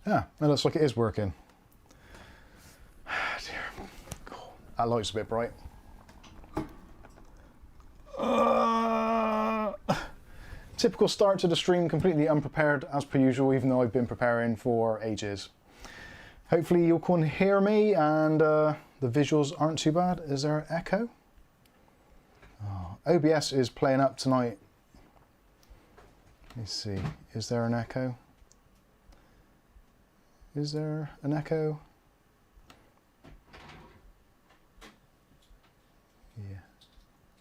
Yeah, it looks like it is working. Dear. Cool. That light's a bit bright. Typical start to the stream, completely unprepared as per usual, even though I've been preparing for ages. Hopefully you can hear me and the visuals aren't too bad. Is there an echo? Oh, OBS is playing up tonight. Let's see, is there an echo? Is there an echo? Yeah.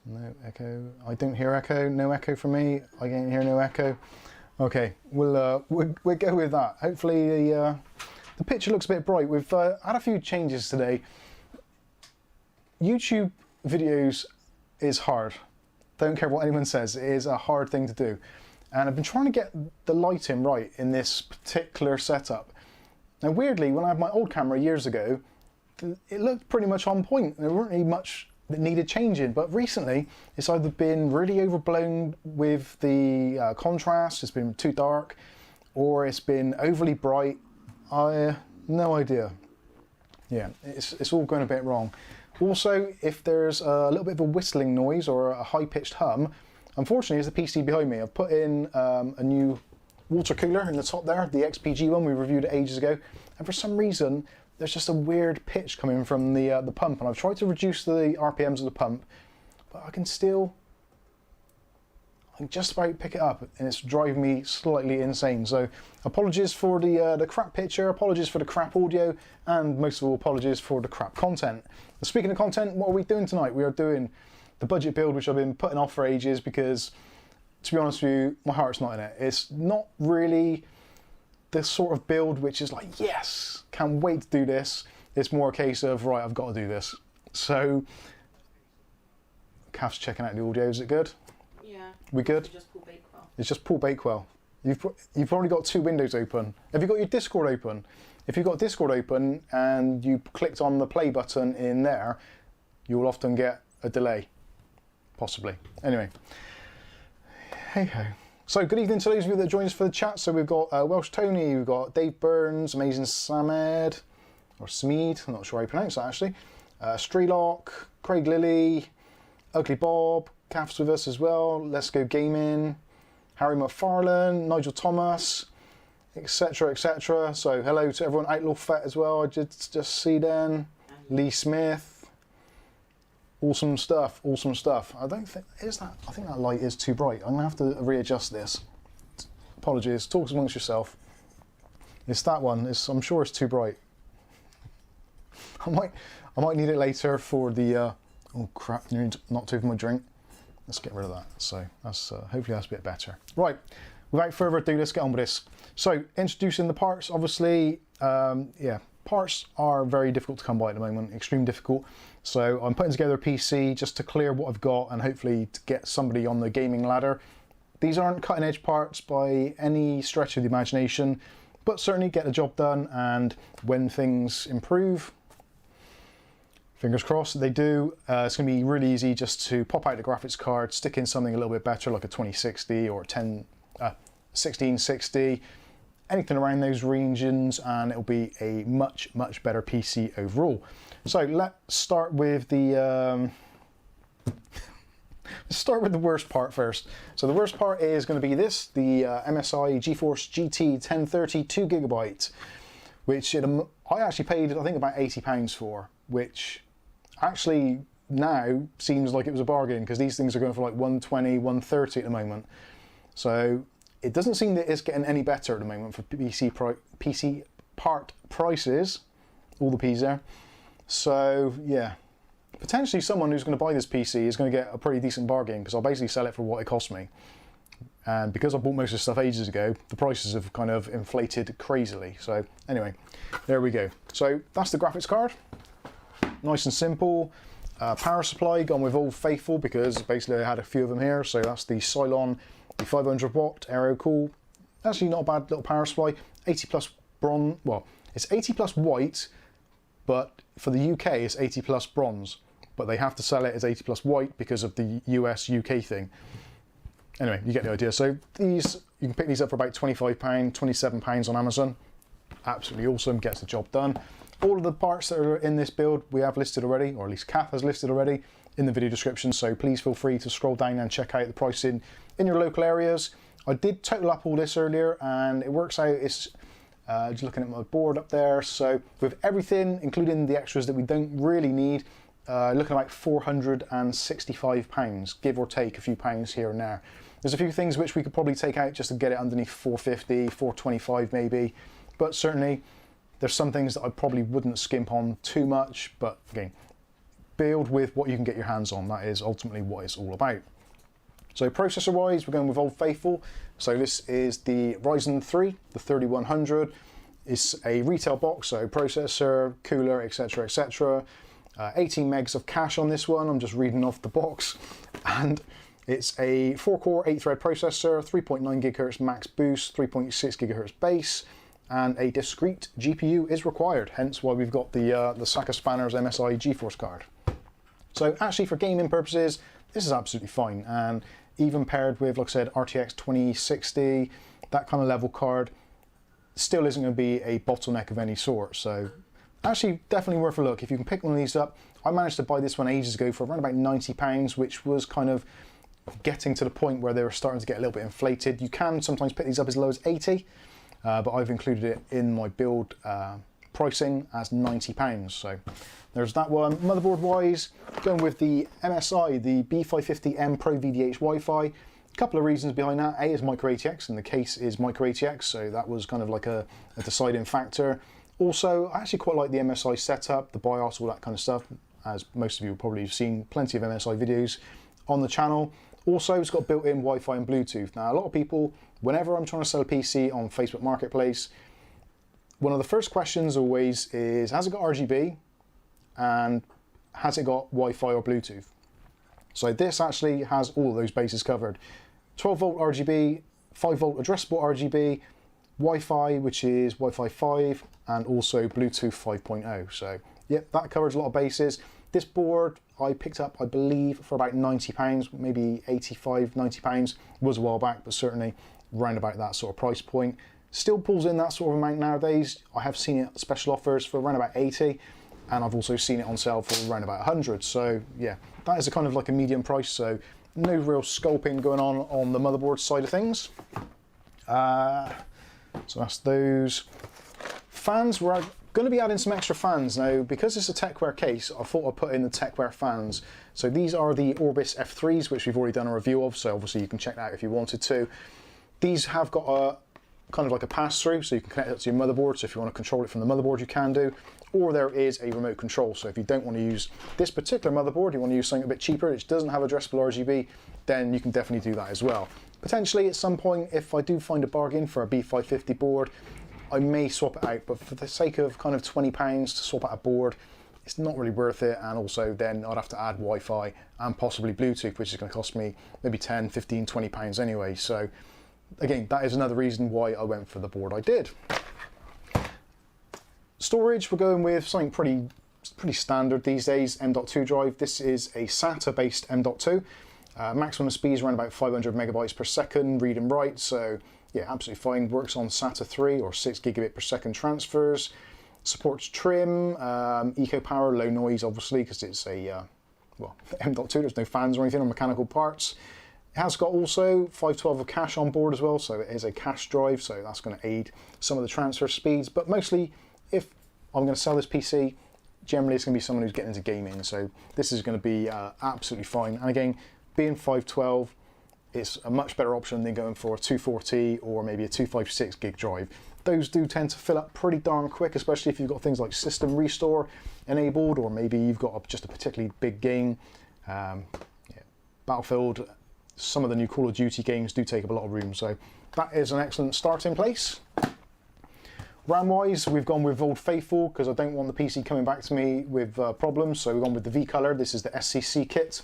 No echo. I don't hear echo. No echo from me. I can't hear no echo. Okay, we'll go with that. Hopefully the picture looks a bit bright. We've had a few changes today. YouTube videos is hard. Don't care what anyone says. It is a hard thing to do. And I've been trying to get the lighting right in this particular setup. Now weirdly, when I had my old camera years ago, it looked pretty much on point. There weren't really much that needed changing, but recently it's either been really overblown with the contrast, it's been too dark, or it's been overly bright. No idea. Yeah, it's all going a bit wrong. Also, if there's a little bit of a whistling noise or a high-pitched hum, unfortunately it's the PC behind me. I've put in a new water cooler in the top there, the XPG one, we reviewed it ages ago, and for some reason there's just a weird pitch coming from the pump, and I've tried to reduce the RPMs of the pump, but I can just about pick it up, and it's driving me slightly insane. So apologies for the crap picture, apologies for the crap audio, and most of all apologies for the crap content. But speaking of content, what are we doing tonight? We are doing the budget build, which I've been putting off for ages because, to be honest with you, my heart's not in it. It's not really the sort of build which is like, yes, can't wait to do this. It's more a case of, right, I've got to do this. So, Kath's checking out the audio, is it good? Yeah. We good? It's just Paul Bakewell. It's just Paul Bakewell. You've probably got two windows open. Have you got your Discord open? If you've got Discord open and you clicked on the play button in there, you will often get a delay. Possibly. Anyway. Hey ho. So good evening to those of you that joined us for the chat. So we've got Welsh Tony, we've got Dave Burns, Amazing Samed, or Smeed, I'm not sure how you pronounce that actually. Straylock, Craig Lilly, Ugly Bob, Kath's with us as well, Let's Go Gaming, Harry McFarlane, Nigel Thomas, etc, etc. So hello to everyone, Outlaw Fett as well, I did just see then, Lee Smith. Awesome stuff, awesome stuff. I think that light is too bright. I'm gonna have to readjust this. Apologies, talk amongst yourself. It's that one, I'm sure it's too bright. I might need it later for the, oh crap, knocked over my drink. Let's get rid of that. So that's hopefully that's a bit better. Right, without further ado, let's get on with this. So introducing the parts, obviously, yeah, parts are very difficult to come by at the moment, extremely difficult. So I'm putting together a PC just to clear what I've got and hopefully to get somebody on the gaming ladder. These aren't cutting edge parts by any stretch of the imagination, but certainly get the job done, and when things improve, fingers crossed they do, it's going to be really easy just to pop out the graphics card, stick in something a little bit better like a 2060 or 1660, anything around those regions, and it'll be a much better PC overall. So let's start with the let's start with the worst part first. So the worst part is going to be this, the MSI Geforce GT 1030 2GB, which I actually paid I think about £80 for, which actually now seems like it was a bargain because these things are going for like 120, 130 at the moment. So it doesn't seem that it's getting any better at the moment for PC part prices, all the P's there. So yeah, potentially someone who's going to buy this PC is going to get a pretty decent bargain because I'll basically sell it for what it cost me. And because I bought most of this stuff ages ago, the prices have kind of inflated crazily. So anyway, there we go. So that's the graphics card. Nice and simple. Power supply, gone with Old Faithful because basically I had a few of them here. So that's the Cylon, the 500 watt Aerocool. Actually not a bad little power supply. 80 plus bronze, well, it's 80 plus white, but for the UK it's 80 plus bronze. But they have to sell it as 80 plus white because of the US UK thing. Anyway, you get the idea. So these, you can pick these up for about £25, £27 on Amazon. absolutely awesome, gets the job done. All of the parts that are in this build we have listed already, or at least Kath has listed already, in the video description, so please feel free to scroll down and check out the pricing in your local areas. I did total up all this earlier and it works out, it's just looking at my board up there, so with everything, including the extras that we don't really need, looking at about £465, give or take a few pounds here and there. There's a few things which we could probably take out just to get it underneath 450, 425 maybe, but certainly there's some things that I probably wouldn't skimp on too much, but again, build with what you can get your hands on. That is ultimately what it's all about. So processor wise, we're going with Old Faithful. So this is the Ryzen 3, the 3100. It's a retail box, so processor, cooler, etc, etc. 18 megs of cache on this one, I'm just reading off the box. And it's a 4-core, 8-thread processor, 3.9 GHz max boost, 3.6 GHz base, and a discrete GPU is required, hence why we've got the Sack of Spanners MSI Geforce card. So actually for gaming purposes, this is absolutely fine, and even paired with, like I said, RTX 2060, that kind of level card, still isn't going to be a bottleneck of any sort. So actually definitely worth a look. If you can pick one of these up, I managed to buy this one ages ago for around about £90, which was kind of getting to the point where they were starting to get a little bit inflated. You can sometimes pick these up as low as 80, but I've included it in my build pricing as £90. So there's that one. Motherboard wise, going with the MSI, the B550M Pro VDH Wi-Fi. A couple of reasons behind that. A is micro ATX, and the case is micro ATX, so that was kind of like a deciding factor. Also, I actually quite like the MSI setup, the BIOS, all that kind of stuff, as most of you will probably have seen plenty of MSI videos on the channel. Also, it's got built-in Wi-Fi and Bluetooth. Now, a lot of people, whenever I'm trying to sell a PC on Facebook Marketplace, one of the first questions always is, has it got RGB? And has it got Wi-Fi or Bluetooth? So this actually has all of those bases covered. 12 volt RGB, 5 volt addressable RGB, Wi-Fi, which is Wi-Fi 5, and also Bluetooth 5.0. So yep, that covers a lot of bases. This board I picked up, I believe, for about £90, maybe 85, £90. Was a while back, but certainly round about that sort of price point. Still pulls in that sort of amount nowadays. I have seen it special offers for around about 80, and I've also seen it on sale for around about 100. So yeah, that is a kind of like a medium price, so no real sculpting going on the motherboard side of things. So that's those. Fans, we're going to be adding some extra fans. Now, because it's a Tecware case, I thought I'd put in the Tecware fans. So these are the Orbis F3s, which we've already done a review of, so obviously you can check that out if you wanted to. These have got a kind of like a pass-through, so you can connect it to your motherboard, so if you want to control it from the motherboard you can do, or there is a remote control. So if you don't want to use this particular motherboard, you want to use something a bit cheaper, which doesn't have addressable RGB, then you can definitely do that as well. Potentially at some point, if I do find a bargain for a B550 board, I may swap it out, but for the sake of kind of £20 to swap out a board, it's not really worth it, and also then I'd have to add Wi-Fi and possibly Bluetooth, which is going to cost me maybe 10, 15, £20 anyway. So again, that is another reason why I went for the board I did. Storage, we're going with something pretty standard these days, M.2 drive. This is a SATA based M.2. Maximum speed is around about 500 megabytes per second, read and write, so yeah, absolutely fine. Works on SATA 3 or 6 gigabit per second transfers. Supports trim, eco power, low noise, obviously, because it's a, well, M.2, there's no fans or anything or mechanical parts. It has got also 512 of cache on board as well, so it is a cache drive, so that's going to aid some of the transfer speeds. But mostly, if I'm going to sell this PC, generally it's going to be someone who's getting into gaming, so this is going to be absolutely fine. And again, being 512, it's a much better option than going for a 240 or maybe a 256 gig drive. Those do tend to fill up pretty darn quick, especially if you've got things like system restore enabled, or maybe you've got just a particularly big game. Yeah, Battlefield, some of the new Call of Duty games do take up a lot of room, so that is an excellent starting place. RAM wise, we've gone with Old Faithful because I don't want the PC coming back to me with problems, so we've gone with the V-Color. This is the SCC kit.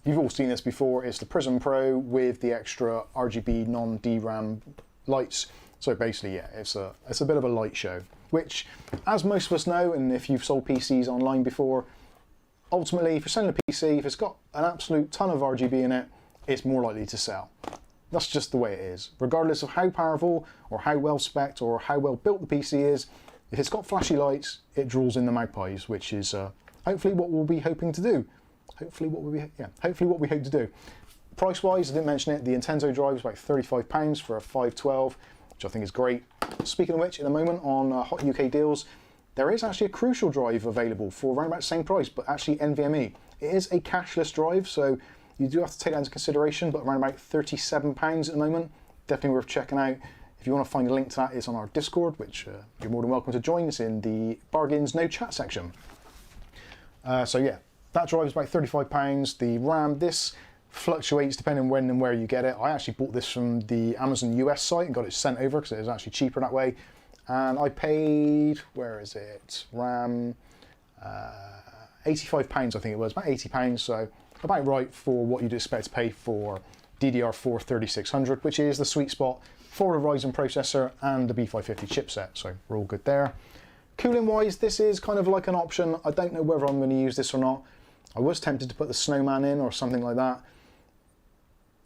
You've all seen this before. It's the Prism Pro with the extra RGB non-DRAM lights. So basically, yeah, it's a bit of a light show, which, as most of us know, and if you've sold PCs online before, ultimately, if you're selling a PC, if it's got an absolute ton of RGB in it, it's more likely to sell. That's just the way it is. Regardless of how powerful or how well spec'd or how well built the PC is, if it's got flashy lights, it draws in the magpies, which is hopefully what we'll be hoping to do. Hopefully what we hope to do. Price-wise, I didn't mention it, the Intendo drive is about £35 for a 512, which I think is great. Speaking of which, in a moment on Hot UK Deals, there is actually a Crucial drive available for around about the same price, but actually NVMe. It is a cashless drive, so you do have to take that into consideration, but around about £37 at the moment. Definitely worth checking out. If you want to find a link to that, it's on our Discord, which you're more than welcome to join. It's in the bargains no chat section. So yeah, that drive is about £35. The RAM, this fluctuates depending when and where you get it. I actually bought this from the Amazon US site and got it sent over because it was actually cheaper that way. And I paid, where is it? RAM, £85 I think it was, about £80, so about right for what you'd expect to pay for DDR4 3600, which is the sweet spot for a Ryzen processor and the B550 chipset, so we're all good there. Cooling wise, this is kind of like an option. I don't know whether I'm going to use this or not. I was tempted to put the Snowman in or something like that.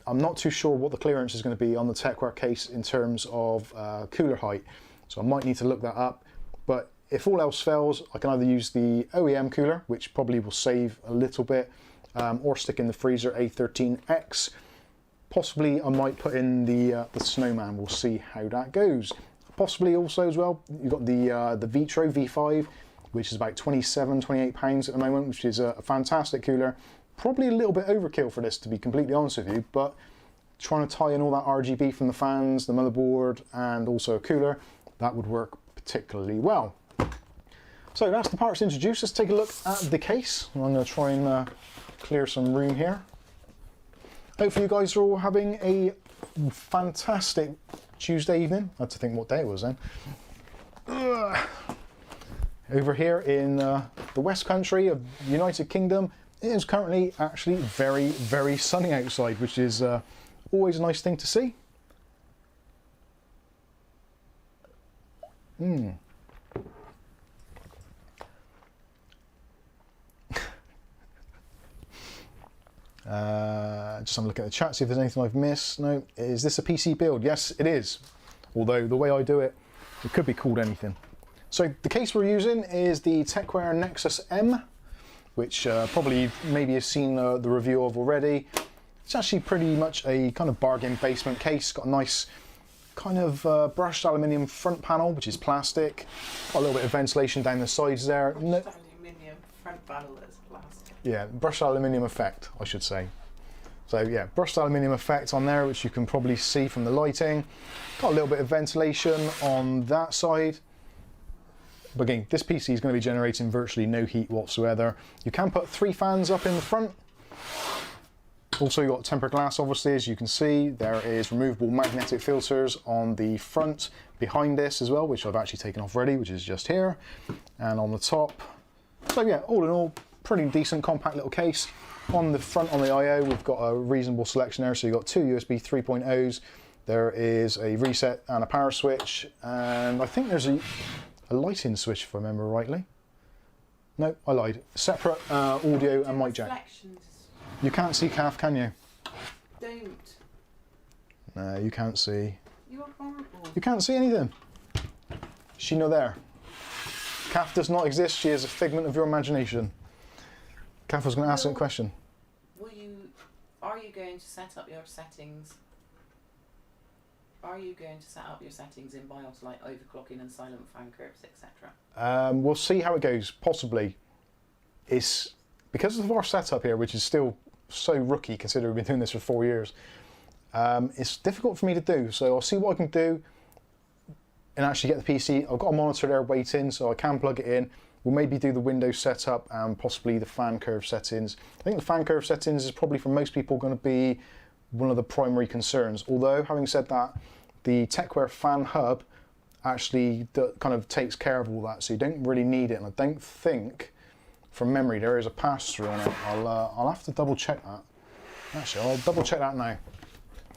I'm not too sure what the clearance is going to be on the Tecware case in terms of cooler height, so I might need to look that up. But if all else fails, I can either use the OEM cooler, which probably will save a little bit, or stick in the freezer A13X. Possibly I might put in the Snowman. We'll see how that goes. Possibly also as well, you've got the Vitro V5, which is about £27–28 at the moment, which is a fantastic cooler. Probably a little bit overkill for this, to be completely honest with you, but trying to tie in all that RGB from the fans, the motherboard, and also a cooler, that would work particularly well. So that's the parts introduced. Let's take a look at the case. I'm going to try and clear some room here. Hopefully you guys are all having a fantastic Tuesday evening. I had to think what day it was then. Over here in the West Country of the United Kingdom, it is currently actually very, very sunny outside, which is always a nice thing to see. Just have a look at the chat, see if there's anything I've missed. No. Is this a PC build? Yes, it is. Although the way I do it, it could be called anything. So the case we're using is the Tecware Nexus M, which probably maybe you've seen the review of already. It's actually pretty much a kind of bargain basement case. Got a nice kind of brushed aluminium front panel, which is plastic. Got a little bit of ventilation down the sides there. Brushed aluminium front panel that's plastic. Yeah, brushed aluminium effect, I should say. So yeah, brushed aluminium effect on there, which you can probably see from the lighting. Got a little bit of ventilation on that side. But again, this PC is going to be generating virtually no heat whatsoever. You can put 3 fans up in the front. Also, you've got tempered glass, obviously, as you can see. There is removable magnetic filters on the front behind this as well, which I've actually taken off already, which is just here. And on the top. So yeah, all in all, pretty decent compact little case. On the front, on the I/O, we've got a reasonable selection there. So you've got 2 USB 3.0s. There is a reset and a power switch. And I think there's a lighting switch, if I remember rightly. No, I lied. Separate audio and mic jack. You can't see Kath, can you? Don't. No, you can't see. You are horrible. You can't see anything. She no there. Kath does not exist. She is a figment of your imagination. Kath was going to ask a question. Are you going to set up your settings? Are you going to set up your settings in BIOS like overclocking and silent fan curves, etc.? We'll see how it goes. Possibly. It's because of our setup here, which is still so rookie considering we've been doing this for 4 years. It's difficult for me to do, so I'll see what I can do and actually get the PC. I've got a monitor there waiting, so I can plug it in. We'll maybe do the Windows setup and possibly the fan curve settings. I think the fan curve settings is probably for most people going to be one of the primary concerns. Although, having said that, the Tecware fan hub actually kind of takes care of all that, so you don't really need it. And I don't think, from memory, there is a pass-through on it. I'll have to double check that. Actually, I'll double check that now,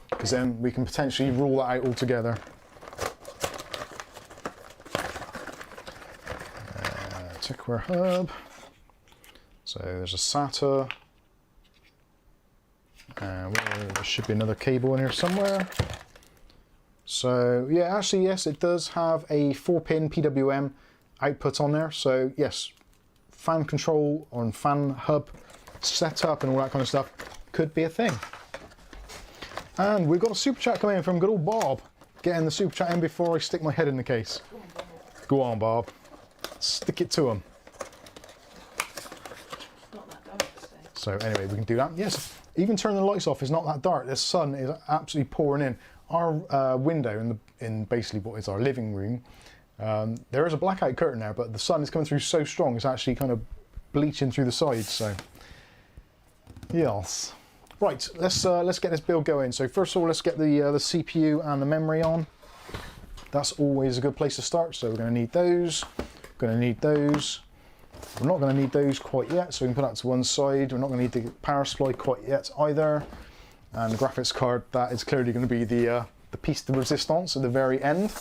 because then we can potentially rule that out altogether. Tecware hub. So there's a SATA And there should be another cable in here somewhere. So yeah, actually yes, it does have a 4-pin PWM output on there. So yes, fan control on fan hub setup and all that kind of stuff could be a thing. And we've got a super chat coming in from good old Bob. Getting the super chat in before I stick my head in the case. Go on, Bob. Stick it to him. Not that dark today. So anyway, we can do that. Yes, even turning the lights off is not that dark. The sun is absolutely pouring in. Our window in basically what is our living room, there is a blackout curtain there, but the sun is coming through so strong it's actually kind of bleaching through the sides. So yes. Right, let's get this build going. So first of all, let's get the CPU and the memory on. That's always a good place to start. So we're going to need those. We're going to need those. We're not going to need those quite yet, so we can put that to one side. We're not going to need the power supply quite yet either. And the graphics card, that is clearly going to be the piece de resistance at the very end.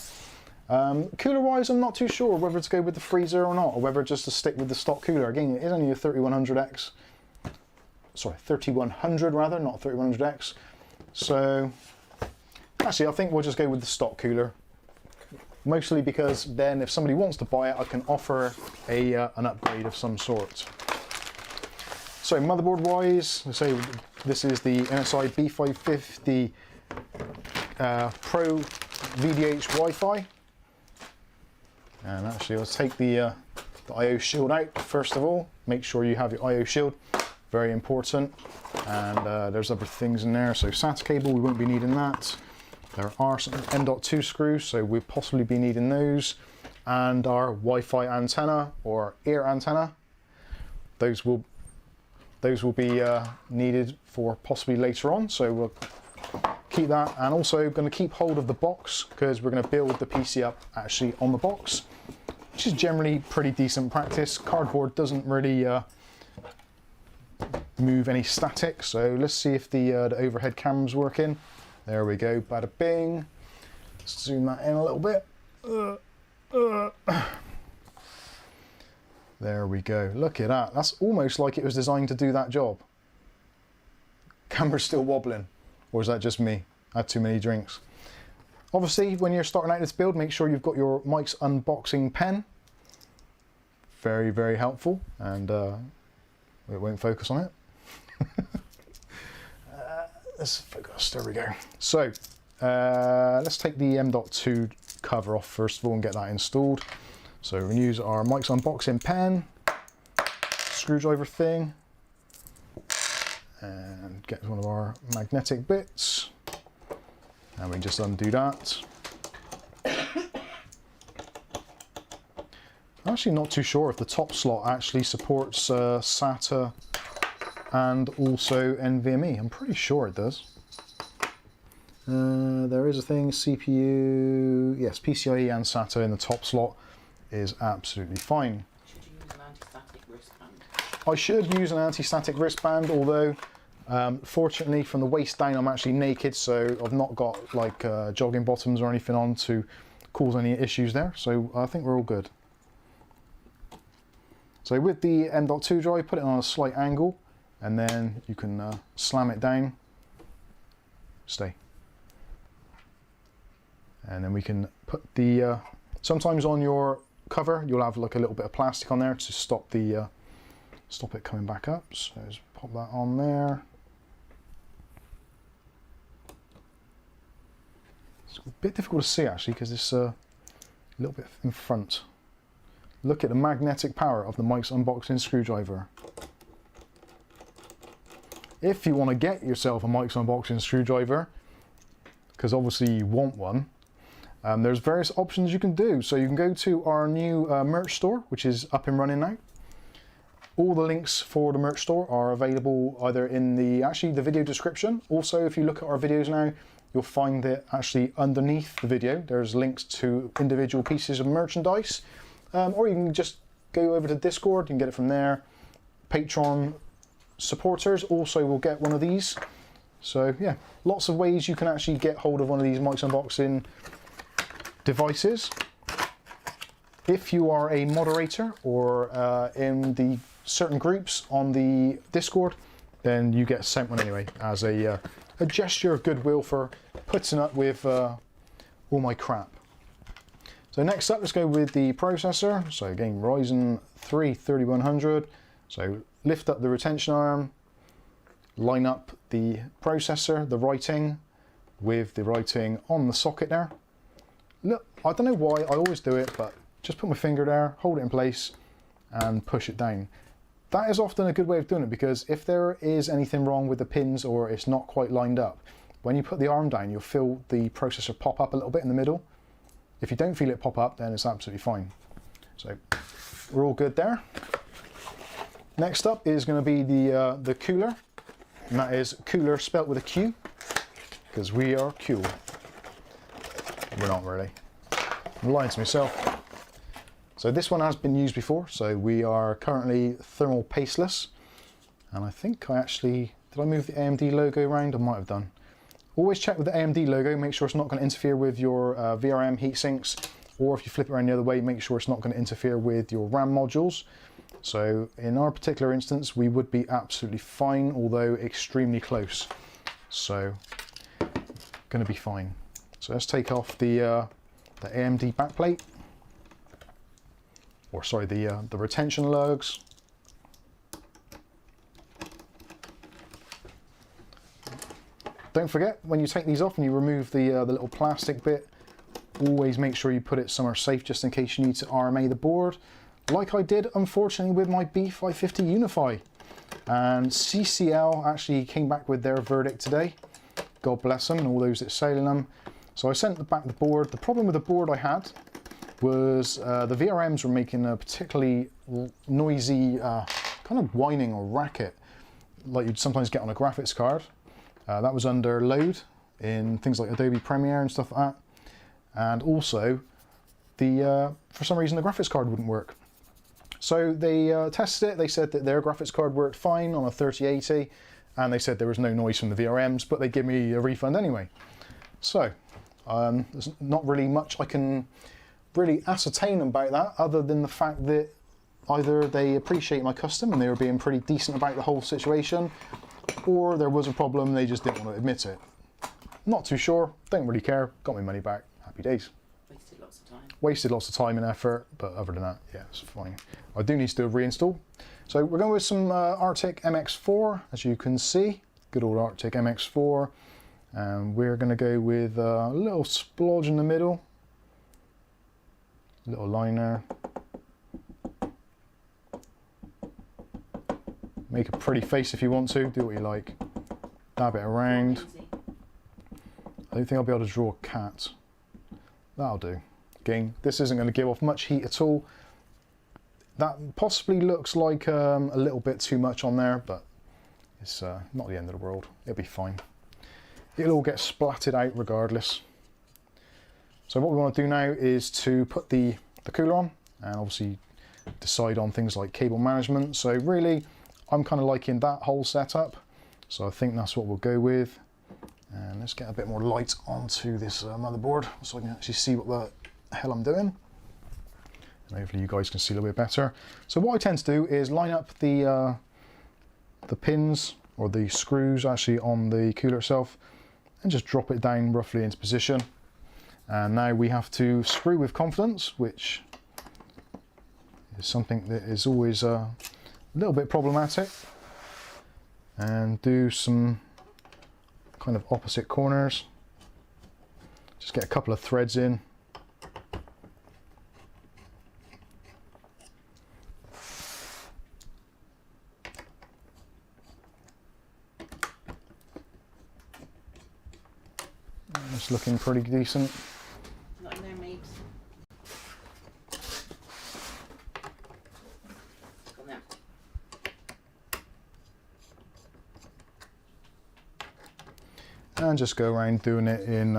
Cooler-wise, I'm not too sure whether to go with the freezer or not, or whether just to stick with the stock cooler. Again, it is only a 3100X. Sorry, 3100 rather, not 3100X. So, actually, I think we'll just go with the stock cooler. Mostly because then if somebody wants to buy it, I can offer an upgrade of some sort. So motherboard-wise, let's say this is the MSI B550 Pro VDH Wi-Fi. And actually, let's take the I/O shield out first of all. Make sure you have your I/O shield. Very important. And there's other things in there. So SATA cable, we won't be needing that. There are some M.2 screws, so we'll possibly be needing those. And our Wi-Fi antenna or ear antenna. Those will be needed for possibly later on. So we'll keep that, and also going to keep hold of the box because we're going to build the PC up actually on the box, which is generally pretty decent practice. Cardboard doesn't really move any static, so let's see if the overhead camera's working. There we go, bada bing. Let's zoom that in a little bit. There we go, look at that. That's almost like it was designed to do that job. Camera's still wobbling. Or is that just me? I had too many drinks. Obviously, when you're starting out this build, make sure you've got your Mike's unboxing pen. Very, very helpful. And it won't focus on it. Let's focus, there we go. So, let's take the M.2 cover off first of all and get that installed. So we're going to use our Mike's unboxing pen, screwdriver thing, and get one of our magnetic bits, and we just undo that. I'm actually not too sure if the top slot actually supports SATA and also NVMe. I'm pretty sure it does. There is a thing, CPU, yes, PCIe and SATA in the top slot is absolutely fine. Should you use an anti-static wristband? I should use an anti-static wristband, although fortunately from the waist down I'm actually naked, so I've not got like jogging bottoms or anything on to cause any issues there, so I think we're all good. So with the M.2 drive, put it on a slight angle, and then you can slam it down, stay. And then we can put the, sometimes on your cover, you'll have like a little bit of plastic on there to stop the, stop it coming back up. So just pop that on there. It's a bit difficult to see actually because it's a little bit in front. Look at the magnetic power of the Mike's unboxing screwdriver. If you want to get yourself a Mike's unboxing screwdriver, because obviously you want one, there's various options you can do. So you can go to our new merch store, which is up and running now. All the links for the merch store are available either in the video description. Also, if you look at our videos now, you'll find that actually underneath the video, there's links to individual pieces of merchandise. Or you can just go over to Discord, you can get it from there. Patreon supporters also will get one of these. So yeah, lots of ways you can actually get hold of one of these Mike's unboxing devices. If you are a moderator or in the certain groups on the Discord, then you get sent one anyway as a gesture of goodwill for putting up with all my crap. So next up, let's go with the processor. So again, Ryzen 3 3100. So lift up the retention arm, line up the processor, the writing, with the writing on the socket there. Look, I don't know why, I always do it, but just put my finger there, hold it in place, and push it down. That is often a good way of doing it, because if there is anything wrong with the pins or it's not quite lined up, when you put the arm down, you'll feel the processor pop up a little bit in the middle. If you don't feel it pop up, then it's absolutely fine. So we're all good there. Next up is going to be the cooler, and that is cooler spelt with a Q, because we are cool. We're not really. I'm lying to myself. So this one has been used before, so we are currently thermal pasteless. And I think I actually, did I move the AMD logo around? I might have done. Always check with the AMD logo, make sure it's not going to interfere with your VRM heatsinks, or if you flip it around the other way, make sure it's not going to interfere with your RAM modules. So in our particular instance, we would be absolutely fine, although extremely close. So, going to be fine. So let's take off the AMD backplate, or sorry, the retention lugs. Don't forget, when you take these off and you remove the little plastic bit, always make sure you put it somewhere safe just in case you need to RMA the board, like I did unfortunately with my B550 Unify. And CCL actually came back with their verdict today. God bless them and all those that sailing them. So I sent back the board. The problem with the board I had was the VRMs were making a particularly noisy kind of whining or racket, like you'd sometimes get on a graphics card. That was under load in things like Adobe Premiere and stuff like that. And also, for some reason the graphics card wouldn't work. So they tested it, they said that their graphics card worked fine on a 3080, and they said there was no noise from the VRMs, but they give me a refund anyway. So, there's not really much I can really ascertain about that, other than the fact that either they appreciate my custom and they were being pretty decent about the whole situation, or there was a problem, they just didn't want to admit it. Not too sure, don't really care, got my money back, happy days. Wasted lots of time. Wasted lots of time and effort, but other than that, yeah, it's fine. I do need to do a reinstall. So we're going with some Arctic MX4, as you can see, good old Arctic MX4. And we're going to go with a little splodge in the middle, little liner. Make a pretty face if you want to, do what you like. Dab it around. I don't think I'll be able to draw a cat. That'll do. Again, this isn't going to give off much heat at all. That possibly looks like a little bit too much on there, but it's not the end of the world. It'll be fine. It'll all get splattered out regardless. So what we want to do now is to put the cooler on, and obviously decide on things like cable management. So really, I'm kind of liking that whole setup. So I think that's what we'll go with. And let's get a bit more light onto this motherboard so I can actually see what the hell I'm doing. And hopefully you guys can see a little bit better. So what I tend to do is line up the pins or the screws actually on the cooler itself and just drop it down roughly into position. And now we have to screw with confidence, which is something that is always a little bit problematic, and do some kind of opposite corners. Just get a couple of threads in. It's looking pretty decent. Not in there, mate. Come there. And just go around doing it in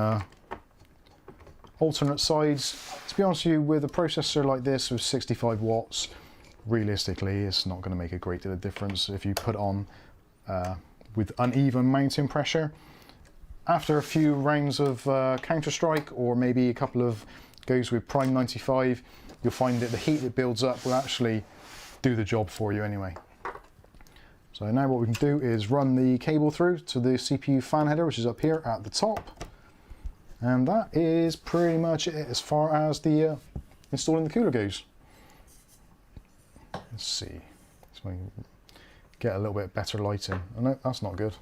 alternate sides. To be honest with you, with a processor like this with 65 watts, realistically it's not going to make a great deal of difference if you put it on with uneven mounting pressure. After a few rounds of Counter-Strike, or maybe a couple of goes with Prime 95, you'll find that the heat that builds up will actually do the job for you anyway. So now what we can do is run the cable through to the CPU fan header, which is up here at the top. And that is pretty much it as far as the installing the cooler goes. Let's see. So we can get a little bit better lighting. Oh, no, that's not good.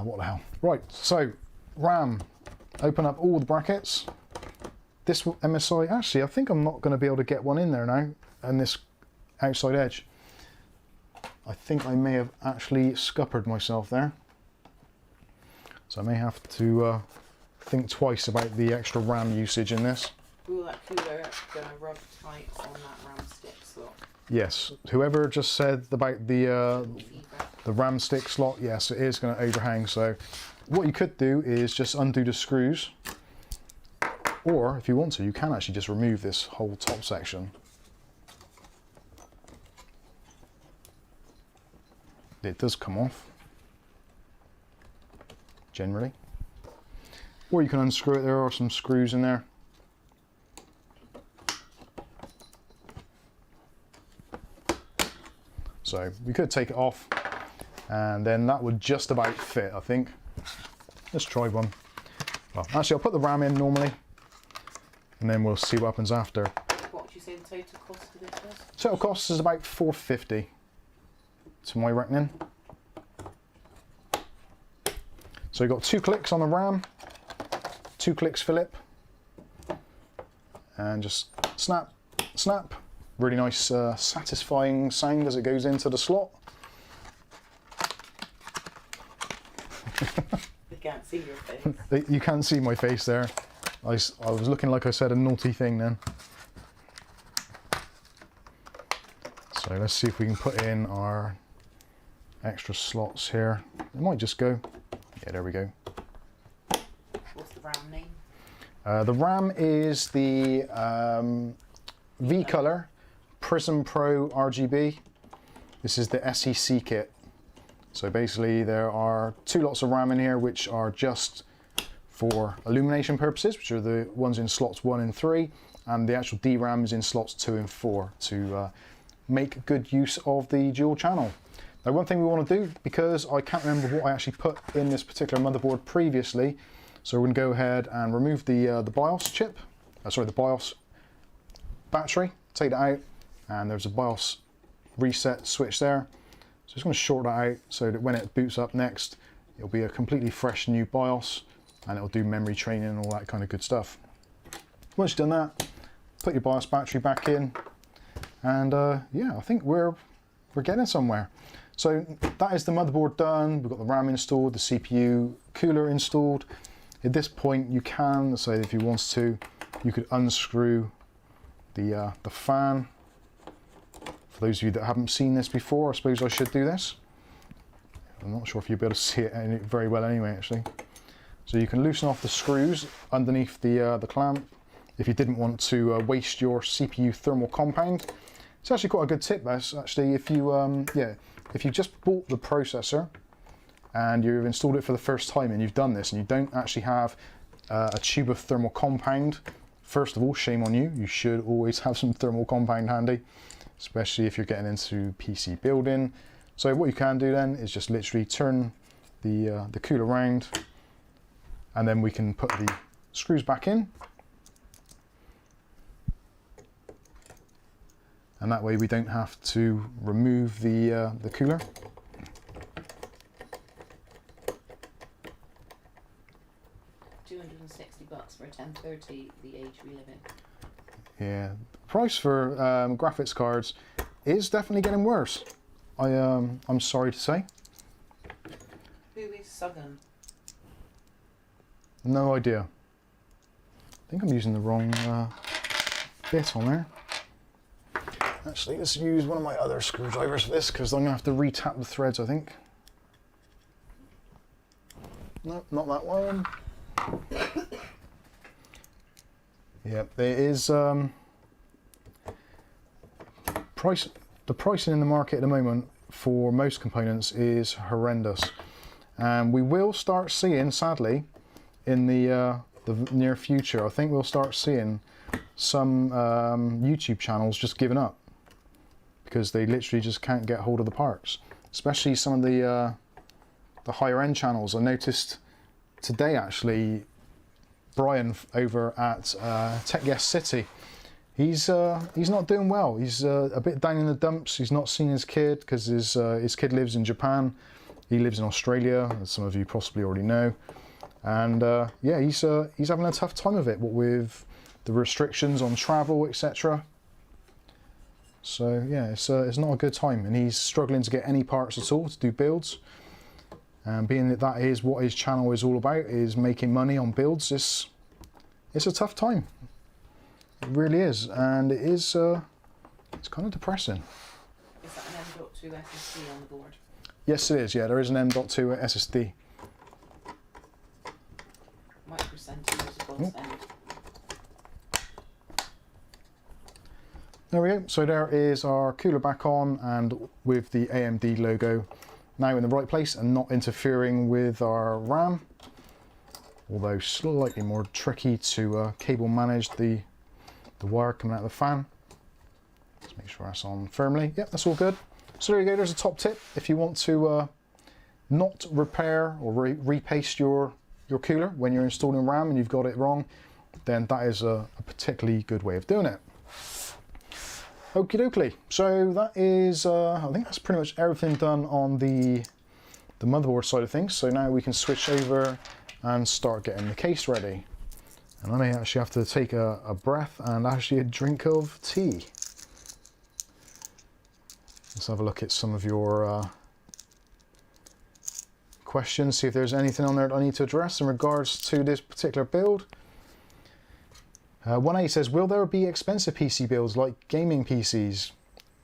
What the hell? Right, so RAM. Open up all the brackets. This MSI, actually I think I'm not going to be able to get one in there now, and this outside edge. I think I may have actually scuppered myself there. So I may have to think twice about the extra RAM usage in this. Will that cooler going to rub tight on that RAM stick slot? Yes, whoever just said about the RAM stick slot, yes, it is going to overhang. So what you could do is just undo the screws, or if you want to, you can actually just remove this whole top section. It does come off, generally. Or you can unscrew it, there are some screws in there. So we could take it off, and then that would just about fit, I think. Let's try one. Well, actually I'll put the RAM in normally, and then we'll see what happens after. What would you say the total cost of this was? Total cost is about $450 to my reckoning. So you've got 2 clicks on the RAM, 2 clicks Philip, and just snap, snap. Really nice satisfying sound as it goes into the slot. You can't see your face. You can't see my face there. I was looking like I said a naughty thing then. So let's see if we can put in our extra slots here. It might just go. Yeah, there we go. What's the RAM name? The RAM is the V-Color Prism Pro RGB. This is the SEC kit. So basically there are 2 lots of RAM in here which are just for illumination purposes, which are the ones in slots 1 and 3, and the actual DRAM is in slots 2 and 4 to make good use of the dual channel. Now one thing we want to do, because I can't remember what I actually put in this particular motherboard previously, so we're going to go ahead and remove the BIOS chip, sorry, the BIOS battery, take that out, and there's a BIOS reset switch there. So just going to short that out so that when it boots up next, it'll be a completely fresh new BIOS, and it'll do memory training and all that kind of good stuff. Once you've done that, put your BIOS battery back in, and yeah, I think we're getting somewhere. So that is the motherboard done. We've got the RAM installed, the CPU cooler installed. At this point, you can, say if you want to, you could unscrew the fan. For those of you that haven't seen this before, I suppose I should do this. I'm not sure if you'll be able to see it very well anyway, actually. So you can loosen off the screws underneath the clamp if you didn't want to waste your CPU thermal compound. It's actually quite a good tip, this, actually, if you if you just bought the processor and you've installed it for the first time and you've done this and you don't actually have a tube of thermal compound, first of all, shame on you. You should always have some thermal compound handy, especially if you're getting into PC building. So what you can do then is just literally turn the cooler around, and then we can put the screws back in. And that way we don't have to remove the cooler. $260 for a 1030, the age we live in. Yeah, the price for graphics cards is definitely getting worse. I'm sorry to say. Who is Sugan? No idea. I think I'm using the wrong bit on there. Actually, let's use one of my other screwdrivers for this, because I'm going to have to re-tap the threads, I think. No, not that one. Yeah, there is the pricing in the market at the moment for most components is horrendous, and we will start seeing, sadly, in the near future, I think we'll start seeing some YouTube channels just giving up because they literally just can't get hold of the parts. Especially some of the higher end channels. I noticed today actually, Brian over at Tecware City, he's not doing well. He's a bit down in the dumps. He's not seeing his kid because his kid lives in Japan. He lives in Australia, as some of you possibly already know. And yeah, he's having a tough time of it, what with the restrictions on travel, etc. So yeah, it's not a good time, and he's struggling to get any parts at all to do builds. And being that that is what his channel is all about, is making money on builds, it's a tough time. It really is, and it is it's kind of depressing. Is that an M.2 SSD on the board? Yes, it is. Yeah, there is an M.2 SSD. Micro centimeters above end. There we go. So there is our cooler back on, and with the AMD logo now in the right place and not interfering with our RAM. Although slightly more tricky to cable manage the wire coming out of the fan. Let's make sure that's on firmly. Yep, that's all good. So there you go. There's a top tip. If you want to not repair or repaste your cooler when you're installing RAM and you've got it wrong, then that is a particularly good way of doing it. Okie dokie. So that is, I think that's pretty much everything done on the motherboard side of things. So now we can switch over and start getting the case ready. And I may actually have to take a breath and actually a drink of tea. Let's have a look at some of your questions, see if there's anything on there that I need to address in regards to this particular build. 1A says, will there be expensive PC builds like gaming PCs?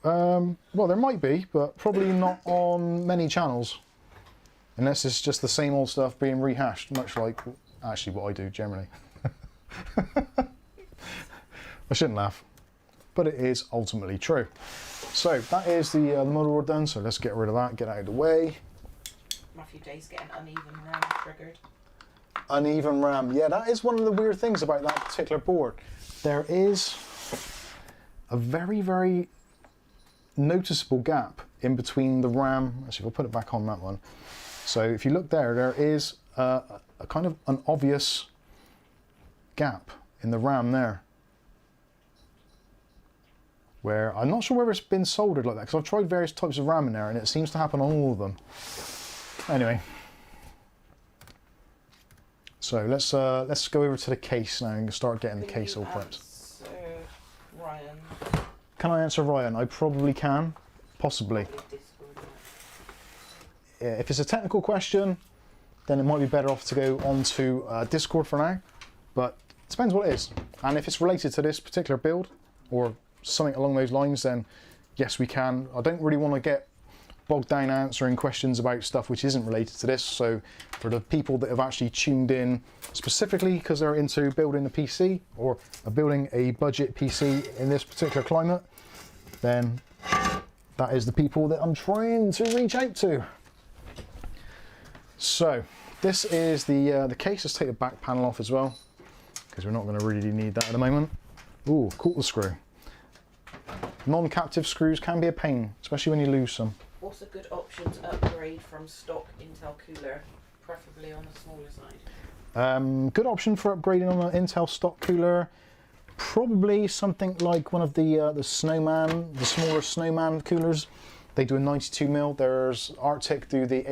Well, there might be, but probably not on many channels. Unless it's just the same old stuff being rehashed, much like actually what I do generally. I shouldn't laugh, but it is ultimately true. So that is the motherboard done, so let's get rid of that, get out of the way. Matthew Day's getting uneven RAM triggered. Uneven RAM. Yeah, that is one of the weird things about that particular board. There is a very, very noticeable gap in between the RAM. Actually, we'll put it back on that one. So if you look there, there is a kind of an obvious gap in the RAM there. Where I'm not sure whether it's been soldered like that, because I've tried various types of RAM in there and it seems to happen on all of them. Anyway. So let's go over to the case now and start getting the case all prepped. Ryan. Can I answer Ryan? I probably can, possibly. Yeah, if it's a technical question, then it might be better off to go onto Discord for now. But it depends what it is, and if it's related to this particular build or something along those lines, then yes, we can. I don't really want to get bogged down answering questions about stuff which isn't related to this. So for the people that have actually tuned in specifically because they're into building a PC or building a budget PC in this particular climate, then that is the people that I'm trying to reach out to. So this is the case. Let's take the back panel off as well, because we're not going to really need that at the moment. Ooh, cool screw. Non-captive screws can be a pain, especially when you lose some. What's a good option to upgrade from stock Intel cooler, preferably on the smaller side? Good option for upgrading on an Intel stock cooler, probably something like one of the Snowman, the smaller Snowman coolers. They do a 92mm. There's Arctic do the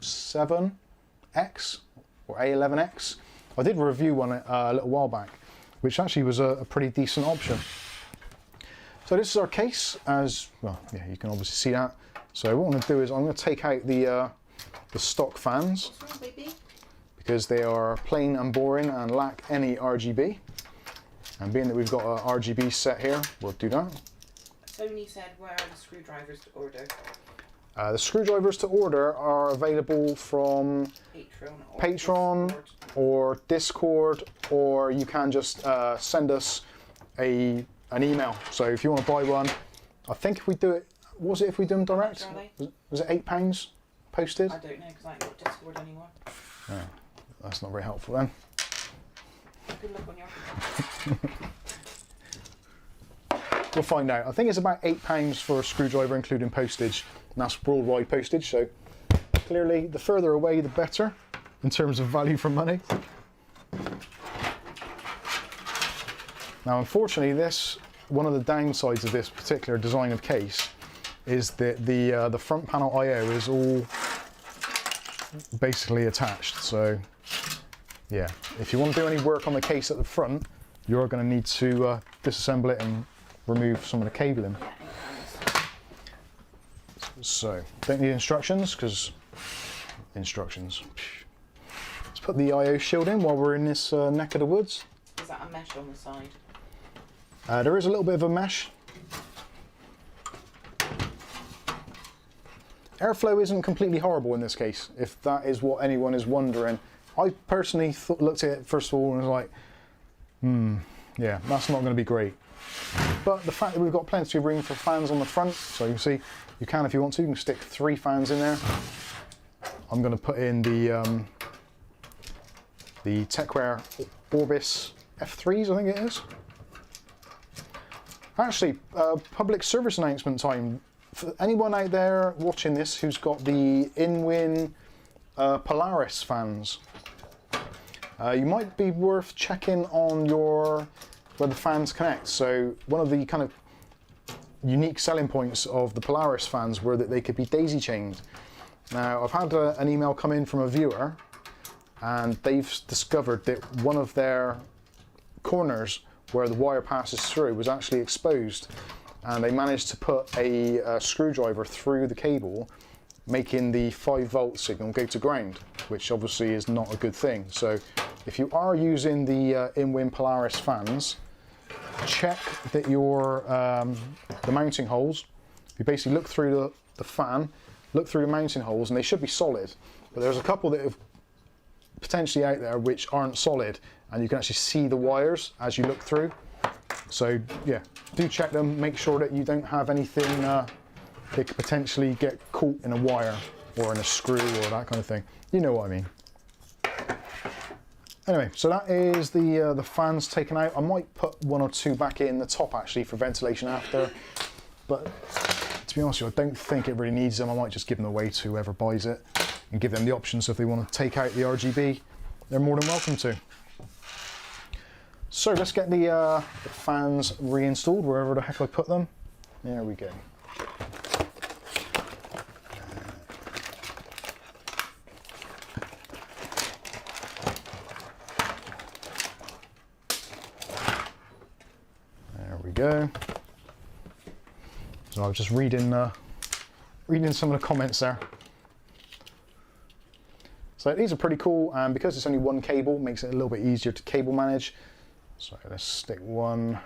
A7X or A11X. I did review one a little while back, which actually was a pretty decent option. So this is our case, as well. Yeah, you can obviously see that. So what I'm going to do is I'm going to take out the stock fans, because they are plain and boring and lack any RGB. And being that we've got an RGB set here, we'll do that. Tony said, where are the screwdrivers to order? The screwdrivers to order are available from Patreon or Discord, or you can just send us an email. So if you want to buy one, I think if we do it, was it if we do them direct? Was it £8 posted? I don't know, because I ain't got Discord anymore. Oh, that's not very helpful then. Good luck on your We'll find out. I think it's about £8 for a screwdriver, including postage, and that's worldwide postage. So clearly, the further away, the better in terms of value for money. Now, unfortunately, one of the downsides of this particular design of case is that the front panel I/O is all basically attached. So yeah, if you want to do any work on the case at the front, you're going to need to disassemble it and remove some of the cabling. So don't need instructions, because instructions. Let's put the I/O shield in while we're in this neck of the woods. Is that a mesh on the side? There is a little bit of a mesh. Airflow isn't completely horrible in this case, if that is what anyone is wondering. I personally looked at it first of all and was like, yeah, that's not going to be great. But the fact that we've got plenty of room for fans on the front, so you can see, you can if you want to, you can stick 3 fans in there. I'm going to put in the Tecware Orbis F3s, I think it is. Actually, public service announcement time. For anyone out there watching this who's got the in-win Polaris fans, you might be worth checking on where the fans connect. So one of the kind of unique selling points of the Polaris fans were that they could be daisy chained. Now, I've had an email come in from a viewer, and they've discovered that one of their corners where the wire passes through was actually exposed, and they managed to put a screwdriver through the cable, making the 5-volt signal go to ground, which obviously is not a good thing. So if you are using the in-win Polaris fans, check that the mounting holes, you basically look through the fan, look through the mounting holes, and they should be solid. But there's a couple that have potentially out there which aren't solid, and you can actually see the wires as you look through. So yeah, do check them, make sure that you don't have anything that could potentially get caught in a wire or in a screw or that kind of thing. You know what I mean. Anyway, so that is the fans taken out. I might put 1 or 2 back in the top actually for ventilation after, but to be honest with you, I don't think it really needs them. I might just give them away to whoever buys it and give them the option, so if they want to take out the RGB, they're more than welcome to. So let's get the fans reinstalled wherever the heck I put them. There we go. There we go. So I was just reading some of the comments there. So these are pretty cool, and because it's only one cable, it makes it a little bit easier to cable manage. So let's stick one.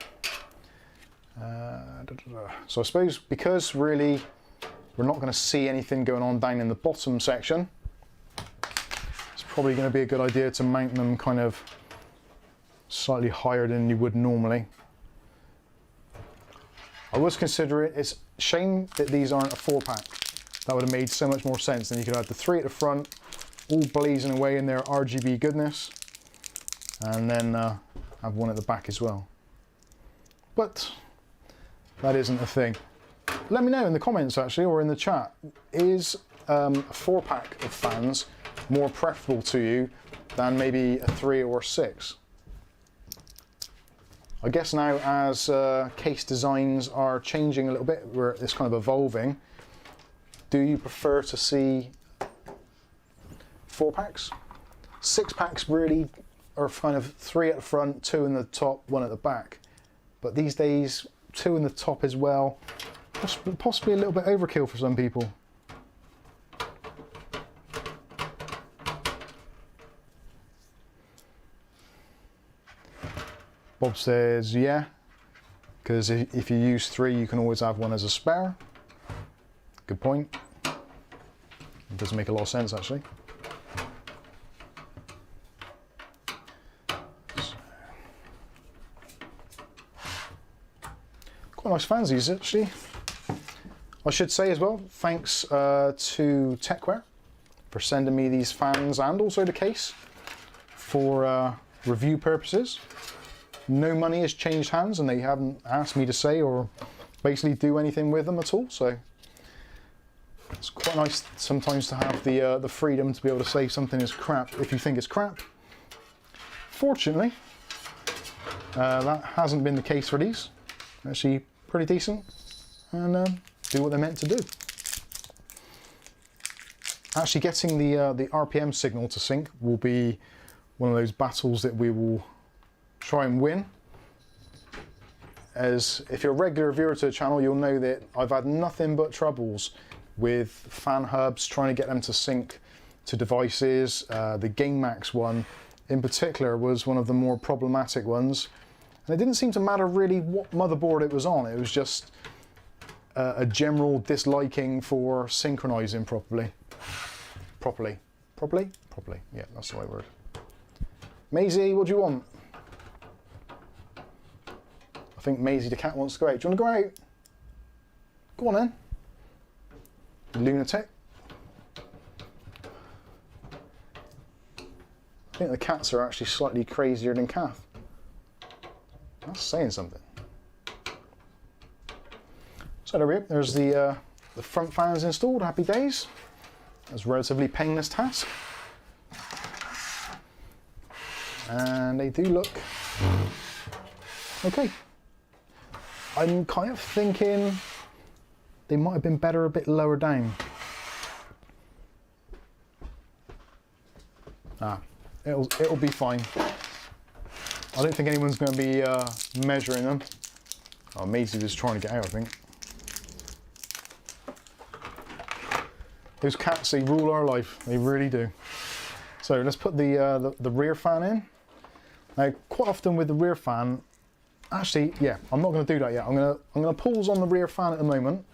So I suppose because really we're not going to see anything going on down in the bottom section, it's probably going to be a good idea to mount them kind of slightly higher than you would normally. I was considering, it's a shame that these aren't a 4-pack. That would have made so much more sense. Then you could have the 3 at the front, all blazing away in their RGB goodness, and then have one at the back as well. But that isn't a thing. Let me know in the comments actually, or in the chat, is a 4-pack of fans more preferable to you than maybe a 3 or 6? I guess now as case designs are changing a little bit, where it's kind of evolving, do you prefer to see 4-packs? 6-packs really are kind of 3 at the front, 2 in the top, 1 at the back. But these days, 2 in the top as well, possibly a little bit overkill for some people. Bob says, yeah, because if you use 3, you can always have 1 as a spare. Good point. It does make a lot of sense actually. Quite nice fans these actually. I should say as well, thanks to Tecware for sending me these fans and also the case for review purposes. no money has changed hands, and they haven't asked me to say or basically do anything with them at all. So it's quite nice sometimes to have the freedom to be able to say something is crap if you think it's crap. Fortunately, that hasn't been the case for these. Actually pretty decent, and do what they're meant to do. Actually getting the RPM signal to sync will be one of those battles that we will try and win. As if you're a regular viewer to the channel, you'll know that I've had nothing but troubles with fan hubs, trying to get them to sync to devices. The GameMax one in particular was one of the more problematic ones. And it didn't seem to matter really what motherboard it was on. It was just a general disliking for synchronizing properly. Properly? Yeah, that's the right word. Maisie, what do you want? I think Maisie the cat wants to go out. Do you want to go out? Go on then. Lunatic. I think the cats are actually slightly crazier than Kath. That's saying something. So there we go. There's the front fans installed. Happy days. That's a relatively painless task. And they do look okay. I'm kind of thinking they might have been better a bit lower down. It'll be fine. I don't think anyone's going to be measuring them. Oh, Maisie was trying to get out, I think. Those cats, they rule our life. They really do. So let's put the rear fan in. Now, quite often with the rear fan, actually, yeah, I'm not going to do that yet. I'm going to pause on the rear fan at the moment.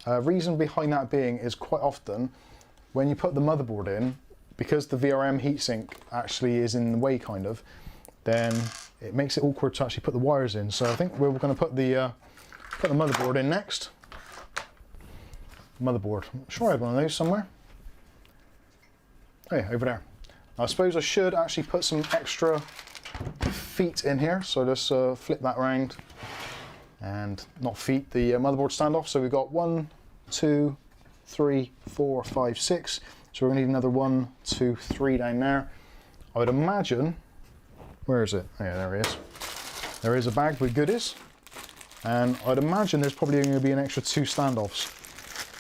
Reason behind that being is quite often when you put the motherboard in, because the VRM heatsink actually is in the way, kind of, then it makes it awkward to actually put the wires in. So I think we're going to put the motherboard in next. Motherboard. I'm sure I have one of those somewhere. Oh yeah, over there. Now, I suppose I should actually put some extra feet in here. So just flip that around, and not feet, the motherboard standoff. So we've got 1, 2, 3, 4, 5, 6. So we're going to need another 1, 2, 3 down there. I would imagine, where is it? Oh yeah, there it is. There is a bag with goodies. And I'd imagine there's probably going to be an extra 2 standoffs.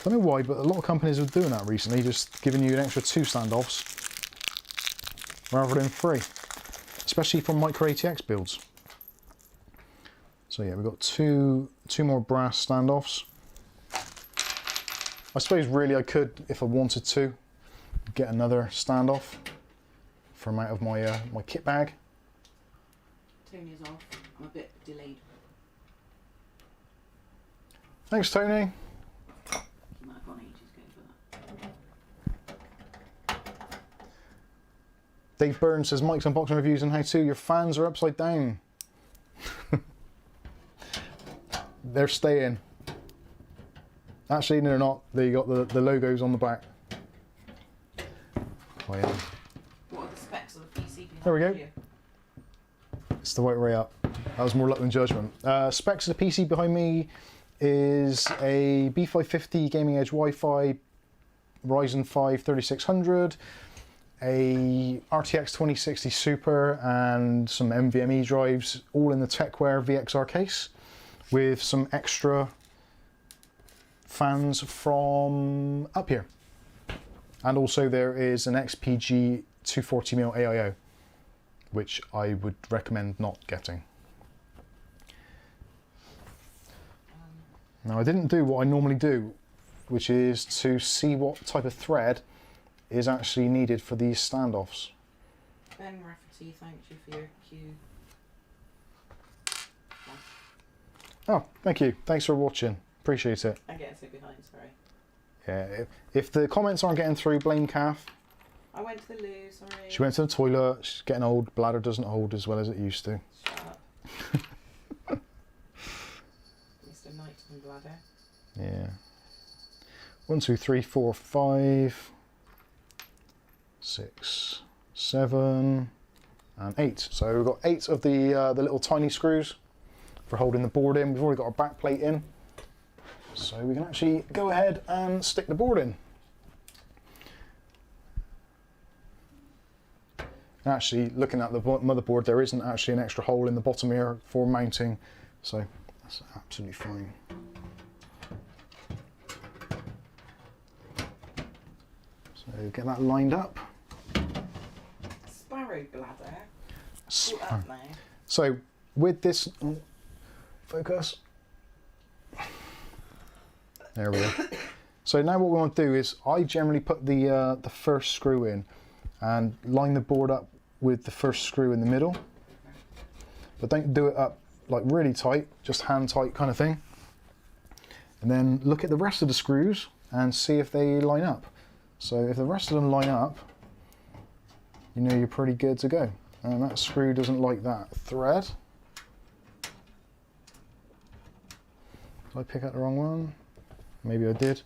I don't know why, but a lot of companies are doing that recently, just giving you an extra 2 standoffs rather than 3, especially from micro ATX builds. So yeah, we've got two more brass standoffs. I suppose really I could, if I wanted to, get another standoff from out of my my kit bag. Tony is off. I'm a bit delayed. Thanks, Tony. You might have gone ages going for that. Dave Byrne says, Mike's unboxing reviews on how to. Your fans are upside down. They're staying. Actually, no, they're not. They got the logos on the back. Oh, yeah. What are the specs of the PC behind There we go. you? It's the right way up. That was more luck than judgment. Specs of the PC behind me is a B550 Gaming Edge Wi-Fi, Ryzen 5 3600, a RTX 2060 Super, and some NVMe drives, all in the Tecware VXR case, with some extra fans from up here. And also there is an XPG 240mm AIO, which I would recommend not getting. Now, I didn't do what I normally do, which is to see what type of thread is actually needed for these standoffs. Ben Rafferty, thanks you for your Q. Oh, thank you. Thanks for watching. Appreciate it. I'm getting so behind, sorry. Yeah, if the comments aren't getting through, blame Kath. I went to the loo, sorry. She went to the toilet. She's getting old. Bladder doesn't hold as well as it used to. Shut up. Mr. Knight's bladder. Yeah. 1, 2, 3, 4, 5, 6, 7, and 8. So we've got 8 of the little tiny screws for holding the board in. We've already got our back plate in, so we can actually go ahead and stick the board in. Actually, looking at the motherboard, there isn't actually an extra hole in the bottom here for mounting, so that's absolutely fine. So get that lined up. Sparrow bladder. Pull up now. So with this, focus. There we go. So now what we want to do is, I generally put the first screw in and line the board up with the first screw in the middle, but don't do it up like really tight, just hand tight kind of thing. And then look at the rest of the screws and see if they line up. So if the rest of them line up, you know you're pretty good to go. And that screw doesn't like that thread. Did I pick out the wrong one? Maybe I did.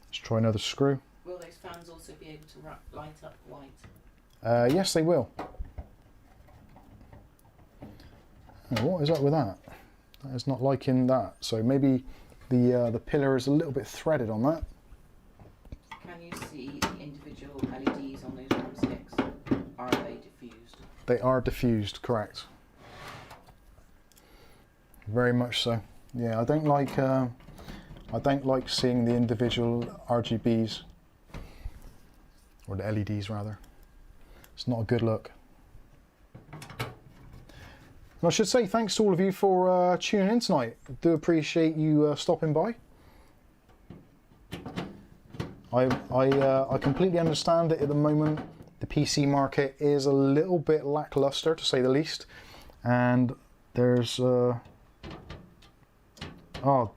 Let's try another screw. Will those fans also be able to light up white? Yes, they will. Oh, what is up with that? That is not liking that. So maybe the pillar is a little bit threaded on that. Can you see the individual LEDs on those drumsticks? Are they diffused? They are diffused, correct. Very much so. Yeah, I don't like seeing the individual RGBs, or the LEDs rather. It's not a good look. And I should say thanks to all of you for tuning in tonight. I do appreciate you stopping by. I completely understand that at the moment the PC market is a little bit lackluster, to say the least, and there's oh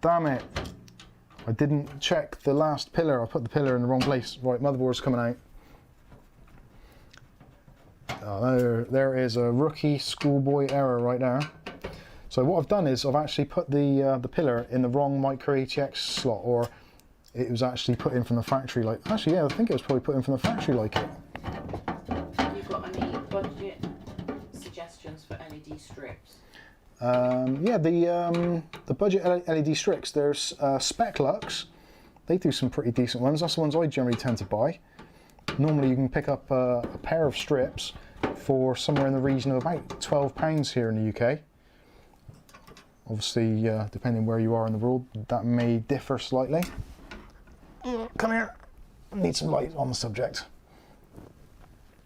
damn it, I didn't check the last pillar. I put the pillar in the wrong place. Right, motherboard's coming out. Oh, there is a rookie schoolboy error right there. So what I've done is I've actually put the pillar in the wrong micro ATX slot, or it was actually put in from the factory. Like, actually, yeah, I think it was probably put in from the factory like it. Have you got any budget suggestions for LED strips? Yeah, the budget LED strips. There's Speclux. They do some pretty decent ones. That's the ones I generally tend to buy. Normally you can pick up a pair of strips for somewhere in the region of about £12 here in the UK. Obviously, depending where you are in the world, that may differ slightly. Come here. I need some light on the subject.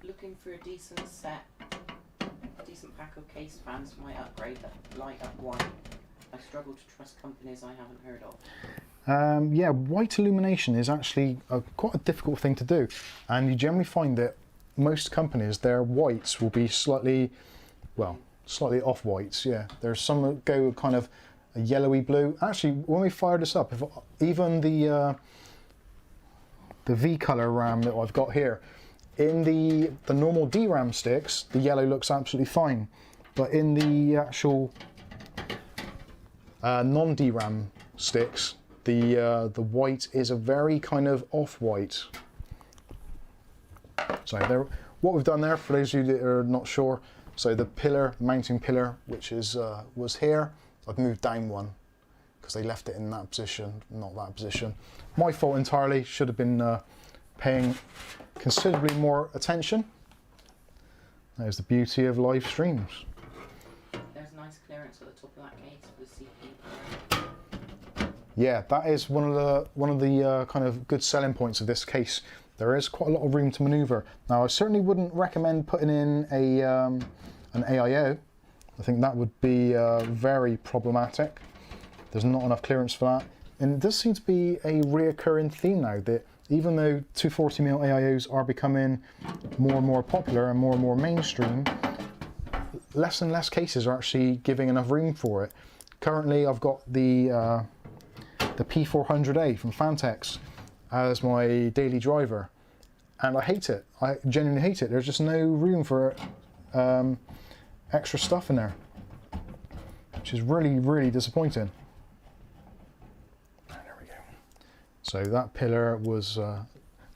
Looking for a decent set, a decent pack of case fans for my upgrade that light up white. I struggle to trust companies I haven't heard of. Yeah, white illumination is actually quite a difficult thing to do, and you generally find that most companies, their whites will be slightly off whites. Yeah, there's some that go kind of a yellowy blue. Actually, when we fire this up, if even the V color RAM that I've got here, in the normal DRAM sticks, the yellow looks absolutely fine, but in the actual non-DRAM sticks, the white is a very kind of off-white. So there, what we've done there, for those of you that are not sure, so the pillar, mounting pillar, which is was here, I've moved down one because they left it in that position, not that position. My fault entirely. Should have been paying considerably more attention. There's the beauty of live streams. There's nice clearance at the top of that case for the CPU. Yeah, that is one of the kind of good selling points of this case. There is quite a lot of room to manoeuvre. Now, I certainly wouldn't recommend putting in an AIO. I think that would be very problematic. There's not enough clearance for that. And it does seem to be a reoccurring theme now that even though 240mm AIOs are becoming more and more popular and more mainstream, less and less cases are actually giving enough room for it. Currently, I've got the P400A from Fantex as my daily driver, and I hate it. I genuinely hate it. There's just no room for extra stuff in there, which is really disappointing. There we go. So that pillar was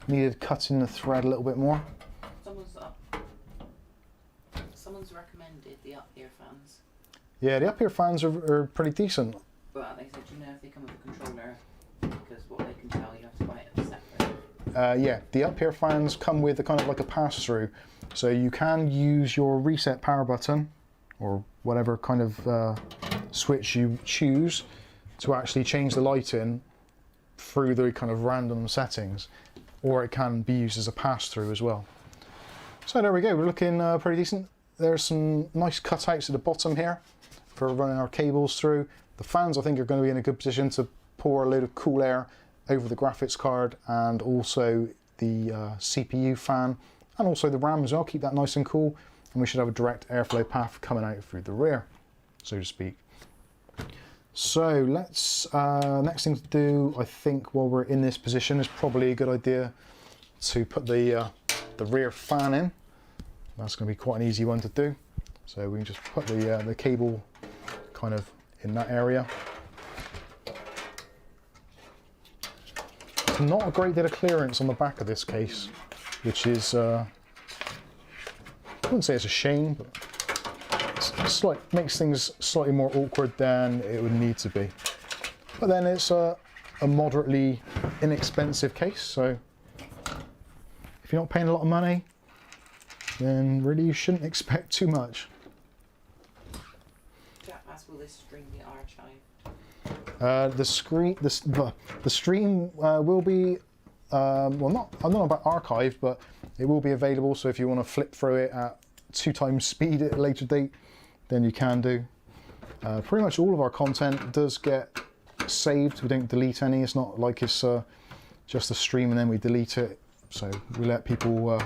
needed cutting the thread a little bit more. Someone's recommended the up here fans. Yeah, the up here fans are pretty decent. But they said, you know, if they come with a controller, because what they can tell you have to buy it separate. Yeah, the up here fans come with a kind of like a pass-through. So you can use your reset power button, or whatever kind of switch you choose, to actually change the lighting through the kind of random settings, or it can be used as a pass-through as well. So there we go, we're looking pretty decent. There's some nice cutouts at the bottom here for running our cables through. The fans, I think, are going to be in a good position to pour a load of cool air over the graphics card, and also the CPU fan, and also the RAM as well. Keep that nice and cool, and we should have a direct airflow path coming out through the rear, so to speak. So let's, next thing to do, I think, while we're in this position, is probably a good idea to put the rear fan in. That's going to be quite an easy one to do. So we can just put the cable kind of in that area. Not a great deal of clearance on the back of this case, which is, I wouldn't say it's a shame, but it's makes things slightly more awkward than it would need to be. But then it's a moderately inexpensive case, so if you're not paying a lot of money, then really you shouldn't expect too much. Jack asked, will this stream be archived? The stream will be, well, not, I don't know about archived, but it will be available. So if you want to flip through it at 2 times speed at a later date, then you can do. Pretty much all of our content does get saved. We don't delete any. It's not like it's just a stream and then we delete it. So we let people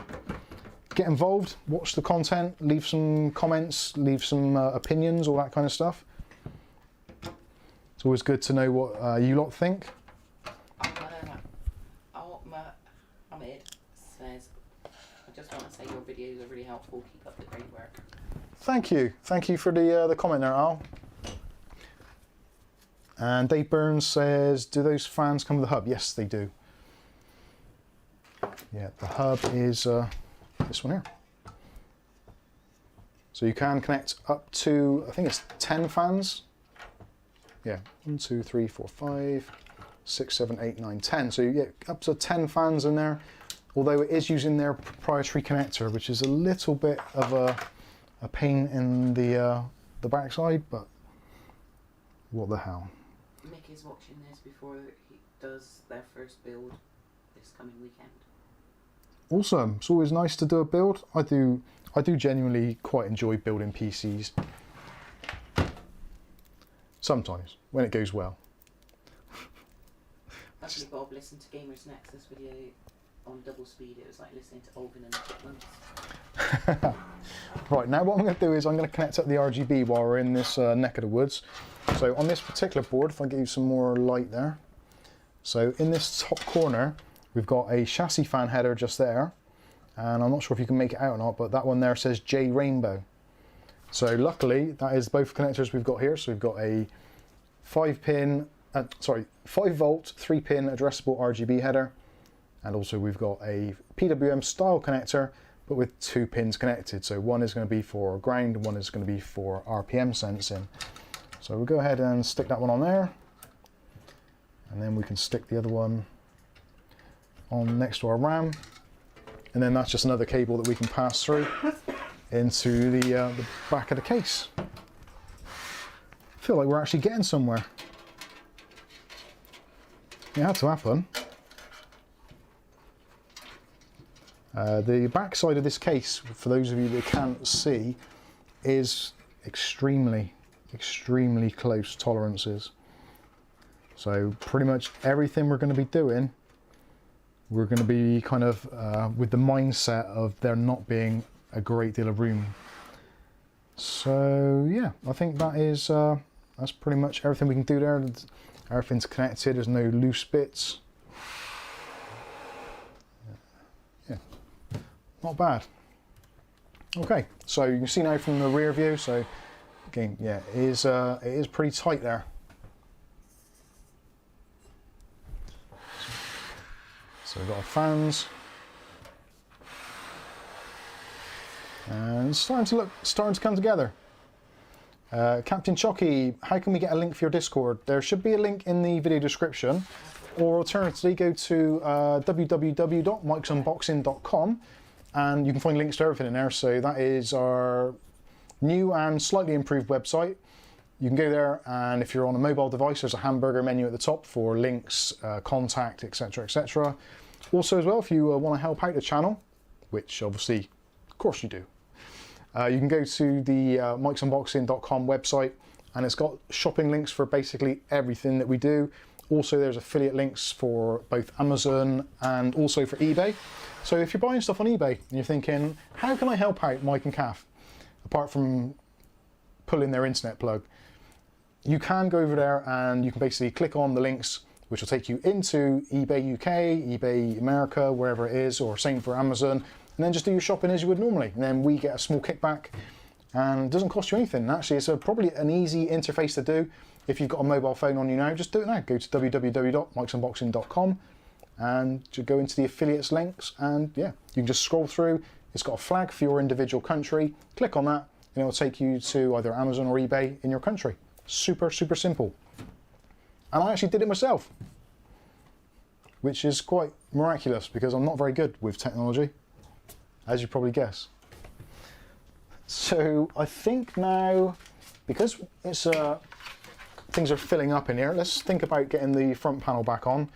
get involved, watch the content, leave some comments, leave some opinions, all that kind of stuff. It's always good to know what you lot think. Ahmed says, I just want to say your videos are really helpful. Keep up the great work. Thank you. Thank you for the comment there, Al. And Dave Burns says, do those fans come with a hub? Yes, they do. Yeah, the hub is this one here. So you can connect up to, I think it's 10 fans. Yeah, 1, 2, 3, 4, 5, 6, 7, 8, 9, 10. So you get up to 10 fans in there, although it is using their proprietary connector, which is a little bit of a pain in the backside, but what the hell. Mick is watching this before he does their first build this coming weekend. Awesome. It's always nice to do a build. I do genuinely quite enjoy building PCs. Sometimes, when it goes well. Actually, Bob listened to Gamers Nexus video on double speed. It was like listening to Olvin and Chitlins. Right, now what I'm going to do is I'm going to connect up the RGB while we're in this neck of the woods. So on this particular board, if I give you some more light there. So in this top corner, we've got a chassis fan header just there. And I'm not sure if you can make it out or not, but that one there says J Rainbow. So luckily, that is both connectors we've got here. So we've got a 5 volt, 3-pin addressable RGB header. And also we've got a PWM style connector, but with 2 pins connected. So one is going to be for ground and one is going to be for RPM sensing. So we'll go ahead and stick that one on there. And then we can stick the other one on next to our RAM. And then that's just another cable that we can pass through into the back of the case. I feel like we're actually getting somewhere. It had to happen. The back side of this case, for those of you that can't see, is extremely close tolerances. So pretty much everything we're going to be doing, we're going to be kind of with the mindset of there not being a great deal of room. So yeah, I think that is that's pretty much everything we can do there. Everything's connected, there's no loose bits. Yeah, not bad. Okay, so you can see now from the rear view, so again, yeah, it is pretty tight there. So we've got our fans. And it's starting to come together. Captain Chocky, how can we get a link for your Discord? There should be a link in the video description, or alternatively go to www.micsunboxing.com and you can find links to everything in there. So that is our new and slightly improved website. You can go there, and if you're on a mobile device, there's a hamburger menu at the top for links, contact, etc, etc. Also as well, if you want to help out the channel, which obviously, of course you do, you can go to the micsunboxing.com website, and it's got shopping links for basically everything that we do. Also, there's affiliate links for both Amazon and also for eBay. So if you're buying stuff on eBay and you're thinking, how can I help out Mike and Kath, apart from pulling their internet plug, you can go over there and you can basically click on the links, which will take you into eBay UK, eBay America, wherever it is, or same for Amazon, and then just do your shopping as you would normally. And then we get a small kickback, and it doesn't cost you anything. And actually, it's probably an easy interface to do. If you've got a mobile phone on you now, just do it now. Go to www.micsunboxing.com and just go into the affiliates links, and yeah, you can just scroll through. It's got a flag for your individual country. Click on that, and it will take you to either Amazon or eBay in your country. Super, super simple. And I actually did it myself, which is quite miraculous because I'm not very good with technology, as you probably guess. So I think now, because it's things are filling up in here, let's think about getting the front panel back on,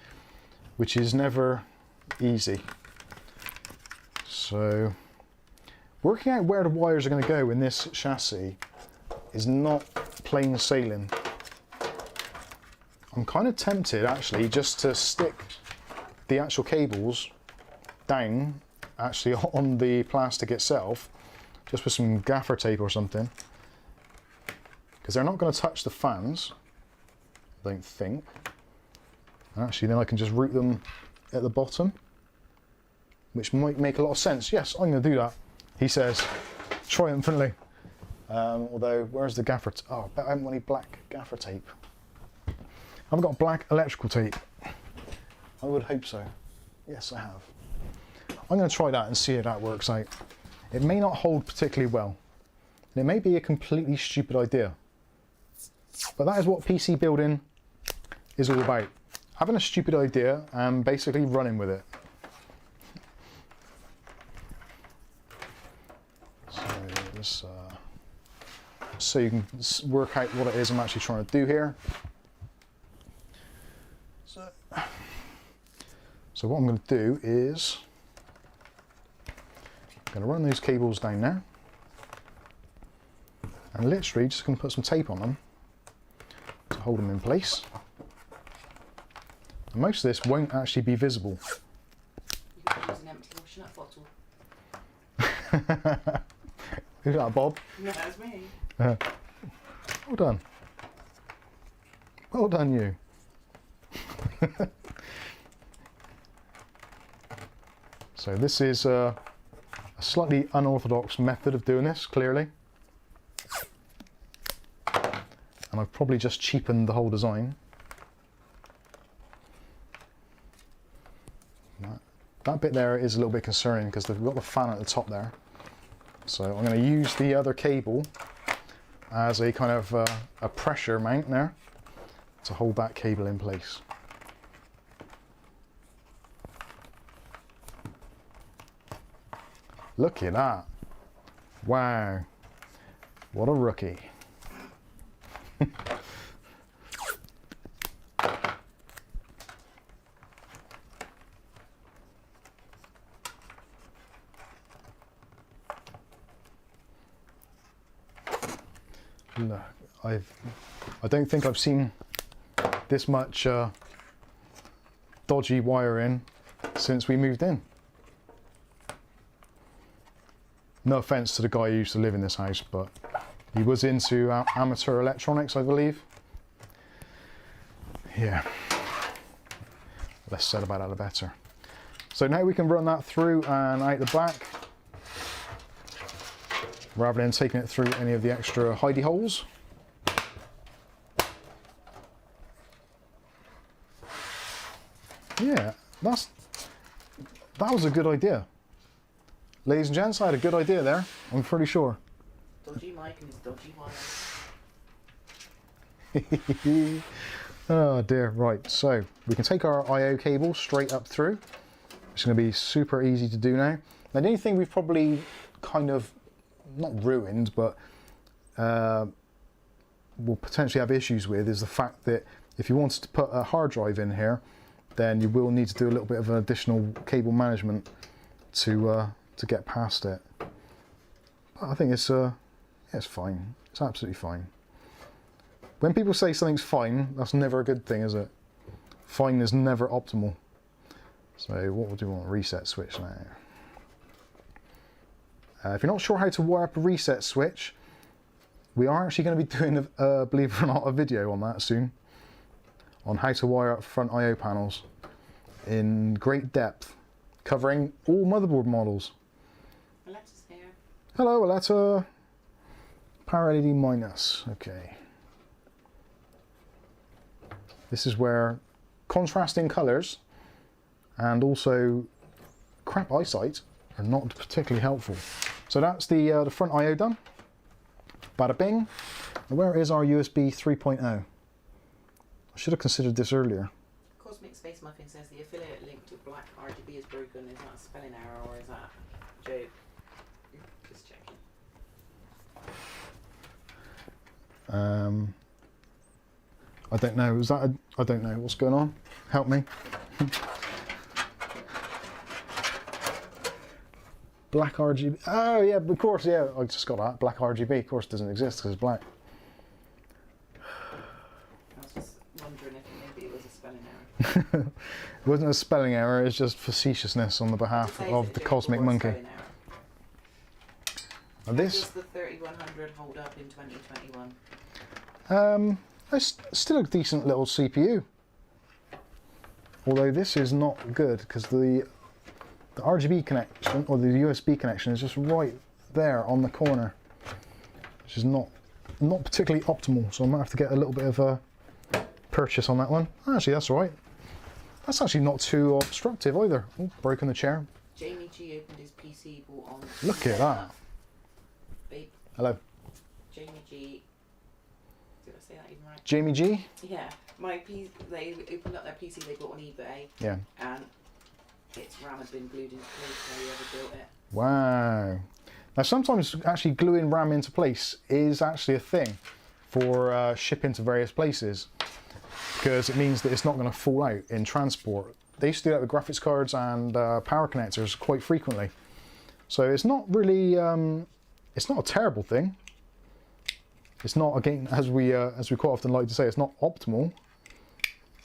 which is never easy. So working out where the wires are going to go in this chassis is not plain sailing. I'm kind of tempted actually just to stick the actual cables down actually on the plastic itself, just with some gaffer tape or something, because they're not going to touch the fans, I don't think. And actually then I can just route them at the bottom, which might make a lot of sense. Yes, I'm going to do that, he says triumphantly. Although, where's the gaffer? Oh, I haven't got any black gaffer tape. I've got black electrical tape. I would hope so. Yes, I have. I'm going to try that and see how that works out. It may not hold particularly well. And it may be a completely stupid idea. But that is what PC building is all about. Having a stupid idea and basically running with it. So this, so you can work out what it is I'm actually trying to do here. So what I'm going to do is I'm going to run these cables down there, and literally just going to put some tape on them to hold them in place. And most of this won't actually be visible. You could use an empty washing up bottle. Who's that, Bob? No, that's me. Well done. Well done, you. So this is a slightly unorthodox method of doing this, clearly. And I've probably just cheapened the whole design. That bit there is a little bit concerning because they've got the fan at the top there. So I'm going to use the other cable as a kind of a pressure mount there to hold that cable in place. Look at that. Wow. What a rookie. Look, I don't think I've seen this much dodgy wiring since we moved in. No offense to the guy who used to live in this house, but he was into amateur electronics, I believe. Yeah. Less said about that, the better. So now we can run that through and out the back, rather than taking it through any of the extra hidey holes. Yeah, that was a good idea. ladies and gents, I had a good idea there. I'm pretty sure. Dodgy mic and his dodgy wire. Oh dear, right, so we can take our I/O cable straight up through. It's going to be super easy to do now. Now the only thing we've probably kind of, not ruined, but will potentially have issues with is the fact that if you wanted to put a hard drive in here, then you will need to do a little bit of an additional cable management to get past it. But I think it's fine. It's absolutely fine. When people say something's fine, that's never a good thing, is it? Fine is never optimal. So what do we want? Reset switch now. If you're not sure how to wire up a reset switch, we are actually going to be doing, believe it or not, a video on that soon. On how to wire up front I/O panels in great depth, covering all motherboard models. Alexa's here. Hello, Alexa. Power LED minus. Okay. This is where contrasting colours and also crap eyesight are not particularly helpful. So that's the front I/O done. Bada bing. And where is our USB 3.0? I should have considered this earlier. Cosmic Space Muffin says the affiliate link to Black RGB is broken. Is that a spelling error or is that a joke? Just checking. I don't know. Is that I don't know what's going on. Help me. Black RGB. Oh yeah, of course. Yeah, I just got that. Black RGB. Of course, doesn't exist because it's black. I was just wondering if maybe it was a spelling error. It wasn't a spelling error. It's just facetiousness on the behalf of the Cosmic Monkey. Now Does the 3100 hold up in 2021? It's still a decent little CPU. Although this is not good because the RGB connection or the USB connection is just right there on the corner, which is not particularly optimal. So I might have to get a little bit of a purchase on that one. Actually, that's all right. That's actually not too obstructive either. Oh, broken the chair. Jamie G opened his PC, bought on. Look at that. Babe. Hello. Jamie G. Did I say that even right? Jamie G? Yeah. They opened up their PC they bought on eBay. Yeah. And its RAM had been glued into place before you ever built it. Wow. Now sometimes actually gluing RAM into place is actually a thing for shipping to various places, because it means that it's not going to fall out in transport. They used to do that with graphics cards and power connectors quite frequently. So it's not really, it's not a terrible thing. It's not, again, as we quite often like to say, it's not optimal,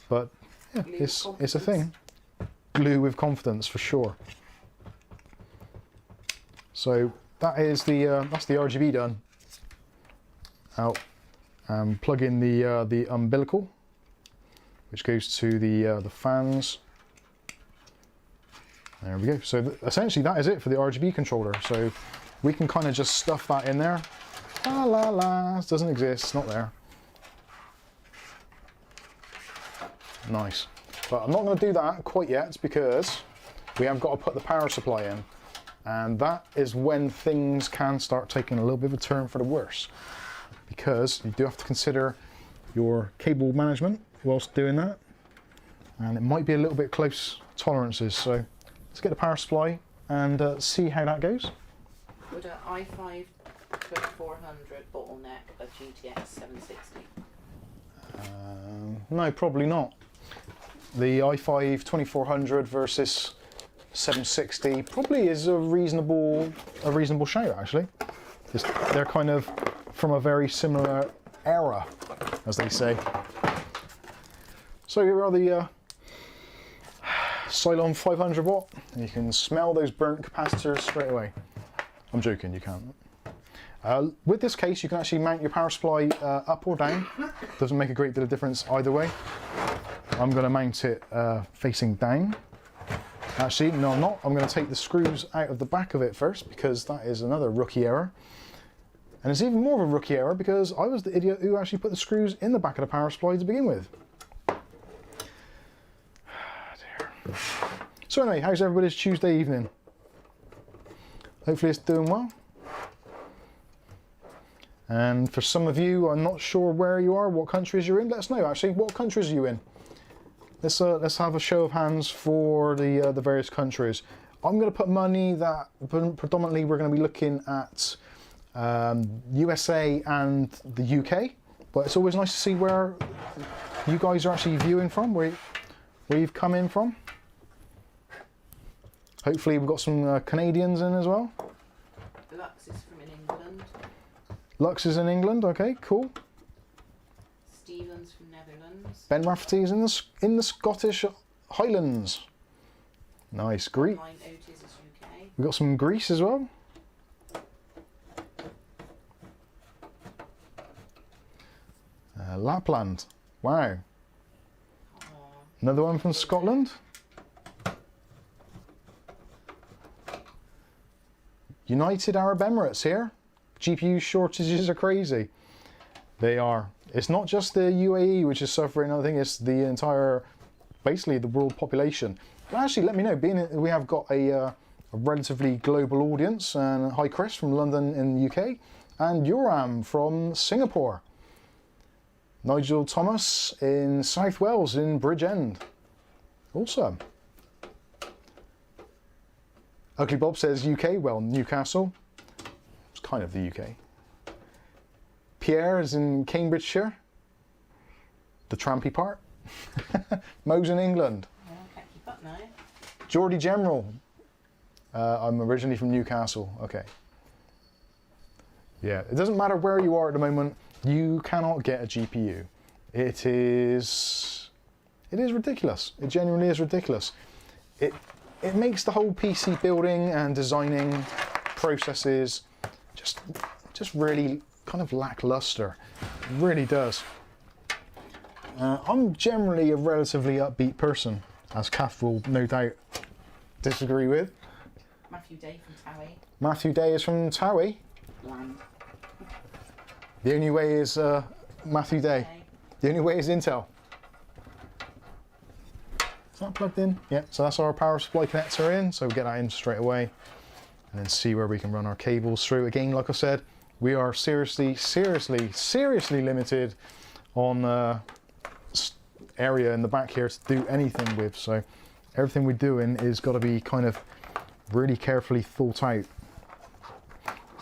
but yeah, it's a thing. Glue with confidence for sure. So that is that's the RGB done. Out. Plug in the umbilical, which goes to the fans. There we go. So essentially that is it for the RGB controller. So we can kind of just stuff that in there. La la la, it doesn't exist, it's not there. Nice. But I'm not going to do that quite yet because we have got to put the power supply in. And that is when things can start taking a little bit of a turn for the worse. Because you do have to consider your cable management whilst doing that. And it might be a little bit close tolerances. So let's get the power supply and see how that goes. Would an i5 2400 bottleneck a GTX 760? No, probably not. The i5 2400 versus 760 probably is a reasonable shout actually. They're kind of from a very similar era, as they say. So here are the Cylon 500 watt. You can smell those burnt capacitors straight away. I'm joking, you can't. With this case, you can actually mount your power supply up or down. Doesn't make a great deal of difference either way. I'm going to mount it facing down. Actually, no I'm not. I'm going to take the screws out of the back of it first because that is another rookie error. And it's even more of a rookie error because I was the idiot who actually put the screws in the back of the power supply to begin with. So anyway, how's everybody's Tuesday evening? Hopefully it's doing well. And for some of you, I'm not sure where you are, what countries you're in. Let us know actually, what countries are you in? Let's have a show of hands for the various countries. I'm going to put money that predominantly we're going to be looking at USA and the UK, but it's always nice to see where you guys are actually viewing from, where you've come in from. Hopefully we've got some Canadians in as well. Lux is from England. Lux is in England, okay, cool. Stephen's from Netherlands. Ben Rafferty is in the Scottish Highlands. Nice. Greece. Otis is UK. We've got some Greece as well. Lapland. Wow. Aww. Another one from Scotland. United Arab Emirates here. GPU shortages are crazy. They are. It's not just the UAE which is suffering, I think it's the entire, basically the world population. But actually, let me know, being we have got a relatively global audience, and hi Chris from London in the UK, and Yoram from Singapore. Nigel Thomas in South Wales in Bridgend. Awesome. Ugly Bob says UK, well, Newcastle. It's kind of the UK. Pierre is in Cambridgeshire. The trampy part. Mo's in England. Oh, I can't keep up now. Geordie General. I'm originally from Newcastle. Okay. Yeah, it doesn't matter where you are at the moment, you cannot get a GPU. It is ridiculous. It genuinely is ridiculous. It makes the whole PC building and designing processes just really kind of lackluster. It really does. I'm generally a relatively upbeat person, as Kath will no doubt disagree with. Matthew Day from Towie. Matthew Day is from Towie. Land. The only way is Matthew Day. Okay. The only way is Intel. Is that plugged in? Yeah, so that's our power supply connector in, so we'll get that in straight away and then see where we can run our cables through. Again, like I said, we are seriously limited on area in the back here to do anything with, so everything we're doing is got to be kind of really carefully thought out.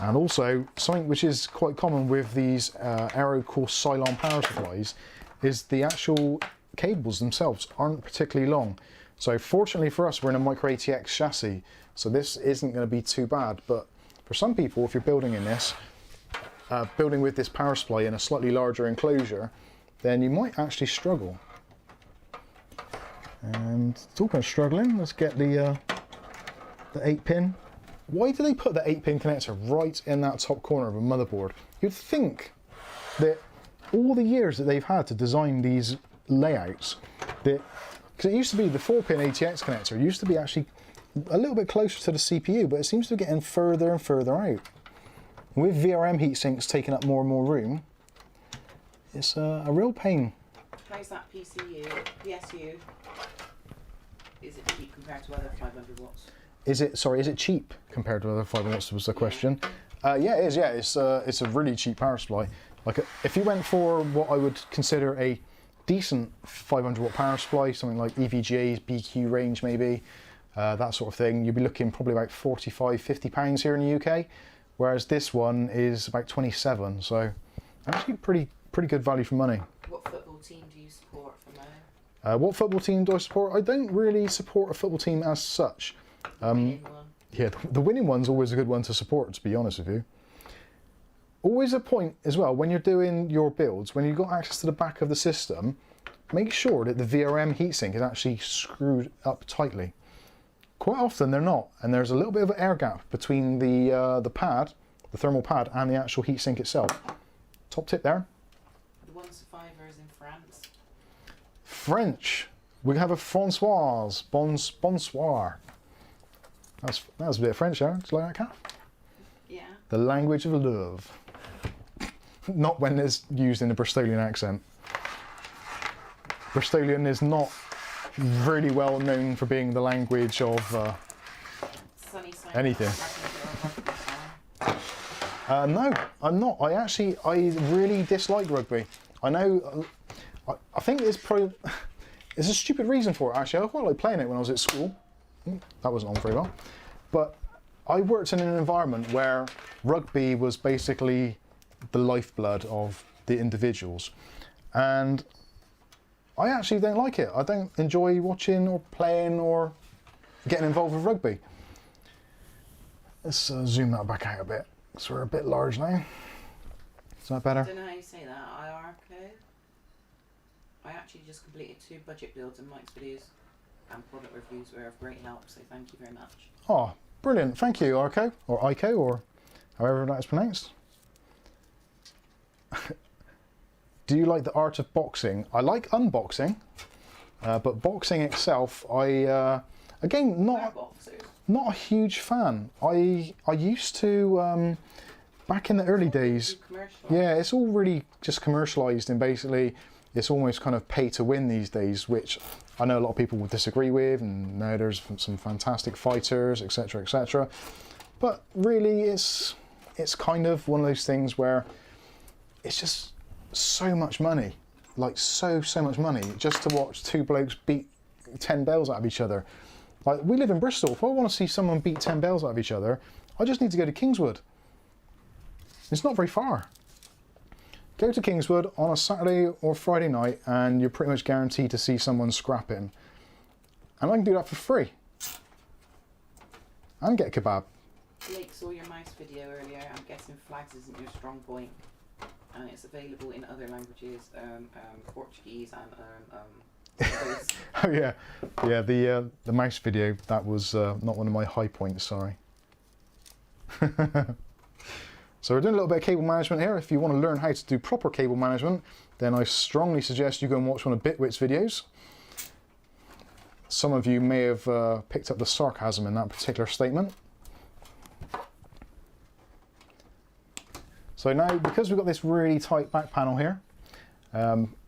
And also, something which is quite common with these Aerocool Cylon power supplies is the actual cables themselves aren't particularly long. So fortunately for us, we're in a micro ATX chassis, so this isn't going to be too bad. But for some people, if you're building in this, building with this power supply in a slightly larger enclosure, then you might actually struggle. And talking of struggling, let's get the 8-pin. Why do they put the 8-pin connector right in that top corner of a motherboard? You'd think that all the years that they've had to design these layouts, that because it used to be the 4-pin ATX connector used to be actually a little bit closer to the CPU, but it seems to be getting further and further out. With VRM heatsinks taking up more and more room, it's a real pain. How's that PSU? Is it cheap compared to other 500 watts? Is it cheap compared to other 500 watts was the question. Yeah, it is, yeah, it's a really cheap power supply. Like if you went for what I would consider a decent 500 watt power supply, something like EVGA's BQ range maybe, that sort of thing, you'd be looking probably about £45–50 here in the UK, whereas this one is about 27, so actually pretty good value for money. What football team do you support from there? What football team do I support? I don't really support a football team as such. Yeah, the winning one's always a good one to support, to be honest with you. Always a point as well, when you're doing your builds, when you've got access to the back of the system, make sure that the VRM heatsink is actually screwed up tightly. Quite often they're not, and there's a little bit of an air gap between the pad, the thermal pad, and the actual heatsink itself. Top tip there. The one survivor is in France. French. We have a Françoise. Bonsoir. That was a bit of French there. Do you like that, Kat? Yeah. The language of love. Not when it's used in a Bristolian accent. Bristolian is not really well known for being the language of Sunny side anything. up, No, I'm not. I really dislike rugby. I know, I think it's probably, there's a stupid reason for it actually. I quite like playing it when I was at school. That wasn't on very well. But I worked in an environment where rugby was basically the lifeblood of the individuals. And I actually don't like it. I don't enjoy watching or playing or getting involved with rugby. Let's zoom that back out a bit, because we're a bit large now. Is that better? I don't know how you say that. Aerocool. I actually just completed 2 budget builds, and Mike's videos and product reviews were of great help, so thank you very much. Oh, brilliant. Thank you, Arco, or Ico, or however that is pronounced. Do you like the art of boxing? I like unboxing, but boxing itself, again, not a huge fan. I used to, back in the early days, yeah, it's all really just commercialised, and basically it's almost kind of pay to win these days, which I know a lot of people will disagree with, and now there's some fantastic fighters, etc., etc. But really, it's kind of one of those things where it's just so much money, like so much money, just to watch 2 blokes beat 10 bells out of each other. Like, we live in Bristol. If I want to see someone beat 10 bells out of each other, I just need to go to Kingswood. It's not very far. Go to Kingswood on a Saturday or Friday night and you're pretty much guaranteed to see someone scrapping. And I can do that for free. And get a kebab. Blake saw your mouse video earlier. I'm guessing flags isn't your strong point. And it's available in other languages, Portuguese and Oh yeah, yeah. The mouse video, that was not one of my high points. Sorry. So we're doing a little bit of cable management here. If you want to learn how to do proper cable management, then I strongly suggest you go and watch one of Bitwit's videos. Some of you may have picked up the sarcasm in that particular statement. So now, because we've got this really tight back panel here,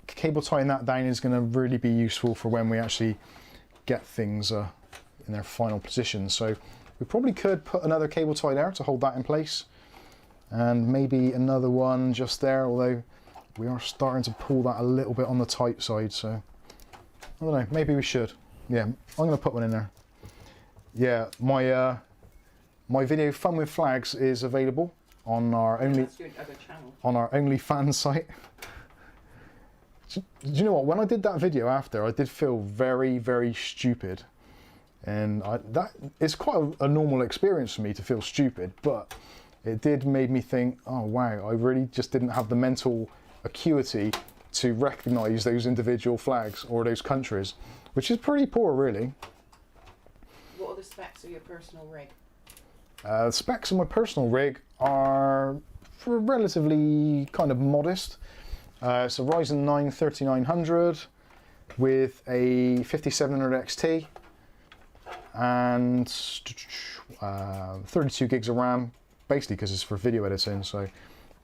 cable tying that down is going to really be useful for when we actually get things in their final position. So we probably could put another cable tie there to hold that in place, and maybe another one just there, although we are starting to pull that a little bit on the tight side, so I don't know, maybe we should. Yeah, I'm going to put one in there. Yeah, my video Fun with Flags is available on our OnlyFans site. Do you know what? When I did that video after, I did feel very stupid, and that it's quite a normal experience for me to feel stupid, but it did made me think, oh wow, I really just didn't have the mental acuity to recognise those individual flags or those countries, which is pretty poor, really. What are the specs of your personal rig? The specs of my personal rig are relatively kind of modest. It's a Ryzen 9 3900 with a 5700 XT and 32 gigs of RAM, basically because it's for video editing, so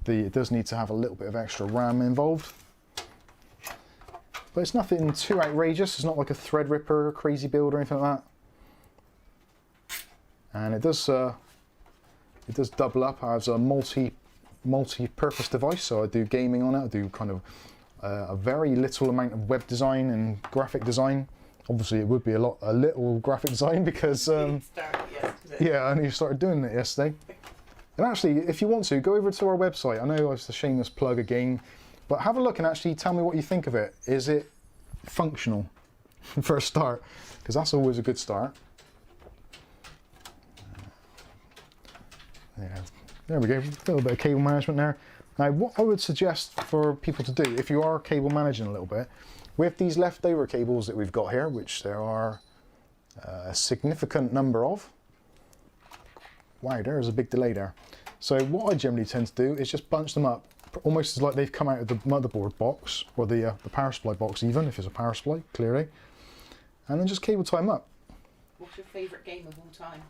it does need to have a little bit of extra RAM involved. But it's nothing too outrageous. It's not like a Threadripper crazy build or anything like that. And it does double up as a multi-purpose device, so I do gaming on it, I do kind of a very little amount of web design and graphic design. Obviously it would be a little graphic design because yeah, I only started doing it yesterday. And actually, if you want to, go over to our website. I know it's a shameless plug again, but have a look and actually tell me what you think of it. Is it functional for a start? Because that's always a good start. Yeah, there we go, a little bit of cable management there. Now what I would suggest for people to do, if you are cable managing a little bit, with these leftover cables that we've got here, which there are a significant number of. Wow, there's a big delay there. So what I generally tend to do is just bunch them up, almost as like they've come out of the motherboard box, or the power supply box even, if it's a power supply, clearly. And then just cable tie them up. What's your favourite game of all time?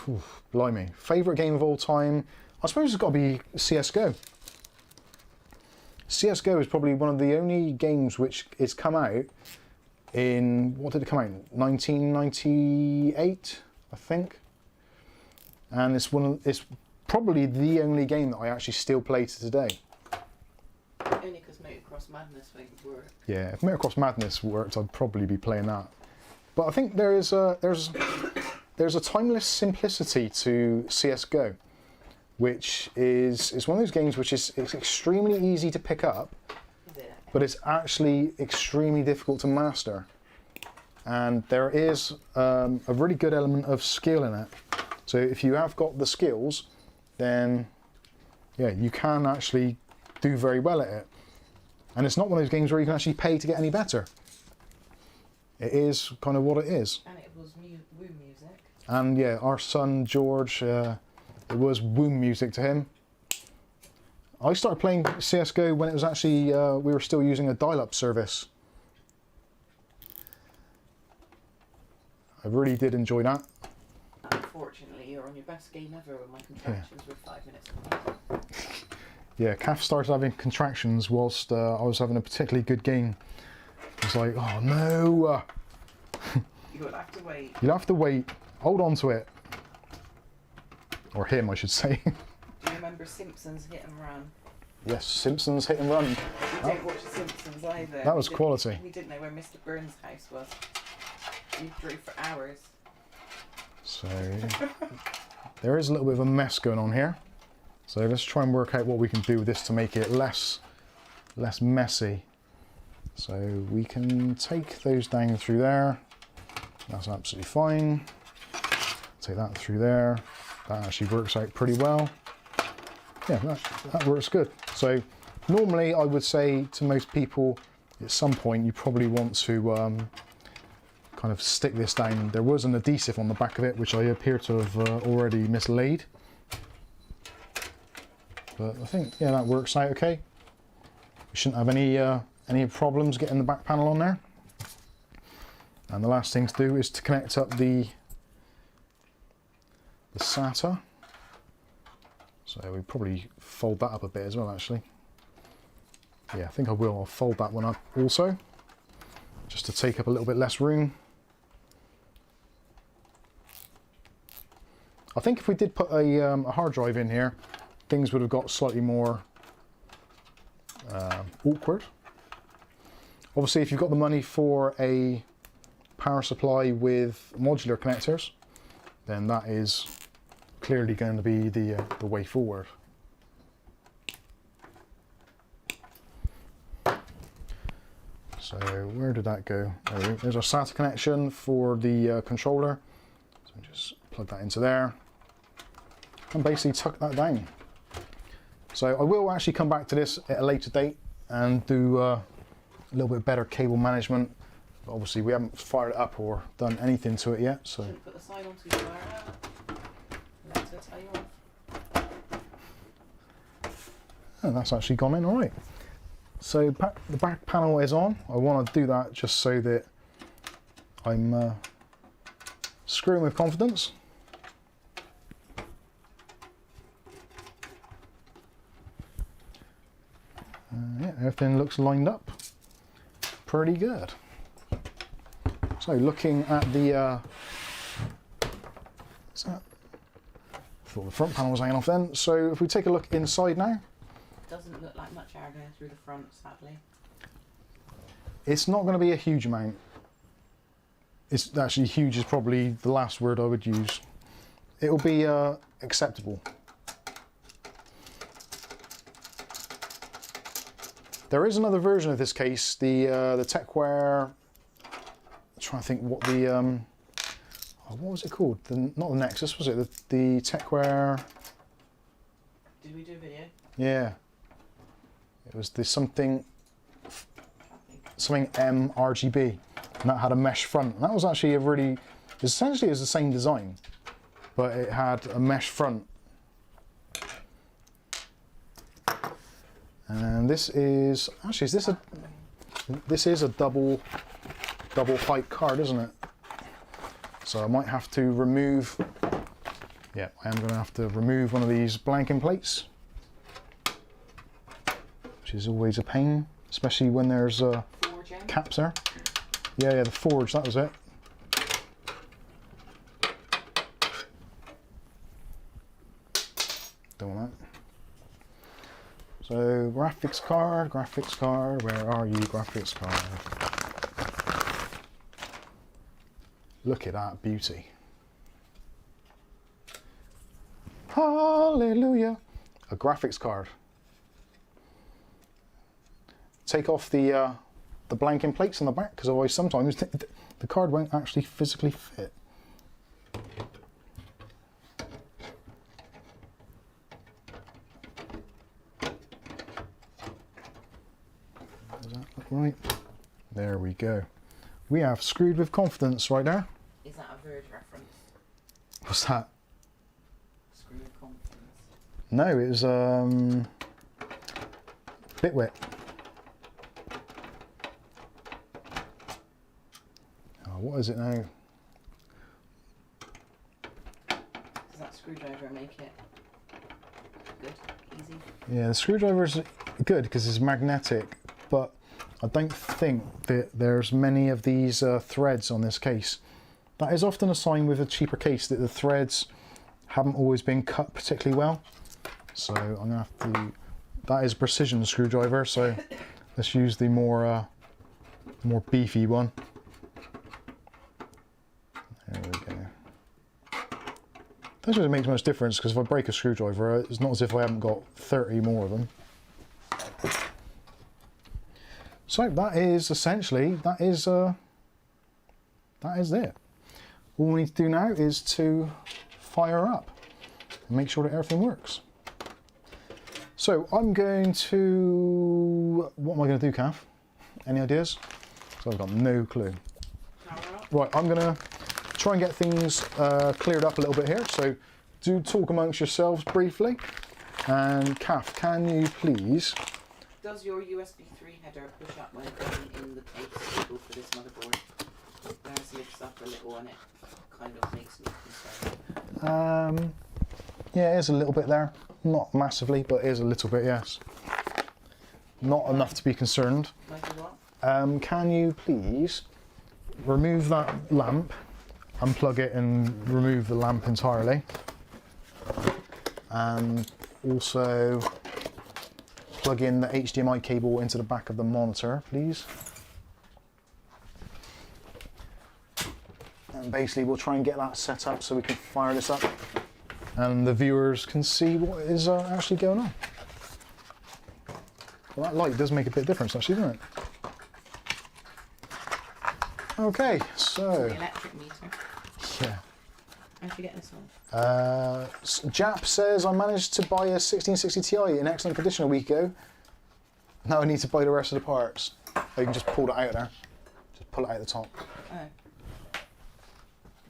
Oof, blimey. Favourite game of all time? I suppose it's got to be CSGO. CSGO is probably one of the only games which has come out in, what did it come out in? 1998, I think. And it's probably the only game that I actually still play to today. Only because Motocross Madness won't work. Yeah, if Motocross Madness worked, I'd probably be playing that. But I think there's a timeless simplicity to CS:GO, which is one of those games which it's extremely easy to pick up, but it's actually extremely difficult to master. And there is a really good element of skill in it. So if you have got the skills, then yeah, you can actually do very well at it. And it's not one of those games where you can actually pay to get any better. It is kind of what it is. And it was Woo music. And yeah, our son George, it was womb music to him. I started playing CS:GO when it was actually, we were still using a dial-up service. I really did enjoy that. Unfortunately, you're on your best game ever when my contractions were 5 minutes away. Yeah, Kath started having contractions whilst I was having a particularly good game. It's like, oh no! You'll have to wait. You'll have to wait. Hold on to it. Or him, I should say. Do you remember Simpsons Hit and Run? Yes, Simpsons Hit and Run. We don't watch The Simpsons either. That was quality. We didn't know where Mr. Burns' house was. We drove for hours. So, there is a little bit of a mess going on here. So let's try and work out what we can do with this to make it less messy. So we can take those down through there. That's absolutely fine. Take that through there. That actually works out pretty well. Yeah, that works good. So normally I would say to most people at some point you probably want to kind of stick this down. There was an adhesive on the back of it which I appear to have already mislaid. But I think, yeah, that works out okay. We shouldn't have any problems getting the back panel on there. And the last thing to do is to connect up the SATA. So we probably fold that up a bit as well, actually. Yeah, I think I will. I'll fold that one up also, just to take up a little bit less room. I think if we did put a hard drive in here, things would have got slightly more awkward. Obviously, if you've got the money for a power supply with modular connectors, then that is clearly going to be the way forward. So where did that go? There's our SATA connection for the controller. So just plug that into there and basically tuck that down. So I will actually come back to this at a later date and do a little bit better cable management. But obviously we haven't fired it up or done anything to it yet. So Shouldn't put the side on too far out. Let her tell you off. oh, that's actually gone in all right. So the back panel is on. I want to do that just so that I'm screwing with confidence. Yeah, everything looks lined up pretty good. So looking at the thought the front panel was hanging off then. So if we take a look inside now, Doesn't look like much air going through the front, sadly. it's not going to be a huge amount. It's actually huge is probably the last word I would use. It'll be acceptable. There is another version of this case, the Tecware. I'm trying to think what the what was it called? Not the Nexus, was it? The Tecware. Did we do a video? Yeah. It was the something ARGB, and that had a mesh front. And that was actually a really, essentially it was the same design, but it had a mesh front. And this is actually, this is a double height card, isn't it? So I might have to remove. Yeah, I am going to have to remove one of these blanking plates, which is always a pain, especially when there's caps there. Yeah, the forge, that was it. So graphics card, where are you, graphics card? Look at that beauty. Hallelujah. A graphics card. Take off the blanking plates on the back, because otherwise sometimes the card won't actually physically fit. Does that look right? There we go. We have screwed with confidence right there. Is that a Verge reference? What's that? Screw with confidence. No, it was Bitwit. Oh, what is it now? Does that screwdriver make it good, easy? Yeah, the screwdriver's good because it's magnetic, but I don't think that there's many of these threads on this case. That is often a sign with a cheaper case that the threads haven't always been cut particularly well. So I'm gonna have to. That is a precision screwdriver, so let's use the more beefy one. There we go. Doesn't really make much difference because if I break a screwdriver, it's not as if I haven't got 30 more of them. So that is essentially that is it. All we need to do now is to fire up and make sure that everything works. So I'm going to. What am I going to do, Kath? Any ideas? So I've got no clue. Right, I'm going to try and get things cleared up a little bit here. So do talk amongst yourselves briefly. And Kath, can you please? Does your USB 3 header push up when putting in the case cable for this motherboard? Theirs lifts up a little and it kind of makes me concerned. Yeah, it is a little bit there. Not massively, but it is a little bit, yes. Not enough to be concerned. Like what? Can you please remove that lamp, unplug it and remove the lamp entirely? And also plug in the HDMI cable into the back of the monitor, please. And basically we'll try and get that set up so we can fire this up and the viewers can see what is actually going on. Well, that light does make a bit of difference actually, doesn't it? Okay, so... The electric meter. Yeah. How'd you get this on? Jap says, I managed to buy a 1660 Ti in excellent condition a week ago. Now I need to buy the rest of the parts. Oh, you can just pull that out there. Just pull it out the top. Oh. I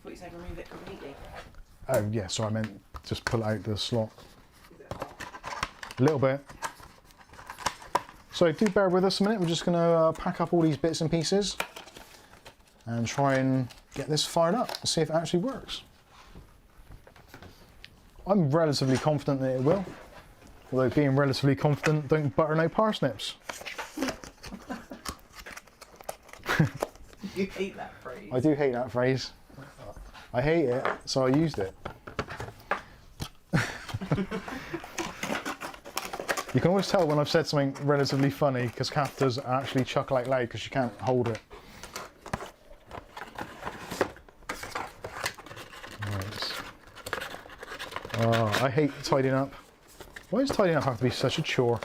thought you said remove it completely. Oh, yeah, sorry, I meant just pull it out the slot. A little bit. So do bear with us a minute. We're just going to pack up all these bits and pieces and try and get this fired up and see if it actually works. I'm relatively confident that it will. Although being relatively confident, don't butter no parsnips. You hate that phrase. I do hate that phrase. I hate it, so I used it. You can always tell when I've said something relatively funny because Kath does actually chuckle out loud because she can't hold it. Right. Oh, I hate tidying up. Why does tidying up have to be such a chore?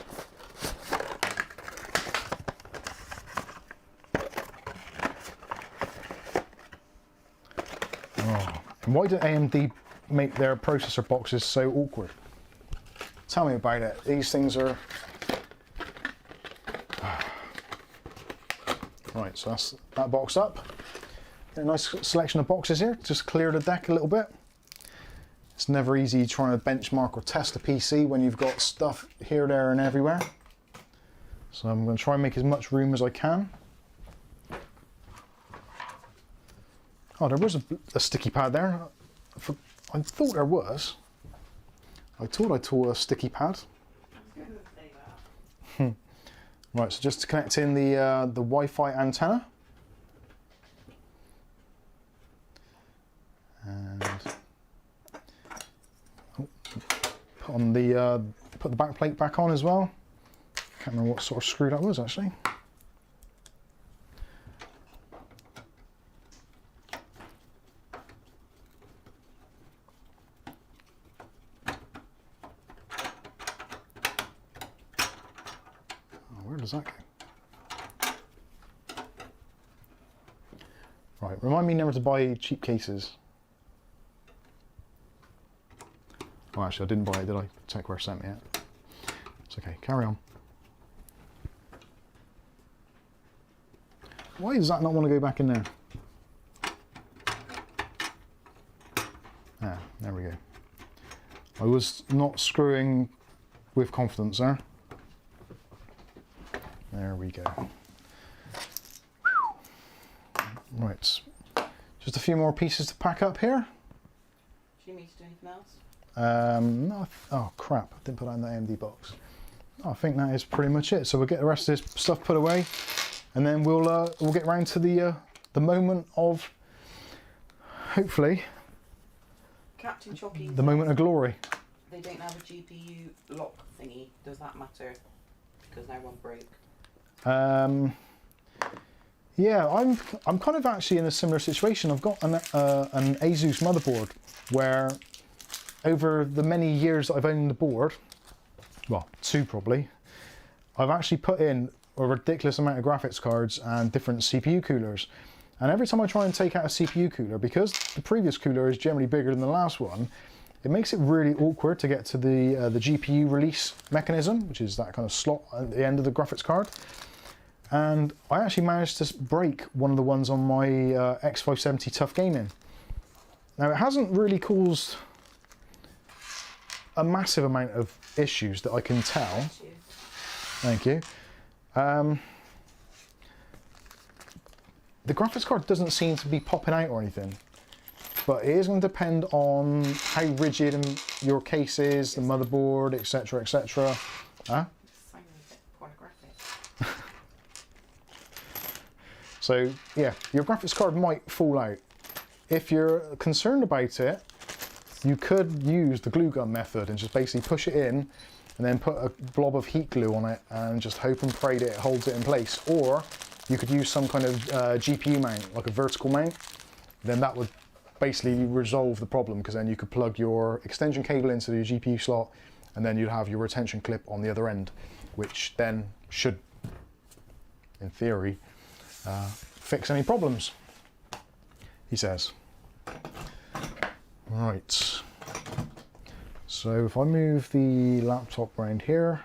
Oh. And why do AMD make their processor boxes so awkward? Tell me about it. These things are... Right, so that's that box up. Get a nice selection of boxes here. Just clear the deck a little bit. It's never easy trying to benchmark or test a PC when you've got stuff here, there and everywhere. So I'm going to try and make as much room as I can. Oh, there was a sticky pad there. I thought there was. I thought I tore a sticky pad. Right, so just to connect in the Wi-Fi antenna. And put the back plate back on as well. Can't remember what sort of screw that was actually. Oh, where does that go? Right, remind me never to buy cheap cases. Oh, actually, I didn't buy it, did I? Tecware sent me it. It's okay, carry on. Why does that not want to go back in there? Ah, there we go. I was not screwing with confidence there. There we go. Right, just a few more pieces to pack up here. Do you need to do anything else? No, oh crap, I didn't put that in the AMD box. Oh, I think that is pretty much it. So we'll get the rest of this stuff put away, and then we'll get round to the moment of, hopefully, Captain Chocky. the moment of glory. They don't have a GPU lock thingy. Does that matter? Because now one broke. Yeah, I'm kind of actually in a similar situation. I've got an Asus motherboard where over the many years that I've owned the board, well, 2 probably, I've actually put in a ridiculous amount of graphics cards and different CPU coolers. And every time I try and take out a CPU cooler, because the previous cooler is generally bigger than the last one, it makes it really awkward to get to the GPU release mechanism, which is that kind of slot at the end of the graphics card. And I actually managed to break one of the ones on my X570 Tough Gaming. Now, it hasn't really caused a massive amount of issues that I can tell. Thank you. The graphics card doesn't seem to be popping out or anything, but it is going to depend on how rigid your case is, the motherboard, etc., etc. Huh? So yeah, your graphics card might fall out. If you're concerned about it, you could use the glue gun method and just basically push it in and then put a blob of heat glue on it and just hope and pray that it holds it in place. Or you could use some kind of GPU mount, like a vertical mount. Then that would basically resolve the problem, because then you could plug your extension cable into the GPU slot and then you'd have your retention clip on the other end, which then should, in theory, fix any problems, he says. Right, so if I move the laptop around here,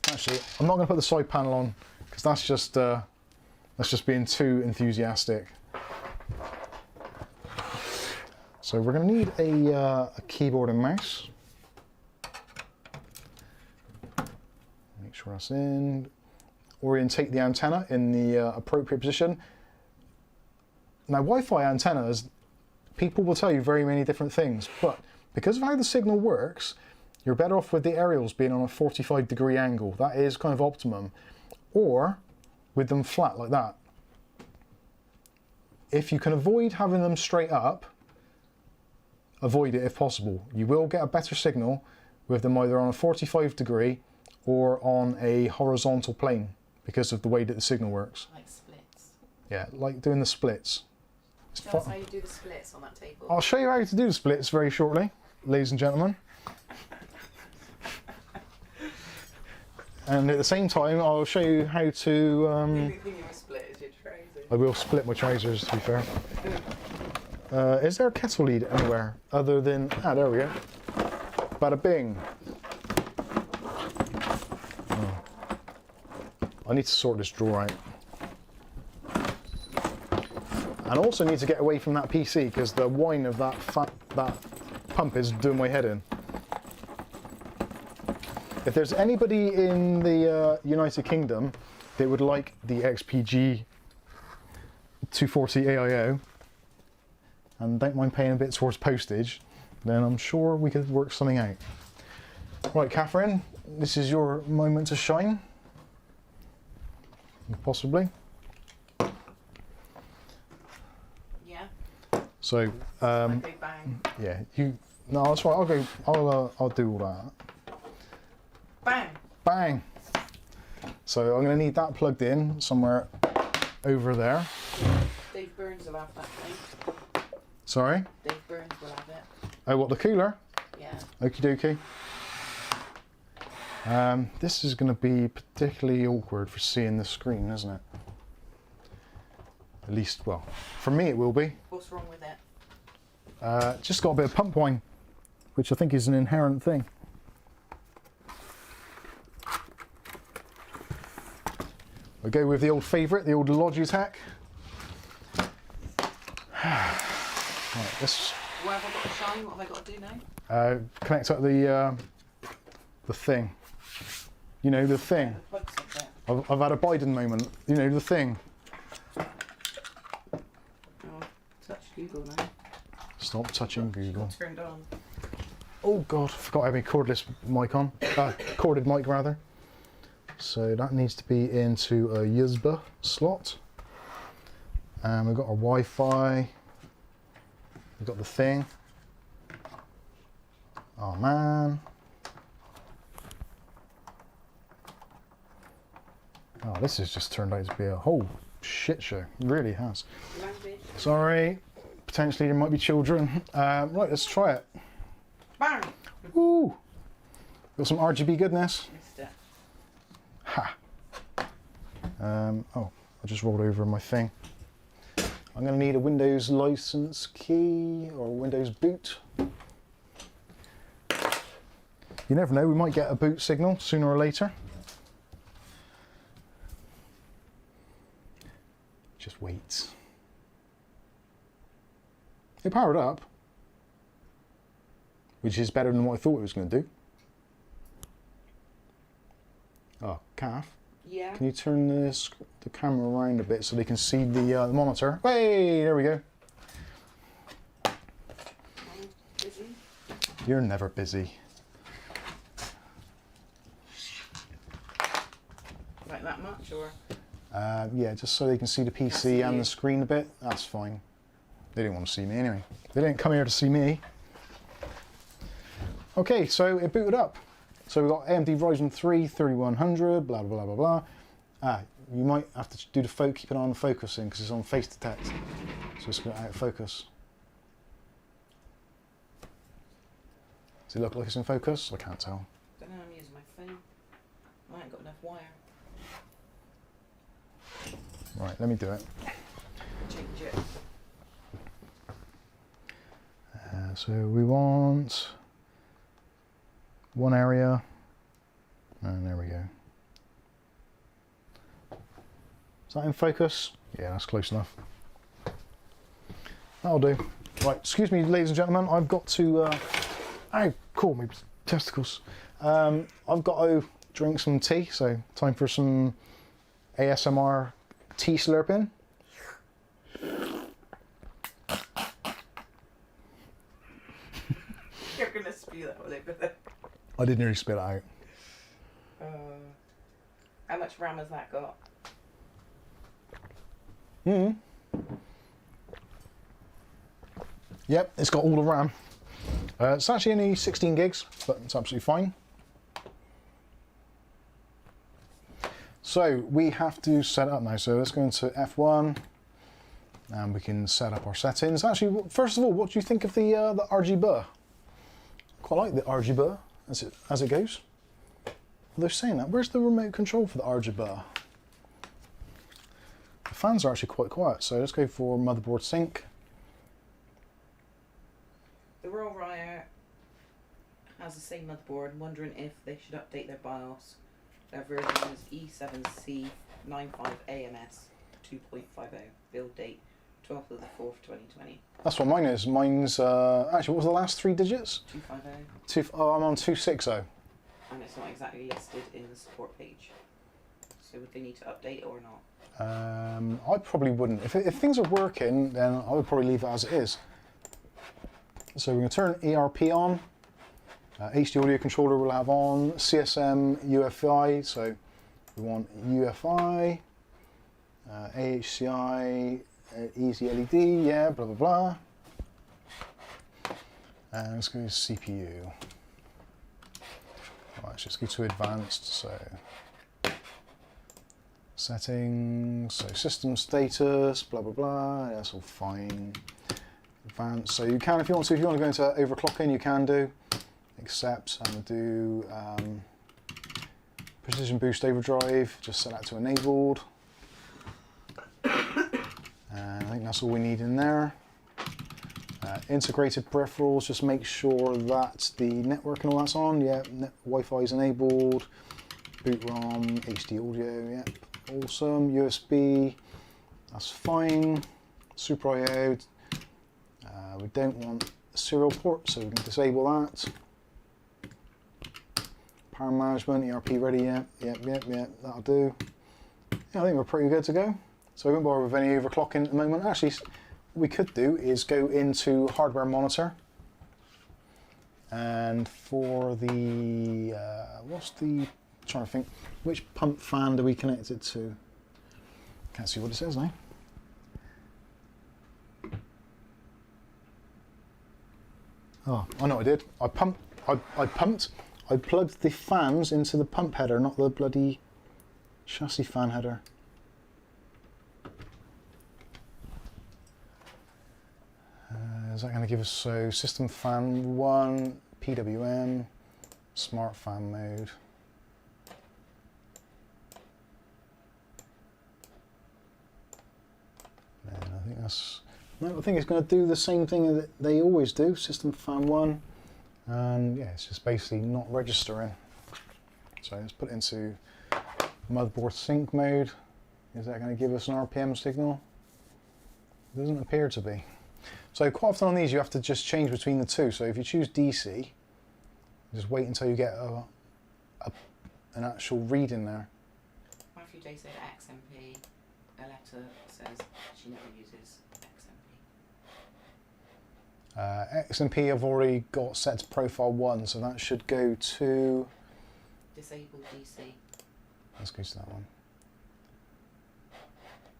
actually I'm not going to put the side panel on because that's just being too enthusiastic. So we're going to need a keyboard and mouse. Make sure that's in. Orientate the antenna in the appropriate position. Now, Wi-Fi antennas, people will tell you very many different things, but because of how the signal works, you're better off with the aerials being on a 45-degree angle. That is kind of optimum. Or with them flat like that. If you can avoid having them straight up, avoid it if possible. You will get a better signal with them either on a 45-degree or on a horizontal plane, because of the way that the signal works. Like splits. Yeah, like doing the splits. Show us how you do the splits on that table. I'll show you how to do the splits very shortly, ladies and gentlemen. And at the same time, I'll show you how to... The only thing you will split is your trousers. I will split my trousers, to be fair. Is there a kettle lead anywhere other than... Ah, there we go. Bada bing. Oh. I need to sort this drawer out. And also need to get away from that PC, because the whine of that pump is doing my head in. If there's anybody in the United Kingdom that would like the XPG 240 AIO and don't mind paying a bit towards postage, then I'm sure we could work something out. Right, Catherine, this is your moment to shine. Possibly. Yeah. So, Big bang. yeah, No, that's right. I'll go. I'll do all that. Bang! Bang. So I'm going to need that plugged in somewhere over there. Dave Burns will have that thing. Sorry. Dave Burns will have it. Oh, what, the cooler? Yeah. Okie dokie. This is going to be particularly awkward for seeing the screen, isn't it? At least, well, for me it will be. What's wrong with it? Just got a bit of pump wine, which I think is an inherent thing. We'll go with the old favourite, the old Logitech. Right, this. Where have I got to shine? What have I got to do now? Connect up the thing. You know, the thing. The plug's up there. I've had a Biden moment. You know, the thing. Oh, touch Google now. Stop touching Google. Turned on. Oh God, I forgot I have a cordless mic on. Corded mic rather. So that needs to be into a USB slot. And we've got our Wi-Fi. We've got the thing. Oh man. Oh, this has just turned out to be a whole shit show. It really has. Language. Sorry. Potentially there might be children. Right, let's try it. Bang! Woo! Got some RGB goodness. Missed it. Ha! Oh, I just rolled over my thing. I'm going to need a Windows license key or a Windows boot. You never know, we might get a boot signal sooner or later. Just wait. It powered up, which is better than what I thought it was going to do. Oh, calf. Yeah. Can you turn the camera around a bit so they can see the monitor? Hey, there we go. Busy. You're never busy. Like that much, or? Yeah, just so they can see the PC and the screen a bit. That's fine. They didn't want to see me anyway. They didn't come here to see me. Okay, so it booted up. So we've got AMD Ryzen 3 3100, blah, blah, blah, blah, blah. You might have to do the keep an eye on the focusing because it's on face detect. So it's going to out of focus. Does it look like it's in focus? I can't tell. Don't know, I'm using my phone. I ain't got enough wire. Right, let me do it. Change it. So we want one area, and there we go. Is that in focus? Yeah, that's close enough. That'll do. Right, excuse me, ladies and gentlemen, I've got to, ow, call me testicles. I've got to drink some tea, so time for some ASMR tea slurping. You're gonna spew that all over there. I did nearly spit it out. How much RAM has that got? Yep, it's got all the RAM. It's actually only 16 gigs, but it's absolutely fine. So we have to set up now. So let's go into F1 and we can set up our settings. Actually, first of all, what do you think of the RGB? Quite like the RGB as it goes. Although saying that, where's the remote control for the RGB? The fans are actually quite quiet, so let's go for motherboard sync. The Royal Riot has the same motherboard. I'm wondering if they should update their BIOS. Their version is E7C95AMS 2.50. Build date 12th of the 4th, 2020. That's what mine is. Mine's, actually, what was the last three digits? 250. Oh, I'm on 260. And it's not exactly listed in the support page. So would they need to update it or not? I probably wouldn't. If things are working, then I would probably leave it as it is. So we're going to turn ERP on. HD audio controller we'll have on. CSM UFI, so we want UFI. AHCI, easy LED, yeah, blah, blah, blah. And let's go to CPU. Right, let's just go to advanced. So settings, so system status, blah blah blah. That's all fine. Advanced. So you can, if you want to go into overclocking, you can do. Accept and do precision boost overdrive. Just set that to enabled. And I think that's all we need in there. Integrated peripherals, just make sure that the network and all that's on. Yeah, Wi-Fi is enabled. Boot ROM, HD audio, yeah, awesome. USB, that's fine. Super I/O, we don't want a serial port, so we can disable that. Power management, ERP ready, yeah, that'll do. Yeah, I think we're pretty good to go. So we won't bother with any overclocking at the moment. Actually, what we could do is go into hardware monitor, and for the what's the, trying to think, which pump fan do we connect it to? Can't see what it says now. Oh, I know what I did. I plugged the fans into the pump header, not the bloody chassis fan header. Is that going to give us, so system fan 1, PWM, smart fan mode. And I think that's, no, I think it's going to do the same thing that they always do, system fan 1, and yeah, it's just basically not registering. So let's put it into motherboard sync mode. Is that going to give us an RPM signal? It doesn't appear to be. So quite often on these you have to just change between the two. So if you choose DC, just wait until you get an actual read in there. What if you do say XMP? Aletta says she never uses XMP. XMP I've already got set to profile 1, so that should go to... Disable DC. Let's go to that one.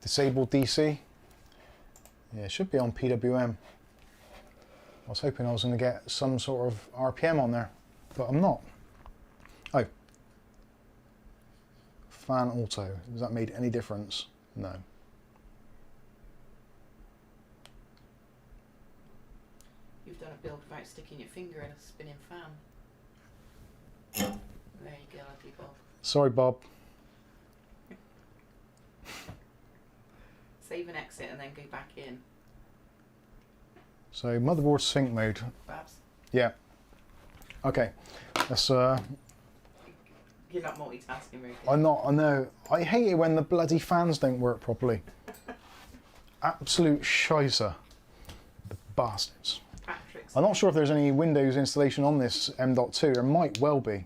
Disable DC. Yeah, it should be on PWM. I was hoping I was going to get some sort of RPM on there, but I'm not. Oh. Fan auto. Does that make any difference? No. You've done a build without sticking your finger in a spinning fan. There you go, lovely Bob. Sorry, Bob. Save and exit and then go back in. So motherboard sync mode. Babs. Yeah. Okay. Let's. You're not multitasking, really. I'm not. I know. I hate it when the bloody fans don't work properly. Absolute shizer. The bastards. Patrick's. I'm not sure if there's any Windows installation on this M.2. There might well be.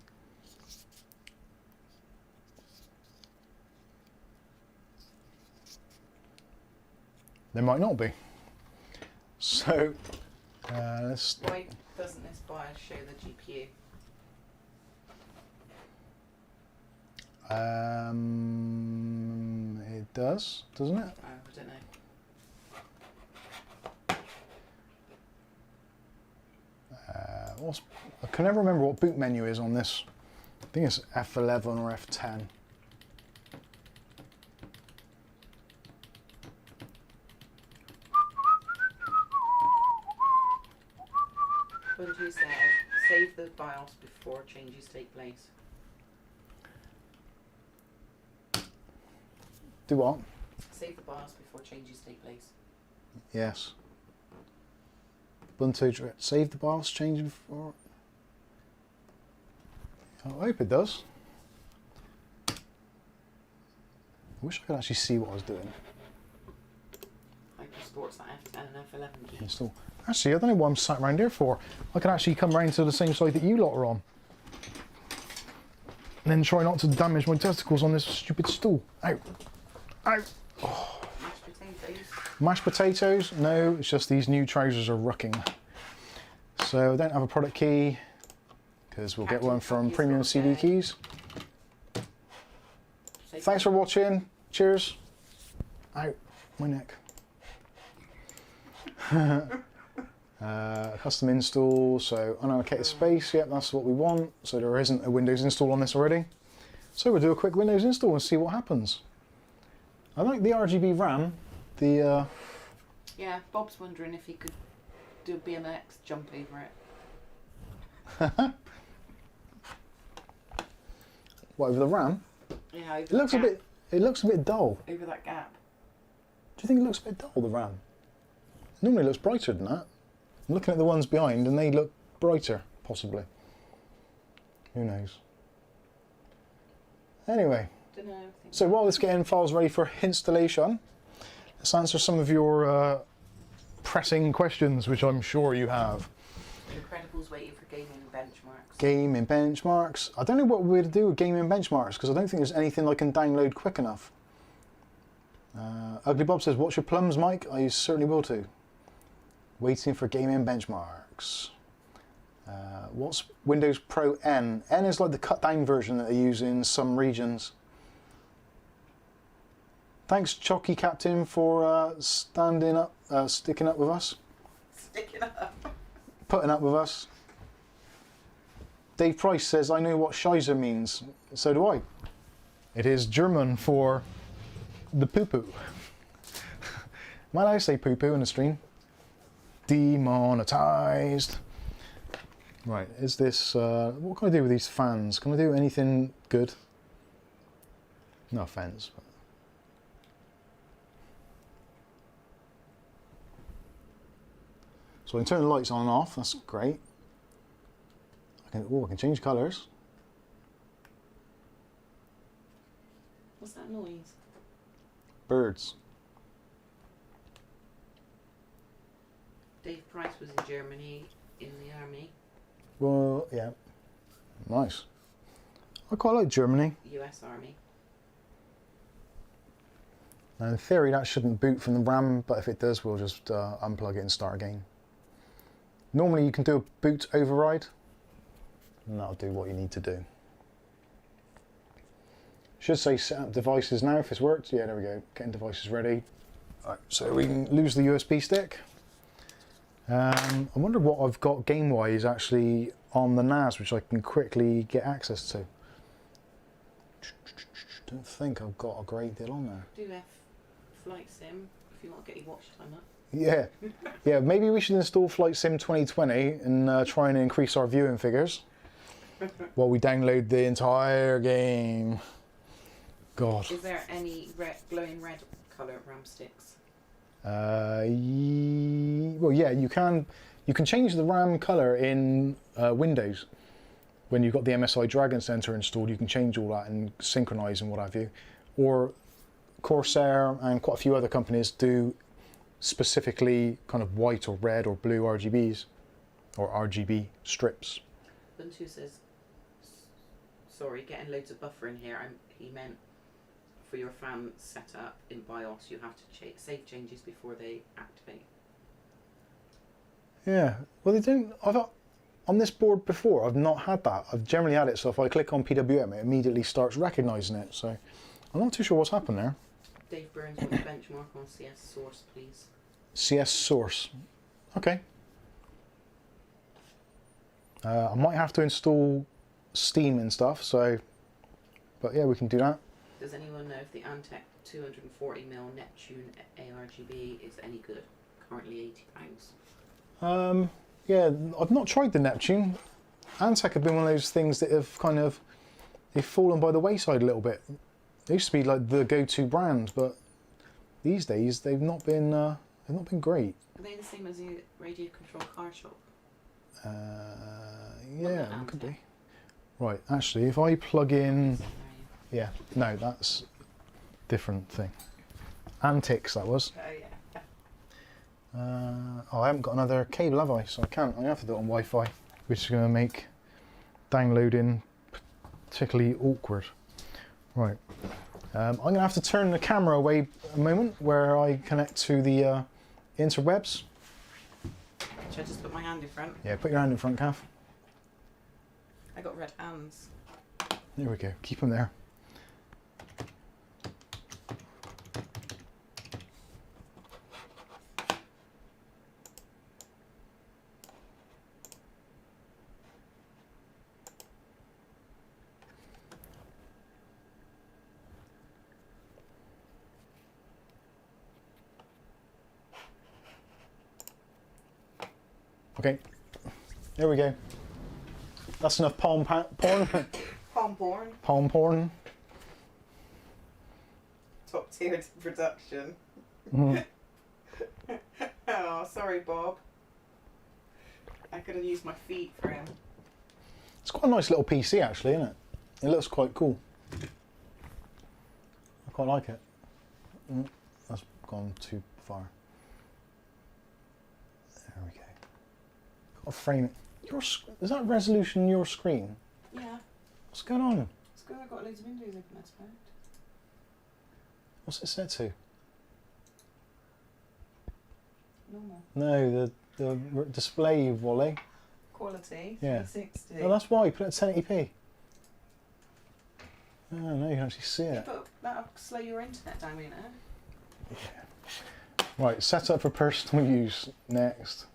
There might not be. So, let's... Why doesn't this BIOS show the GPU? It does, doesn't it? Oh, I don't know. I can never remember what boot menu is on this. I think it's F11 or F10. Ubuntu said, save the BIOS before changes take place. Do what? Save the BIOS before changes take place. Yes. Ubuntu, save the BIOS change before. I hope it does. I wish I could actually see what I was doing. Hyper Sports that F10 and F11 key. Install. Actually, I don't know what I'm sat around here for. I can actually come round to the same side that you lot are on. And then try not to damage my testicles on this stupid stool. Ow. Ow. Oh. Mashed potatoes. Mashed potatoes? No, it's just these new trousers are rucking. So I don't have a product key, because we'll get one from Premium CD Keys. Thanks for watching. Cheers. Ow, my neck. Custom install, so unallocated space, yep, that's what we want. So there isn't a Windows install on this already. So we'll do a quick Windows install and see what happens. I like the RGB RAM. Yeah, Bob's wondering if he could do a BMX jump over it. What, over the RAM? Yeah, over It looks a bit dull. over that gap. Do you think it looks a bit dull, the RAM? Normally it looks brighter than that. I'm looking at the ones behind and they look brighter, possibly. Who knows? Anyway, Dunno, so while it's getting files ready for installation, let's answer some of your pressing questions, which I'm sure you have. Incredible's waiting for gaming benchmarks. Gaming benchmarks. I don't know what we're to do with gaming benchmarks because I don't think there's anything I can download quick enough. Ugly Bob says, "What's your plums, Mike?" I certainly will too. Waiting for gaming benchmarks. What's Windows Pro N? N is like the cut down version that they use in some regions. Thanks, Chalky Captain, for standing up, sticking up with us. Sticking up. Putting up with us. Dave Price says, "I know what Scheiße means." So do I. It is German for the poo-poo. Might I say poo-poo in the stream? Demonetized. Right, is this... what can I do with these fans? Can I do anything good? No offense. But... So I can turn the lights on and off, that's great. I can change colours. What's that noise? Birds. Dave Price was in Germany in the army. Well, yeah. Nice. I quite like Germany. US Army. Now in theory that shouldn't boot from the RAM, but if it does we'll just unplug it and start again. Normally you can do a boot override, and that'll do what you need to do. Should say set up devices now if it's worked. Yeah, there we go. Getting devices ready. Right, so we can lose the USB stick. I wonder what I've got game-wise actually on the NAS, which I can quickly get access to. Don't think I've got a great deal on there. Do F Flight Sim if you want to get your watch time up. Yeah, yeah. Maybe we should install Flight Sim 2020 and try and increase our viewing figures while we download the entire game. God. Is there any glowing red colour RAM sticks? Well, yeah, you can change the RAM color in Windows. When you've got the MSI Dragon Center installed, you can change all that and synchronize and what have you. Or Corsair and quite a few other companies do specifically kind of white or red or blue RGBs or RGB strips. Buntu says, sorry, getting loads of buffer in here. He meant for your fan setup in BIOS, you have to save changes before they activate. Yeah, well they don't. On this board before, I've not had that. I've generally had it, so if I click on PWM, it immediately starts recognising it. So I'm not too sure what's happened there. Dave Burns wants a benchmark on CS Source, please. CS Source. Okay. I might have to install Steam and stuff, so, but yeah, we can do that. Does anyone know if the Antec 240mm Neptune ARGB is any good? Currently £80. Yeah, I've not tried the Neptune. Antec have been one of those things that have kind of, they've fallen by the wayside a little bit. They used to be like the go-to brand, but these days they've not been great. Are they the same as the radio control car shop? Yeah, it could be. Right, actually, if I plug in, yeah, no, that's different thing. Antics, that was. Oh yeah. Oh, I haven't got another cable, have I? So I can't. I have to do it on Wi-Fi, which is going to make downloading particularly awkward. Right. I'm going to have to turn the camera away a moment where I connect to the interwebs. Should I just put my hand in front? Yeah, put your hand in front, Kath. I got red hands. There we go. Keep them there. Okay, there we go. That's enough porn. Palm porn. Palm porn. Top tier production. Mm. Oh, sorry, Bob. I could have used my feet for him. It's quite a nice little PC actually, isn't it? It looks quite cool. I quite like it. That's gone too far. There we go. Got to frame it. Is that resolution your screen? Yeah. What's going on? It's good. I've got loads of windows open, I suppose. What's it set to? Normal. No, the display, Wally. Quality. Yeah. 360. Oh, that's why you put it at 1080p. Oh, no, you can actually see it. But that'll slow your internet down, you know. Right, set up for personal use. Next.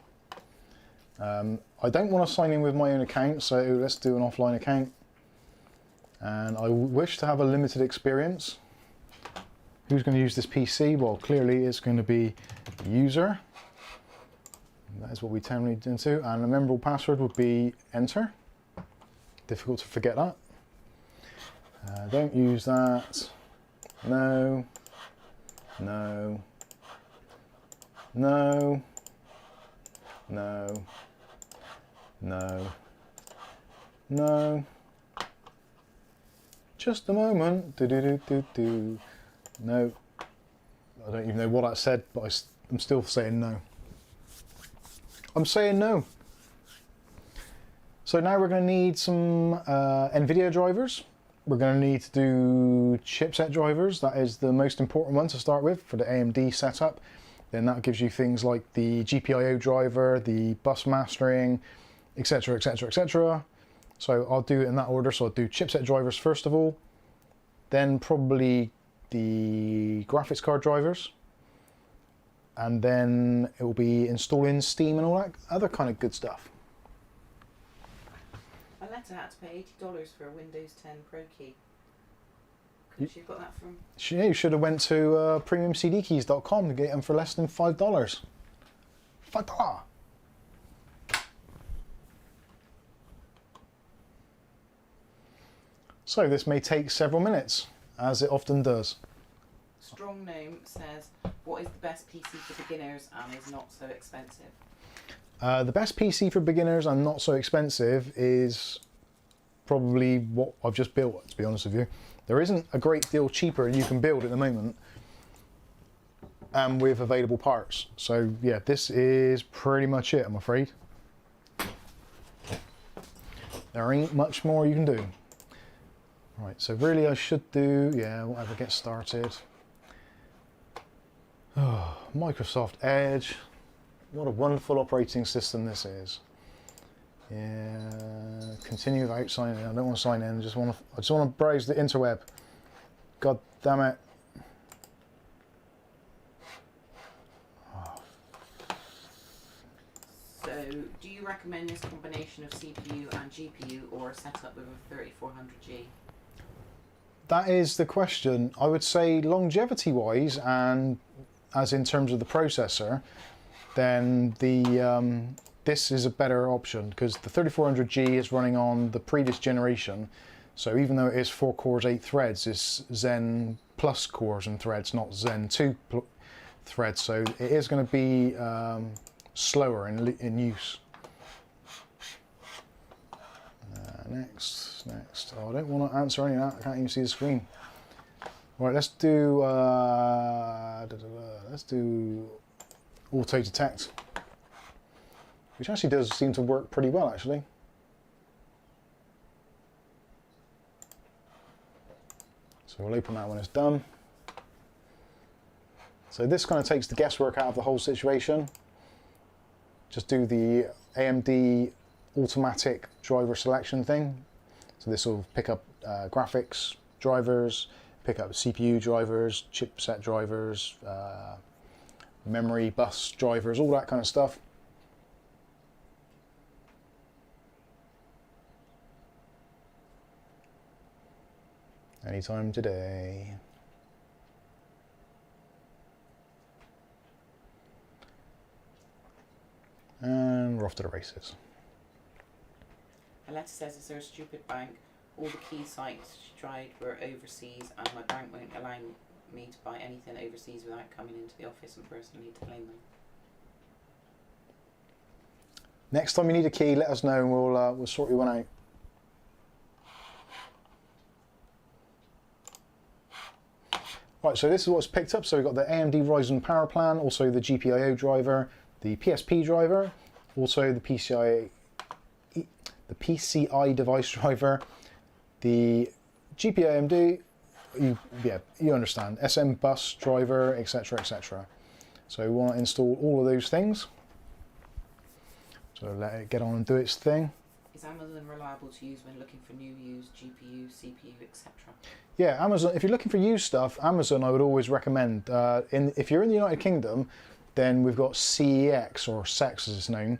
I don't want to sign in with my own account, so let's do an offline account. And I wish to have a limited experience. Who's going to use this PC? Well, clearly it's going to be user. That is what we generally do into. And a memorable password would be enter. Difficult to forget that. Don't use that. No. No. No. No. No. No. Just a moment. Do do do do do. No. I don't even know what I said, but I'm still saying no. I'm saying no. So now we're going to need some NVIDIA drivers. We're going to need to do chipset drivers. That is the most important one to start with for the AMD setup. Then that gives you things like the GPIO driver, the bus mastering, etc, etc, etc. So I'll do it in that order. So I'll do chipset drivers first of all, then probably the graphics card drivers, and then it will be installing Steam and all that other kind of good stuff. My letter had to pay $80 for a Windows 10 Pro key. Couldn't you have got that from... You should have went to premiumcdkeys.com to get them for less than $5. $5. So this may take several minutes, as it often does. Strong Gnome says, what is the best PC for beginners and is not so expensive? The best PC for beginners and not so expensive is probably what I've just built, to be honest with you. There isn't a great deal cheaper you can build at the moment, and with available parts. So yeah, this is pretty much it, I'm afraid. There ain't much more you can do. Right, so really I should do, yeah, whatever, get started. Oh, Microsoft Edge. What a wonderful operating system this is. Yeah, continue without signing in. I don't want to sign in. I just want to browse the interweb. God damn it. Oh. So, do you recommend this combination of CPU and GPU or a setup with a 3400G? That is the question. I would say longevity-wise, and as in terms of the processor, then the this is a better option because the 3400G is running on the previous generation. So even though it is 4 cores, 8 threads, it's Zen plus cores and threads, not Zen 2 threads. So it is going to be slower in use. Next. Oh, I don't want to answer any of that. I can't even see the screen. Right, let's do auto detect, which actually does seem to work pretty well, actually. So we'll open that when it's done. So this kind of takes the guesswork out of the whole situation. Just do the AMD automatic driver selection thing. So this will pick up graphics drivers, pick up CPU drivers, chipset drivers, memory bus drivers, all that kind of stuff. Anytime today. And we're off to the races. A letter says, is there a stupid bank? All the key sites she tried were overseas and my bank won't allow me to buy anything overseas without coming into the office and personally to claim them. Next time you need a key, let us know and we'll sort you one out. Right, so this is what's picked up. So we've got the AMD Ryzen power plan, also the GPIO driver, the PSP driver, also the PCI device driver, the GPIMD, you understand, SM bus driver, etc, etc. So we want to install all of those things. So let it get on and do its thing. Is Amazon reliable to use when looking for new used GPU, CPU, etc? Yeah, Amazon, if you're looking for used stuff, Amazon I would always recommend. If you're in the United Kingdom, then we've got CEX, or SEX as it's known.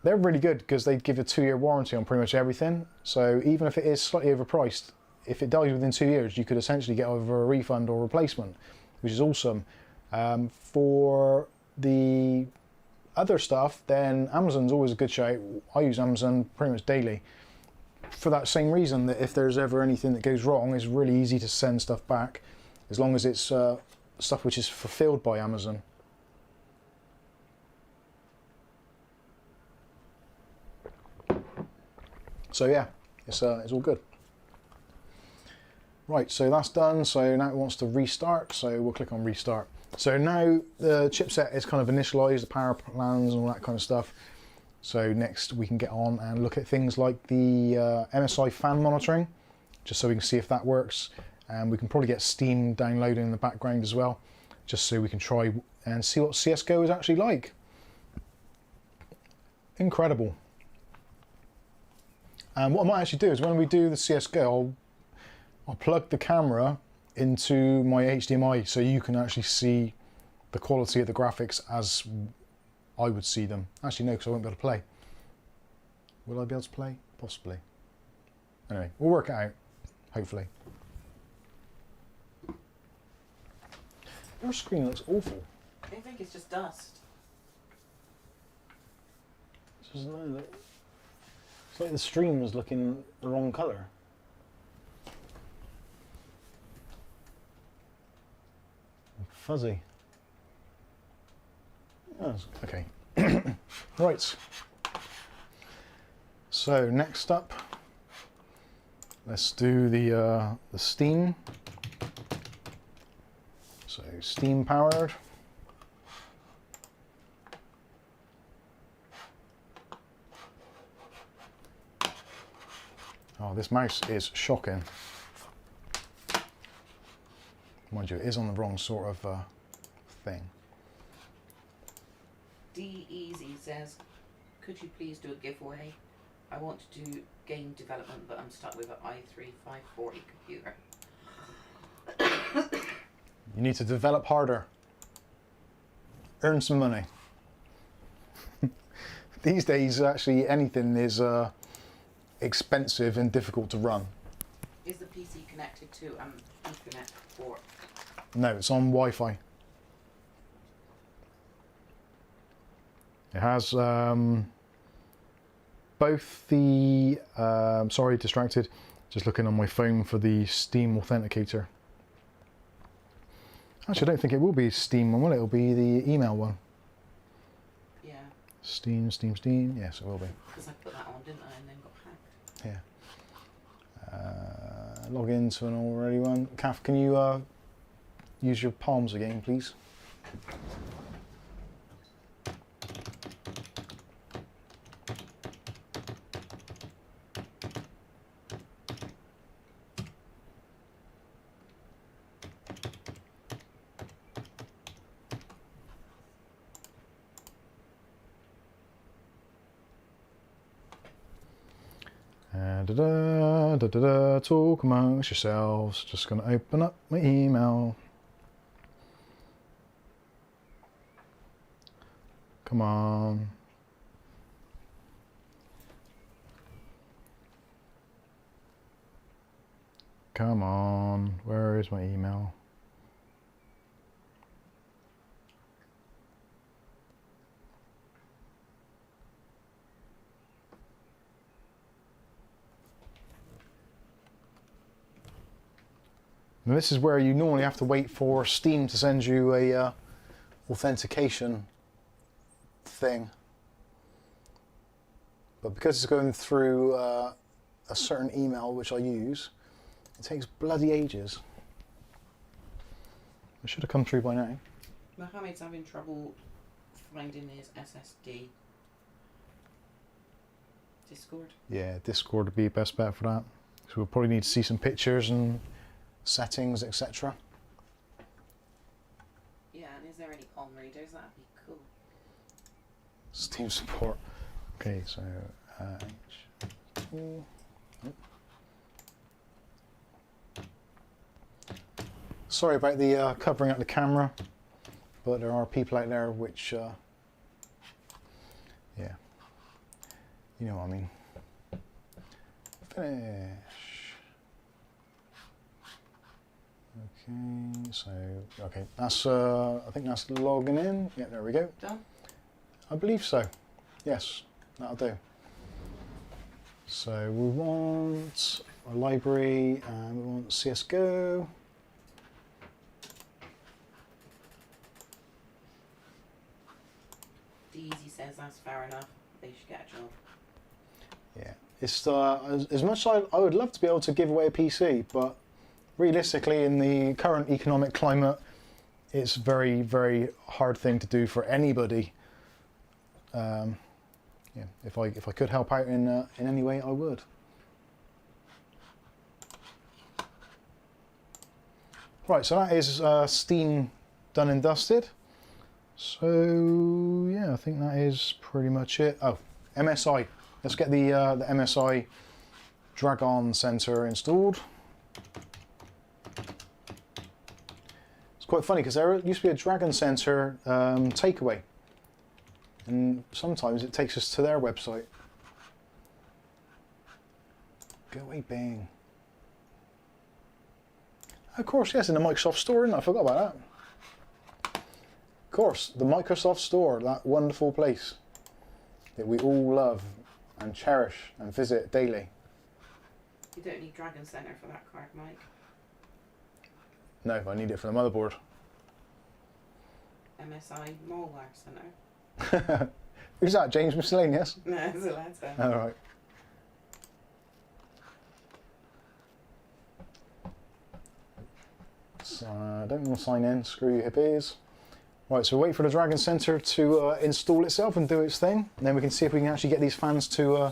They're really good because they give a 2-year warranty on pretty much everything. So even if it is slightly overpriced, if it dies within 2 years, you could essentially get either a refund or replacement, which is awesome. For the other stuff, then Amazon's always a good shout. I use Amazon pretty much daily for that same reason, that if there's ever anything that goes wrong, it's really easy to send stuff back as long as it's stuff which is fulfilled by Amazon. So yeah, it's all good. Right, so that's done. So now it wants to restart, so we'll click on restart. So now the chipset is kind of initialized, the power plans and all that kind of stuff. So next we can get on and look at things like the MSI fan monitoring, just so we can see if that works. And we can probably get Steam downloaded in the background as well, just so we can try and see what CSGO is actually like. Incredible. And what I might actually do is when we do the CSGO, I'll plug the camera into my HDMI so you can actually see the quality of the graphics as I would see them. Actually no, because I won't be able to play. Will I be able to play? Possibly. Anyway, we'll work it out, hopefully. Your screen looks awful. I think it's just dust. It's like the stream was looking the wrong colour. Fuzzy. Oh, okay. Right. So next up, let's do the Steam. So Steam powered. Oh, this mouse is shocking. Mind you, it is on the wrong sort of thing. D Easy says, could you please do a giveaway? I want to do game development, but I'm stuck with an i3 540 computer. You need to develop harder. Earn some money. These days, actually, anything is expensive and difficult to run. Is the PC connected to an Ethernet port? No, it's on Wi-Fi. It has both the, sorry, distracted, just looking on my phone for the Steam Authenticator. Actually, I don't think it will be Steam one, will it? It'll be the email one. Yeah. Steam, yes it will be. Because I put that on, didn't I, and then got hacked. Yeah. Log into an already one. Kath, can you use your palms again, please? Talk amongst yourselves. Just going to open up my email. Come on. Come on. Where is my email? Now this is where you normally have to wait for Steam to send you a authentication thing. But because it's going through a certain email which I use, it takes bloody ages. It should have come through by now. Mohammed's having trouble finding his SSD. Discord? Yeah, Discord would be the best bet for that. So we'll probably need to see some pictures and settings, etc. Yeah, and is there any palm readers? That'd be cool. Steam support. Okay, so sorry about the covering up the camera, but there are people out there which, yeah, you know what I mean. Finish. Okay, so okay, that's I think that's logging in. Yeah, there we go. Done? I believe so. Yes, that'll do. So we want a library and we want CSGO. Deezy says that's fair enough. They should get a job. Yeah, it's as much as I would love to be able to give away a PC, but realistically, in the current economic climate, it's very, very hard thing to do for anybody. Yeah, if I could help out in any way, I would. Right, so that is Steam done and dusted. So yeah, I think that is pretty much it. Oh, MSI. Let's get the MSI Dragon sensor installed. It's quite funny because there used to be a Dragon sensor takeaway, and sometimes it takes us to their website. Go away, Bing. Of course, yes, in the Microsoft Store, isn't it? I forgot about that. Of course, the Microsoft Store, that wonderful place that we all love and cherish and visit daily. You don't need Dragon Center for that card, Mike. No, I need it for the motherboard. MSI Malware Center. Who's that? James Miscellaneous? No, it's a letter. All right. So I don't want to sign in. Screw you, hippies. Right, so wait for the Dragon Center to install itself and do its thing, and then we can see if we can actually get these fans to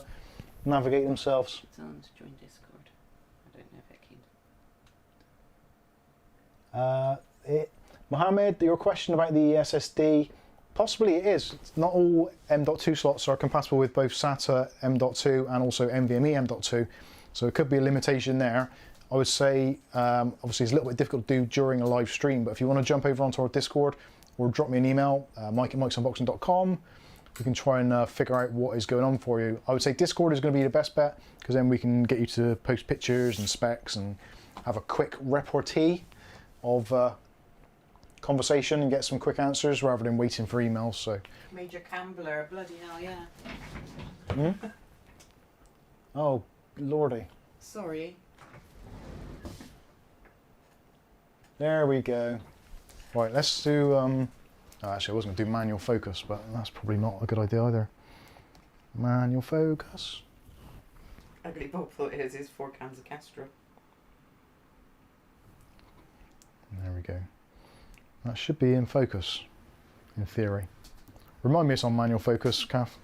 navigate themselves. Tell them to join Discord. I don't know if it can. Mohammed, your question about the SSD, possibly it is. Not all M.2 slots are compatible with both SATA M.2 and also NVMe M.2, so it could be a limitation there. I would say, obviously it's a little bit difficult to do during a live stream, but if you want to jump over onto our Discord or drop me an email, mike@mikesunboxing.com, we can try and figure out what is going on for you. I would say Discord is going to be the best bet, because then we can get you to post pictures and specs and have a quick repartee of conversation and get some quick answers rather than waiting for emails. So Major Cambler, bloody hell, yeah. Hmm? Oh, lordy. Sorry. There we go. Right, let's do, oh, actually I was going to do manual focus, but that's probably not a good idea either. Manual focus. Ugly Bob thought it was 4 cans of Castro. There we go. That should be in focus, in theory. Remind me it's on manual focus, Kath.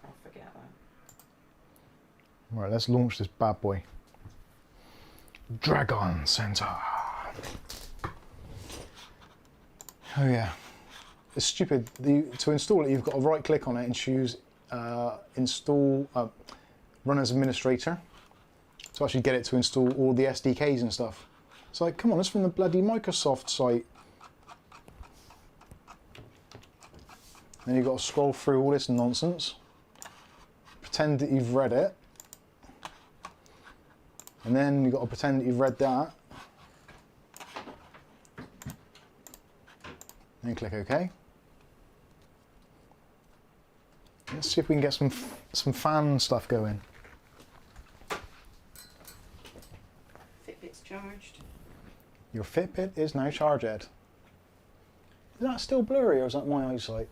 I'll forget that. Right, let's launch this bad boy. Dragon Center. Oh yeah, it's stupid. To install it, you've got to right click on it and choose install, run as administrator, to actually get it to install all the SDKs and stuff. It's like, come on, it's from the bloody Microsoft site. Then you've got to scroll through all this nonsense, pretend that you've read it, and then you've got to pretend that you've read that. Then click OK. Let's see if we can get some fan stuff going. Fitbit's Charged. Your Fitbit is now charged. Is that still blurry or is that my eyesight?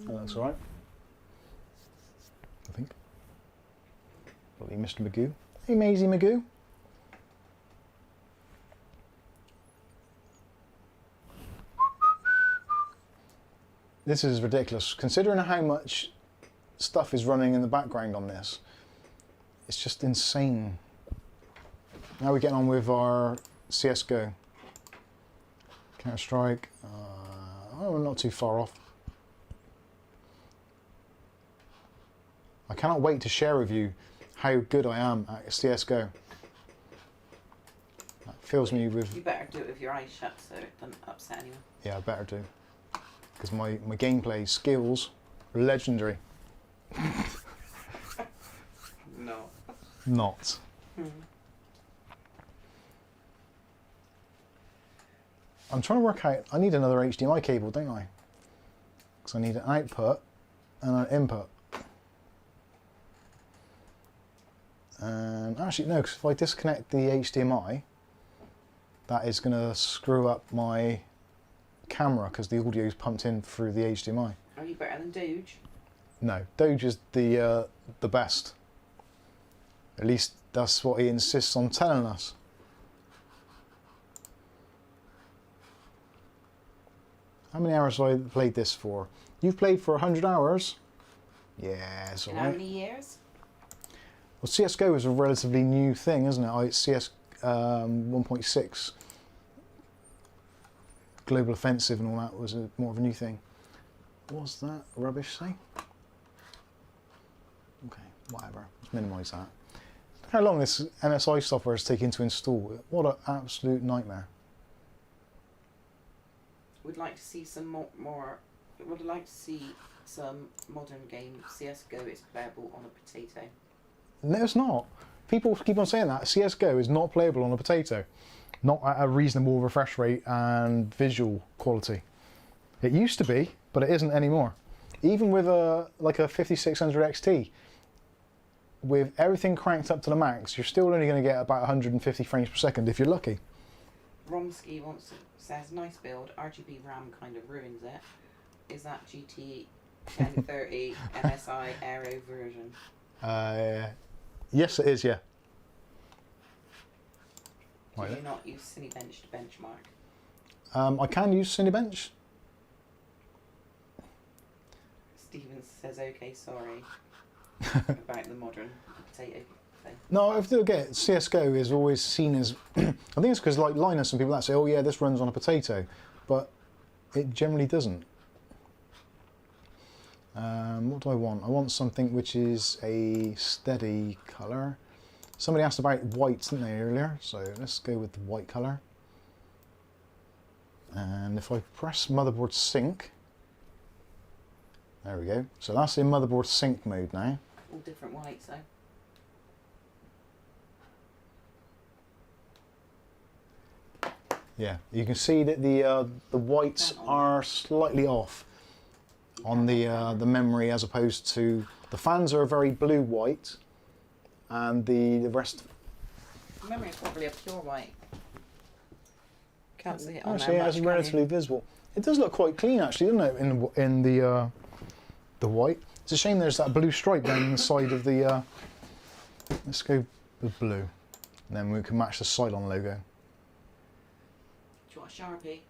That looks alright. I think. Lovely Mr. Magoo. Hey Maisie Magoo. This is ridiculous. Considering how much stuff is running in the background on this, it's just insane. Now we're getting on with our CSGO. Counter-Strike. Oh, we're not too far off. I cannot wait to share with you how good I am at CSGO. That fills me with... You better do it with your eyes shut so it doesn't upset anyone. Yeah, I better do. Because my gameplay skills are legendary. No. Not. I'm trying to work out, I need another HDMI cable, don't I? Because I need an output and an input. And actually no, because if I disconnect the HDMI, that is going to screw up my camera because the audio is pumped in through the HDMI. Are you better than Doge? No, Doge is the best. At least that's what he insists on telling us. How many hours have I played this for? You've played for 100 hours? Yeah, it's In alright. how many years? Well, CSGO is a relatively new thing, isn't it? CS 1.6 Global Offensive and all that was more of a new thing. What's that rubbish say? Okay, whatever. Let's minimise that. Look how long this MSI software is taking to install. What an absolute nightmare. Would like to see some more. Would like to see some modern game. CS:GO is playable on a potato. No, it's not. People keep on saying that. CSGO is not playable on a potato. Not at a reasonable refresh rate and visual quality. It used to be, but it isn't anymore. Even with like a 5600 XT, with everything cranked up to the max, you're still only going to get about 150 frames per second if you're lucky. Romsky says, nice build, RGB RAM kind of ruins it. Is that GT 1030 MSI Aero version? Yes, it is, yeah. Do Right. you not use Cinebench to benchmark? I can use Cinebench. Steven says, okay, sorry. About the modern potato thing. No, I do get it. CSGO is always seen as... I think it's because like Linus and people that say, oh yeah, this runs on a potato. But it generally doesn't. What do I want? I want something which is a steady colour. Somebody asked about white, didn't they, earlier? So let's go with the white colour. And if I press motherboard sync, there we go. So that's in motherboard sync mode now. All different whites though. Yeah, you can see that the whites are slightly off on the memory as opposed to the fans are very blue white, and the rest. The memory is probably a pure white. Can't see it on Actually, there yeah, much, it's can relatively you? visible. It does look quite clean, actually, doesn't it? In the white. It's a shame there's that blue stripe down the side of the. Let's go with blue, and then we can match the Cylon logo. Do you want a Sharpie?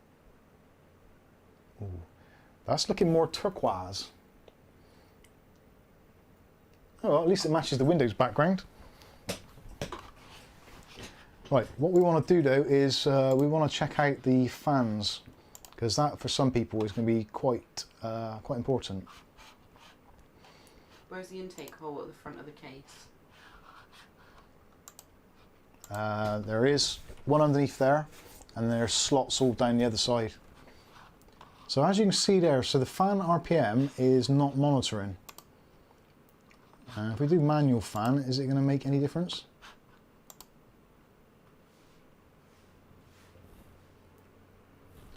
Ooh, that's looking more turquoise. Oh, well, at least it matches the Windows background. Right, what we want to do though is we want to check out the fans, because that for some people is going to be quite important. Where's the intake hole at the front of the case? There is one underneath there, and there's slots all down the other side. So as you can see there, so the fan RPM is not monitoring. If we do manual fan, is it going to make any difference?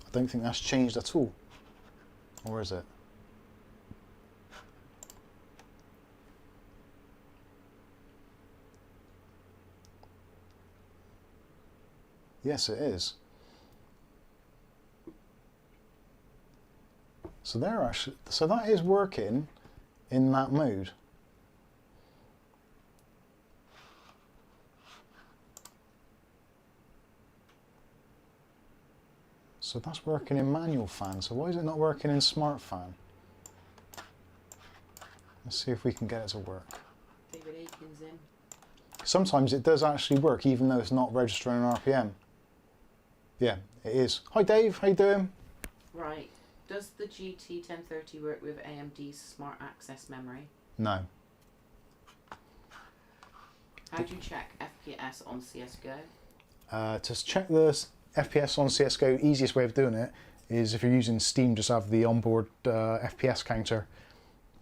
I don't think that's changed at all. Or is it? Yes, it is. So they're actually, so that is working in that mode. So that's working in manual fan. So why is it not working in smart fan? Let's see if we can get it to work. David Aiken's in. Sometimes it does actually work even though it's not registering an RPM. Yeah, it is. Hi Dave, how you doing? Right. Does the GT1030 work with AMD's Smart Access memory? No. How do you check FPS on CSGO? To check the FPS on CSGO, easiest way of doing it is if you're using Steam, just have the onboard FPS counter.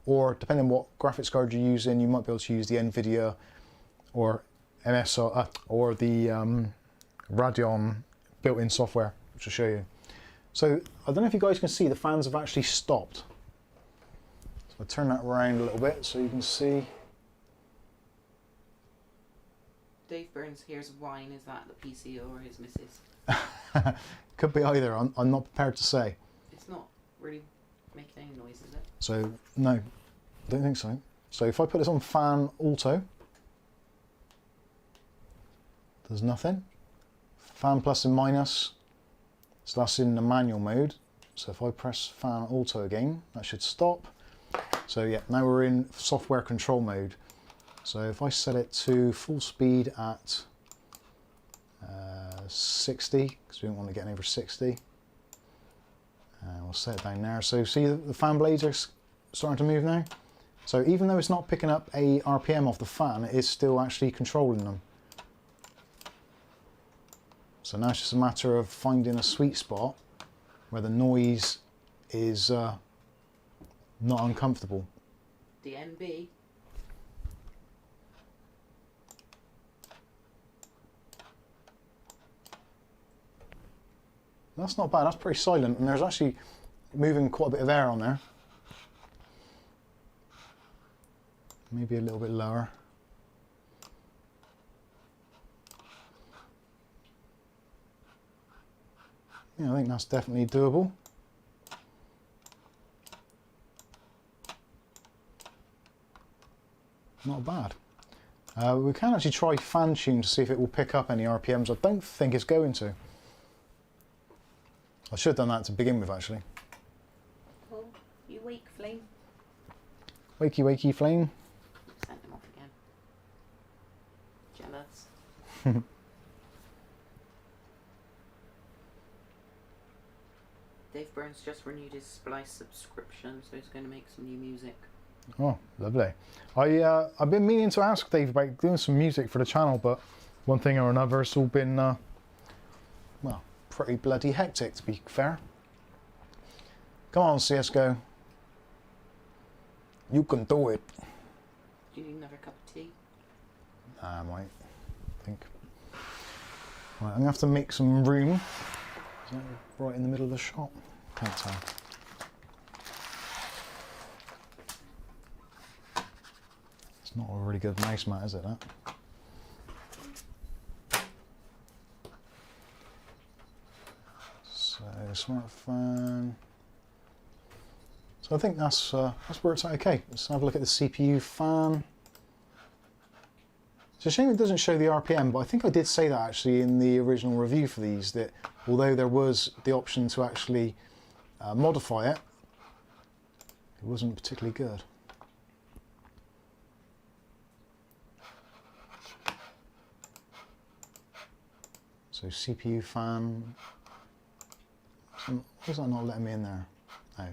Or depending on what graphics card you're using, you might be able to use the NVIDIA or MSI or the Radeon built-in software, which I'll show you. So I don't know if you guys can see, the fans have actually stopped. So I'll turn that around a little bit so you can see. Dave Burns hears whine. Is that the PC or his missus? Could be either. I'm not prepared to say. It's not really making any noise, is it? So no, don't think so. So if I put this on fan auto, there's nothing. Fan plus and minus, so that's in the manual mode. So if I press fan auto again, that should stop. So yeah, now we're in software control mode. So if I set it to full speed at 60, because we don't want to get over 60, and we'll set it down there. So see the fan blades are starting to move now. So even though it's not picking up a RPM off the fan, it is still actually controlling them. So now it's just a matter of finding a sweet spot where the noise is not uncomfortable. DNB. That's not bad, that's pretty silent, and there's actually moving quite a bit of air on there. Maybe a little bit lower. Yeah, I think that's definitely doable. Not bad. We can actually try fan tune to see if it will pick up any RPMs. I don't think it's going to. I should have done that to begin with, actually. Oh, you wake, Flame. Wakey, wakey, flame. Sent him off again. Jealous. Dave Burns just renewed his Splice subscription, so he's going to make some new music. Oh, lovely. I've been meaning to ask Dave about doing some music for the channel, but one thing or another, it's all been, well, pretty bloody hectic, to be fair. Come on, CSGO. You can do it. Do you need another cup of tea? I might, I think. Right, I'm going to have to make some room. Is that right in the middle of the shop? Can't tell. It's not a really good mouse mat, is it, that? So, smart fan. So I think that's worked out okay. Let's have a look at the CPU fan. It's a shame it doesn't show the RPM, but I think I did say that actually in the original review for these, that although there was the option to actually modify it, it wasn't particularly good. So CPU fan, why is that not letting me in there? No.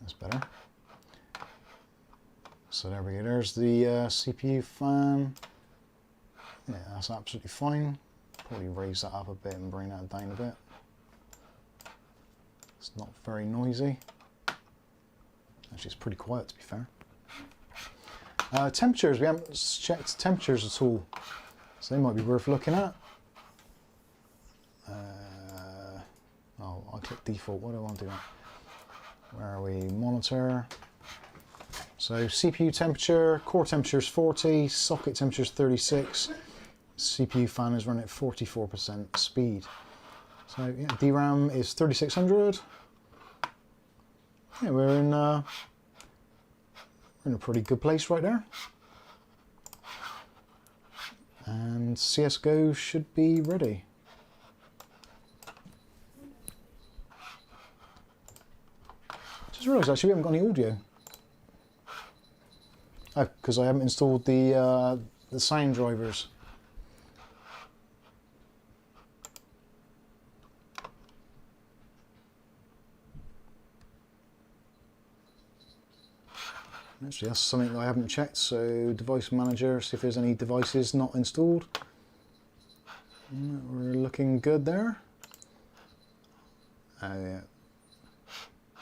That's better. So there we go, there's the CPU fan. Yeah, that's absolutely fine. Probably raise that up a bit and bring that down a bit. It's not very noisy. Actually, it's pretty quiet, to be fair. Temperatures, we haven't checked temperatures at all, so they might be worth looking at. Oh, I'll click default. What do I want to do? Where are we? Monitor. So CPU temperature, core temperature is 40, socket temperature is 36, CPU fan is running at 44% speed. So yeah, DRAM is 3600. Yeah, we're in a pretty good place right there. And CSGO should be ready. Just realised actually we haven't got any audio. Oh, because I haven't installed the sound drivers. Actually, that's something that I haven't checked. So, device manager, see if there's any devices not installed. We're looking good there. Oh yeah.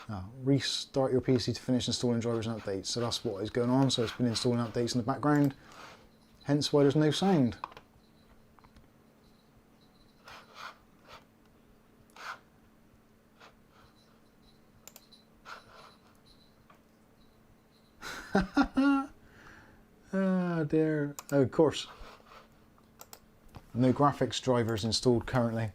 Oh, restart your PC to finish installing drivers and updates. So that's what is going on. So it's been installing updates in the background. Hence why there's no sound. Oh dear. Oh, of course. No graphics drivers installed currently.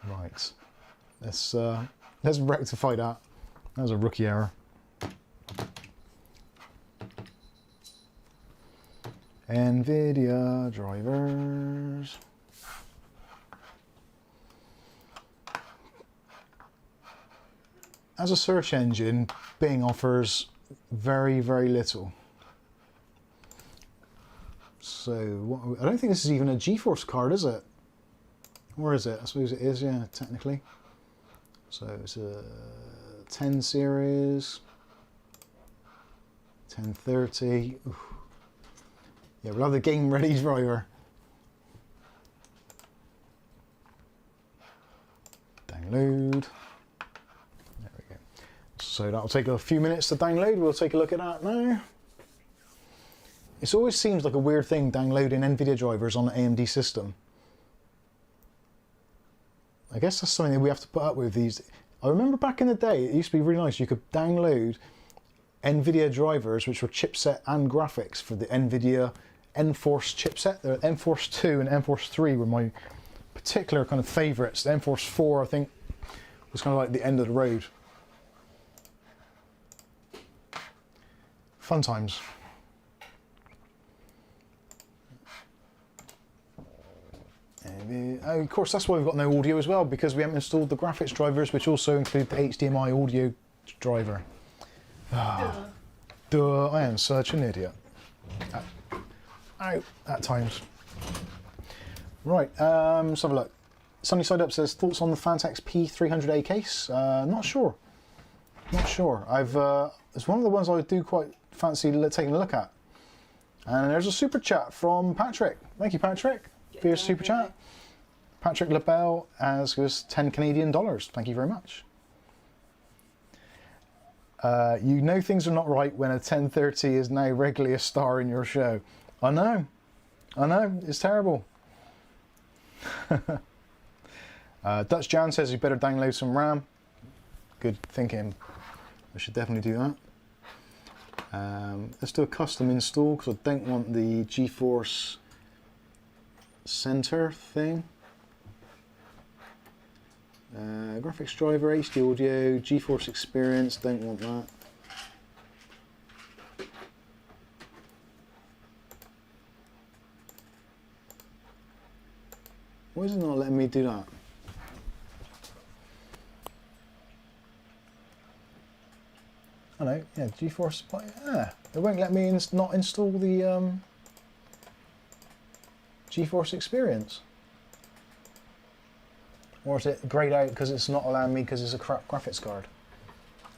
Right. Let's rectify that. That was a rookie error. NVIDIA drivers. As a search engine, Bing offers very, very little. So, I don't think this is even a Geforce card, is it? Or is it? I suppose it is, yeah, technically. So it's a 10 series, 1030. Oof. Yeah, we'll have the game ready driver. Download. There we go. So that'll take a few minutes to download. We'll take a look at that now. It always seems like a weird thing downloading NVIDIA drivers on an AMD system. I guess that's something that we have to put up with these. I remember back in the day, it used to be really nice. You could download NVIDIA drivers, which were chipset and graphics for the NVIDIA Enforce chipset. The Enforce 2 and Enforce 3 were my particular kind of favourites. The Enforce 4, I think, was kind of like the end of the road. Fun times. Oh, of course, that's why we've got no audio as well, because we haven't installed the graphics drivers, which also include the HDMI audio driver. Duh, I am such an idiot. At times. Right, let's have a look. Sunny Side Up says, thoughts on the Fantex P300A case? Not sure. Not sure. It's one of the ones I do quite fancy taking a look at. And there's a super chat from Patrick. Thank you, Patrick, for your super chat. Patrick LaBelle has us 10 Canadian dollars. Thank you very much. You know things are not right when a 1030 is now regularly a star in your show. I know, it's terrible. Dutch Jan says you better download some RAM. Good thinking. I should definitely do that. Let's do a custom install because I don't want the Geforce center thing. Graphics driver, HD audio, Geforce experience, don't want that. Why is it not letting me do that? I know, yeah, Geforce, yeah, it won't let me not install the Geforce experience. Or is it grayed out because it's not allowing me because it's a crap graphics card?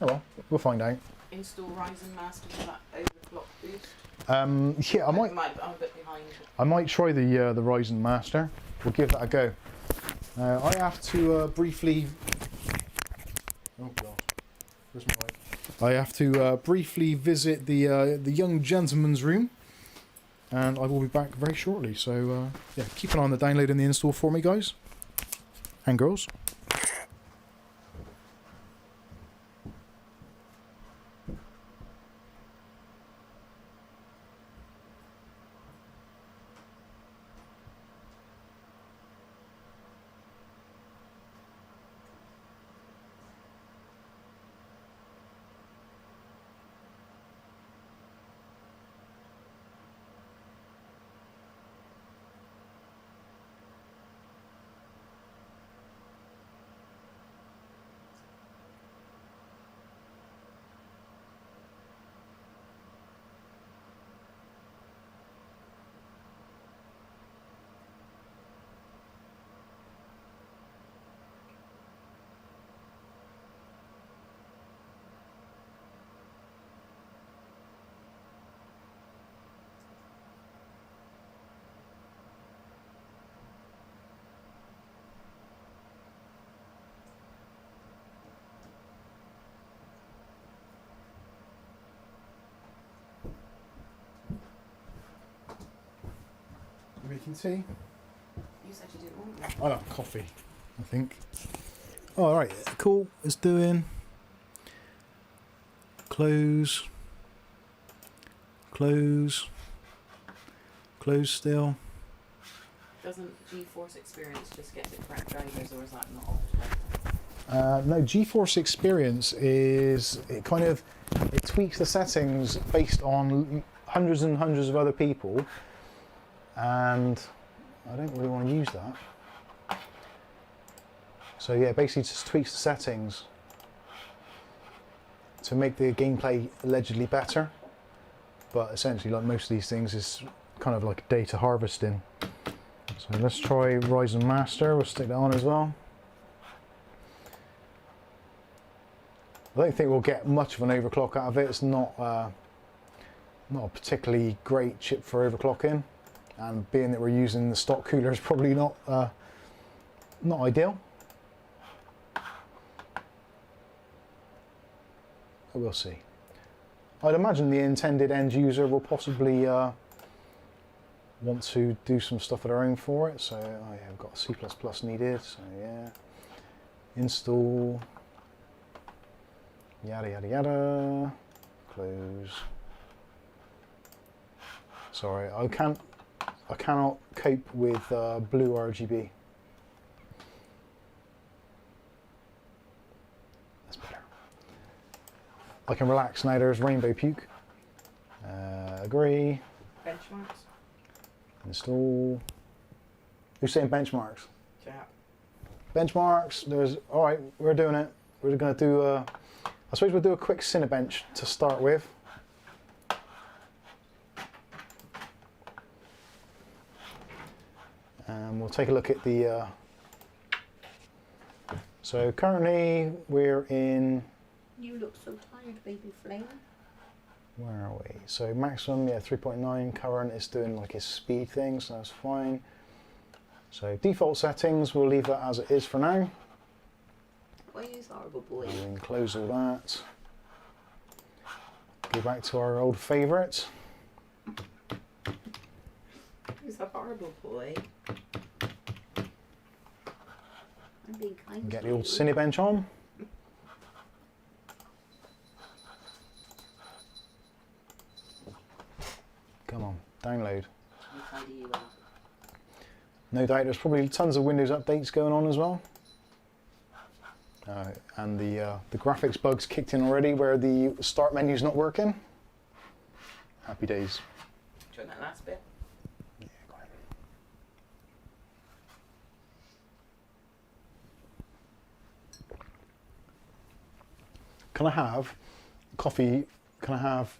Oh well, we'll find out. Install Ryzen Master for that overclock boost. Yeah, I'm a bit behind. I might try the Ryzen Master. We'll give that a go. I have to briefly. Oh god, where's my mic? I have to briefly visit the young gentleman's room, and I will be back very shortly. So yeah, keep an eye on the download and the install for me, guys and girls. Making tea. You said you didn't want one. I like coffee, I think. Oh, all right, cool. It's doing close, close, close still. Doesn't Geforce Experience just get the correct drivers, or is that not optimal? No, Geforce Experience is it tweaks the settings based on hundreds and hundreds of other people, and I don't really want to use that. So yeah, basically just tweaks the settings to make the gameplay allegedly better, but essentially, like most of these things, is kind of like data harvesting. So let's try Ryzen Master. We'll stick that on as well. I don't think we'll get much of an overclock out of it. It's not a particularly great chip for overclocking, and being that we're using the stock cooler is probably not ideal. But we'll see. I'd imagine the intended end user will possibly want to do some stuff of their own for it. So oh yeah, I've got C++ needed. So yeah, install. Yada yada yada. Close. Sorry, I cannot cope with blue RGB. That's better. I can relax now. There's rainbow puke. Agree. Benchmarks? Install. Who's saying benchmarks? Chap. Benchmarks. There's. All right, we're doing it. We're going to do. I suppose we'll do a quick Cinebench to start with. And we'll take a look at the. So currently we're in. You look so tired, baby flame. Where are we? So maximum, yeah, 3.9. Current is doing like his speed thing, so that's fine. So default settings, we'll leave that as it is for now. Why is horrible boy? And we can close all that. Go back to our old favourite. Who's a horrible boy? I'm being kind. And get to the old you. Cinebench on. Come on, download. How tidy you are. No doubt there's probably tons of Windows updates going on as well. And the graphics bugs kicked in already where the start menu's not working. Happy days. Do you want that last bit? Yeah, go ahead. Can I have coffee? Can I have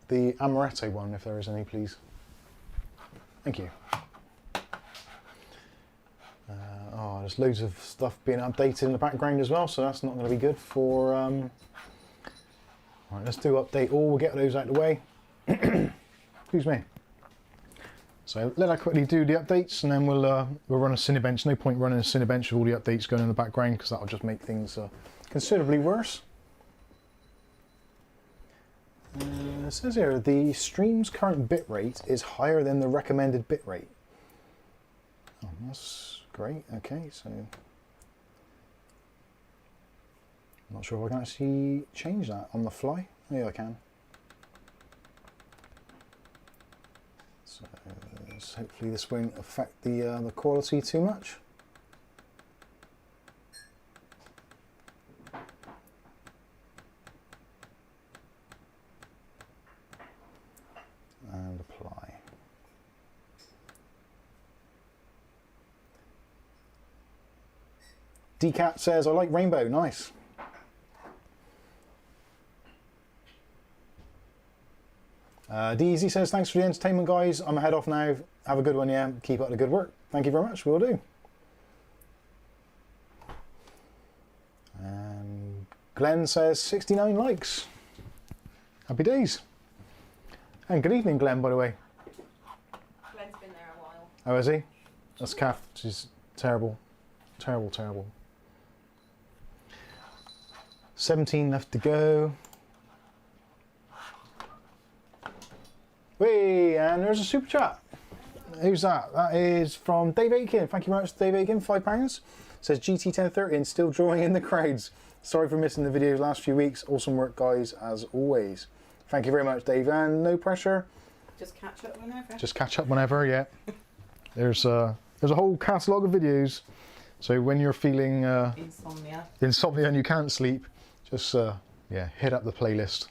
the amaretto one if there is any, please? Thank you. Oh, there's loads of stuff being updated in the background as well, so that's not going to be good for. Right, let's do update all. We'll get those out of the way. Excuse me. So let us quickly do the updates, and then we'll run a Cinebench. No point running a Cinebench with all the updates going in the background because that'll just make things considerably worse. It says here the stream's current bitrate is higher than the recommended bitrate. Oh, that's great. Okay, so I'm not sure if I can actually change that on the fly. Maybe I can. So hopefully this won't affect the quality too much. And apply. Decat says, I like rainbow, nice. DEZ says, thanks for the entertainment, guys. I'm head off now. Have a good one, yeah. Keep up the good work. Thank you very much, will do. And Glenn says, 69 likes. Happy days. And good evening, Glenn, by the way. Glenn's been there a while. Oh, is he? That's Kath. She's terrible. Terrible, terrible. 17 left to go. Whee! And there's a super chat. who's that? That is from Dave Aiken. Thank you very much, Dave Aiken. £5. Says GT1030 and still drawing in the crowds. Sorry for missing the videos last few weeks. Awesome work, guys, as always. Thank you very much, Dave. And no pressure. Just catch up whenever. Just catch up whenever, yeah. There's a whole catalogue of videos. So when you're feeling insomnia and you can't sleep, just hit up the playlist.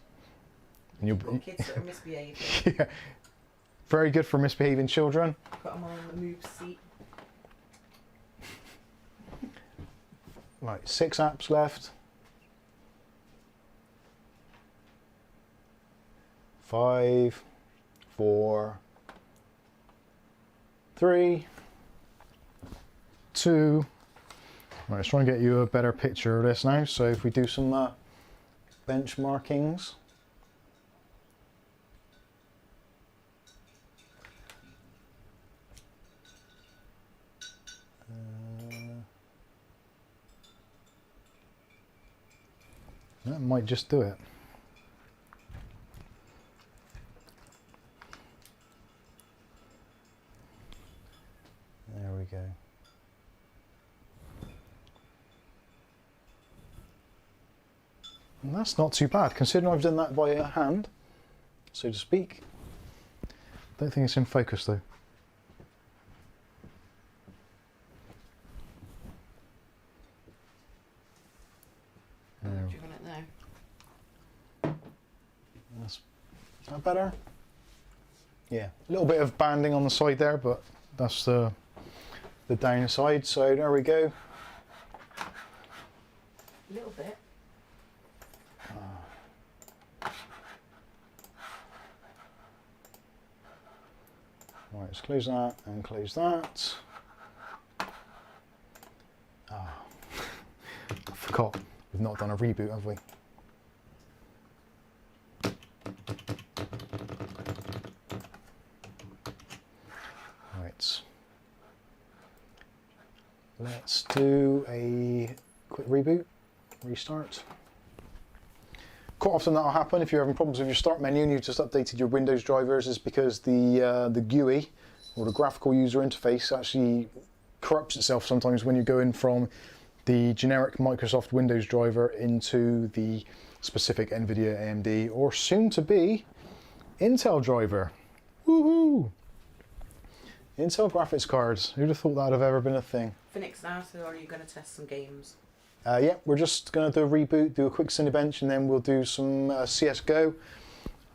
And you'll got kids that are misbehaving. yeah, very good for misbehaving children. Put them on the move seat. Right, 6 apps left. 5, 4, 3, 2. Right, let's try and get you a better picture of this now. So if we do some benchmarkings. That might just do it. There we go. And that's not too bad, considering I've done that by hand, so to speak. Don't think it's in focus though. Do you want it now? Is that better? Yeah, a little bit of banding on the side there, but that's the downside. So there we go. A little bit. Right, let's close that and close that. I forgot, we've not done a reboot, have we? Right. Let's do a quick reboot, restart. Quite often that'll happen if you're having problems with your start menu and you've just updated your Windows drivers, is because the GUI or the graphical user interface actually corrupts itself sometimes when you're going from the generic Microsoft Windows driver into the specific NVIDIA, AMD, or soon to be Intel driver. Woohoo! Intel graphics cards. Who'd have thought that would have ever been a thing? Phoenix now, so are you going to test some games? Yeah, we're just going to do a reboot, do a quick Cinebench, and then we'll do some CSGO.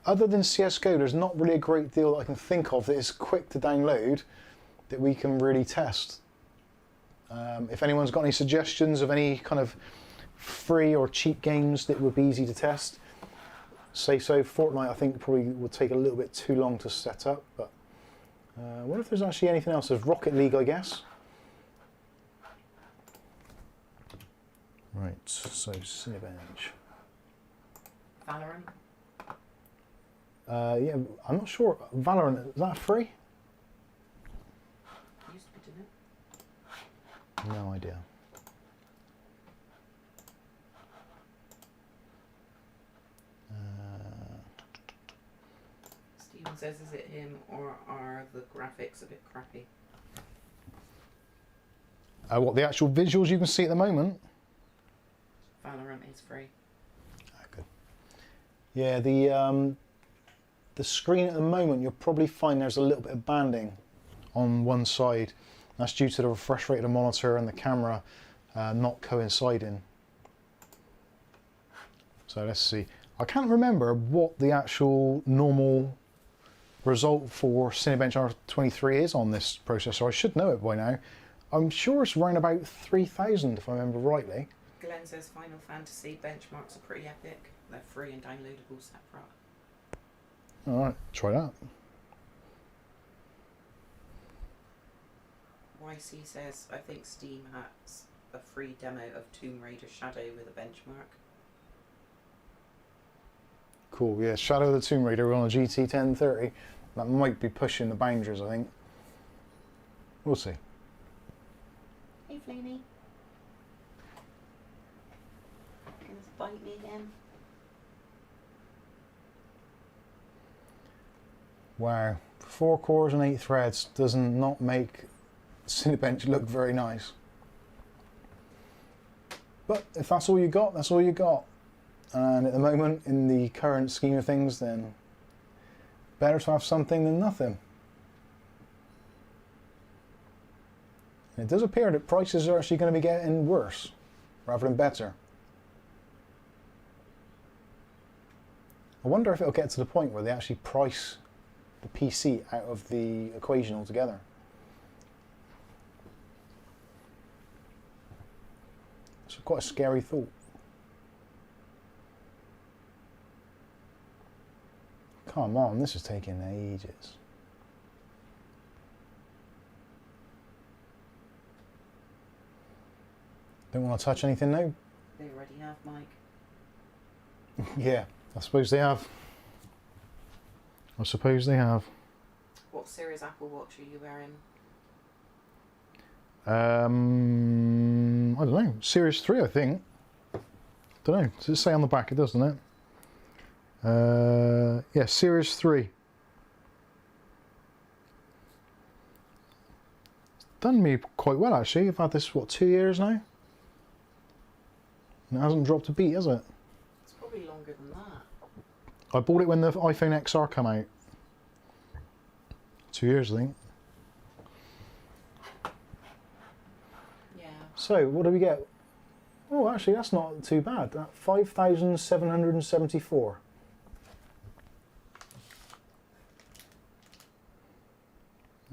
Other than CSGO, there's not really a great deal that I can think of that is quick to download that we can really test. If anyone's got any suggestions of any kind of free or cheap games that would be easy to test, say so. Fortnite, I think, probably will take a little bit too long to set up, but I wonder if there's actually anything else. There's Rocket League, I guess. Right, so Cinebench. Valorant? Yeah, I'm not sure. Valorant, is that free? Used to be, didn't it? No idea. Steven says, is it him or are the graphics a bit crappy? What, the actual visuals you can see at the moment? Valorant is free. Good. Yeah, the screen at the moment, you'll probably find there's a little bit of banding on one side. That's due to the refresh rate of the monitor and the camera not coinciding. So let's see. I can't remember what the actual normal result for Cinebench R23 is on this processor. I should know it by now. I'm sure it's around about 3000 if I remember rightly. Glenn says Final Fantasy benchmarks are pretty epic. They're free and downloadable separate. Alright, try that. YC says, I think Steam has a free demo of Tomb Raider Shadow with a benchmark. Cool, yeah, Shadow of the Tomb Raider on a GT1030. That might be pushing the boundaries, I think. We'll see. Hey, Flamey. Gonna bite me again. Wow, 4 cores and 8 threads does not make Cinebench look very nice. But if that's all you got, that's all you got. And at the moment, in the current scheme of things, then better to have something than nothing. And it does appear that prices are actually going to be getting worse rather than better. I wonder if it'll get to the point where they actually price the PC out of the equation altogether. It's quite a scary thought. Come on, this is taking ages. Don't want to touch anything now? They already have, Mike. Yeah, I suppose they have. I suppose they have. What series Apple Watch are you wearing? I don't know. Series 3, I think. Don't know. Does it say on the back? It does, doesn't it? Yeah, Series 3. It's done me quite well, actually. I've had this, what, 2 years now? And it hasn't dropped a beat, has it? It's probably longer than that. I bought it when the iPhone XR came out. 2 years, I think. Yeah. So, what do we get? Oh, actually, that's not too bad. That 5,774.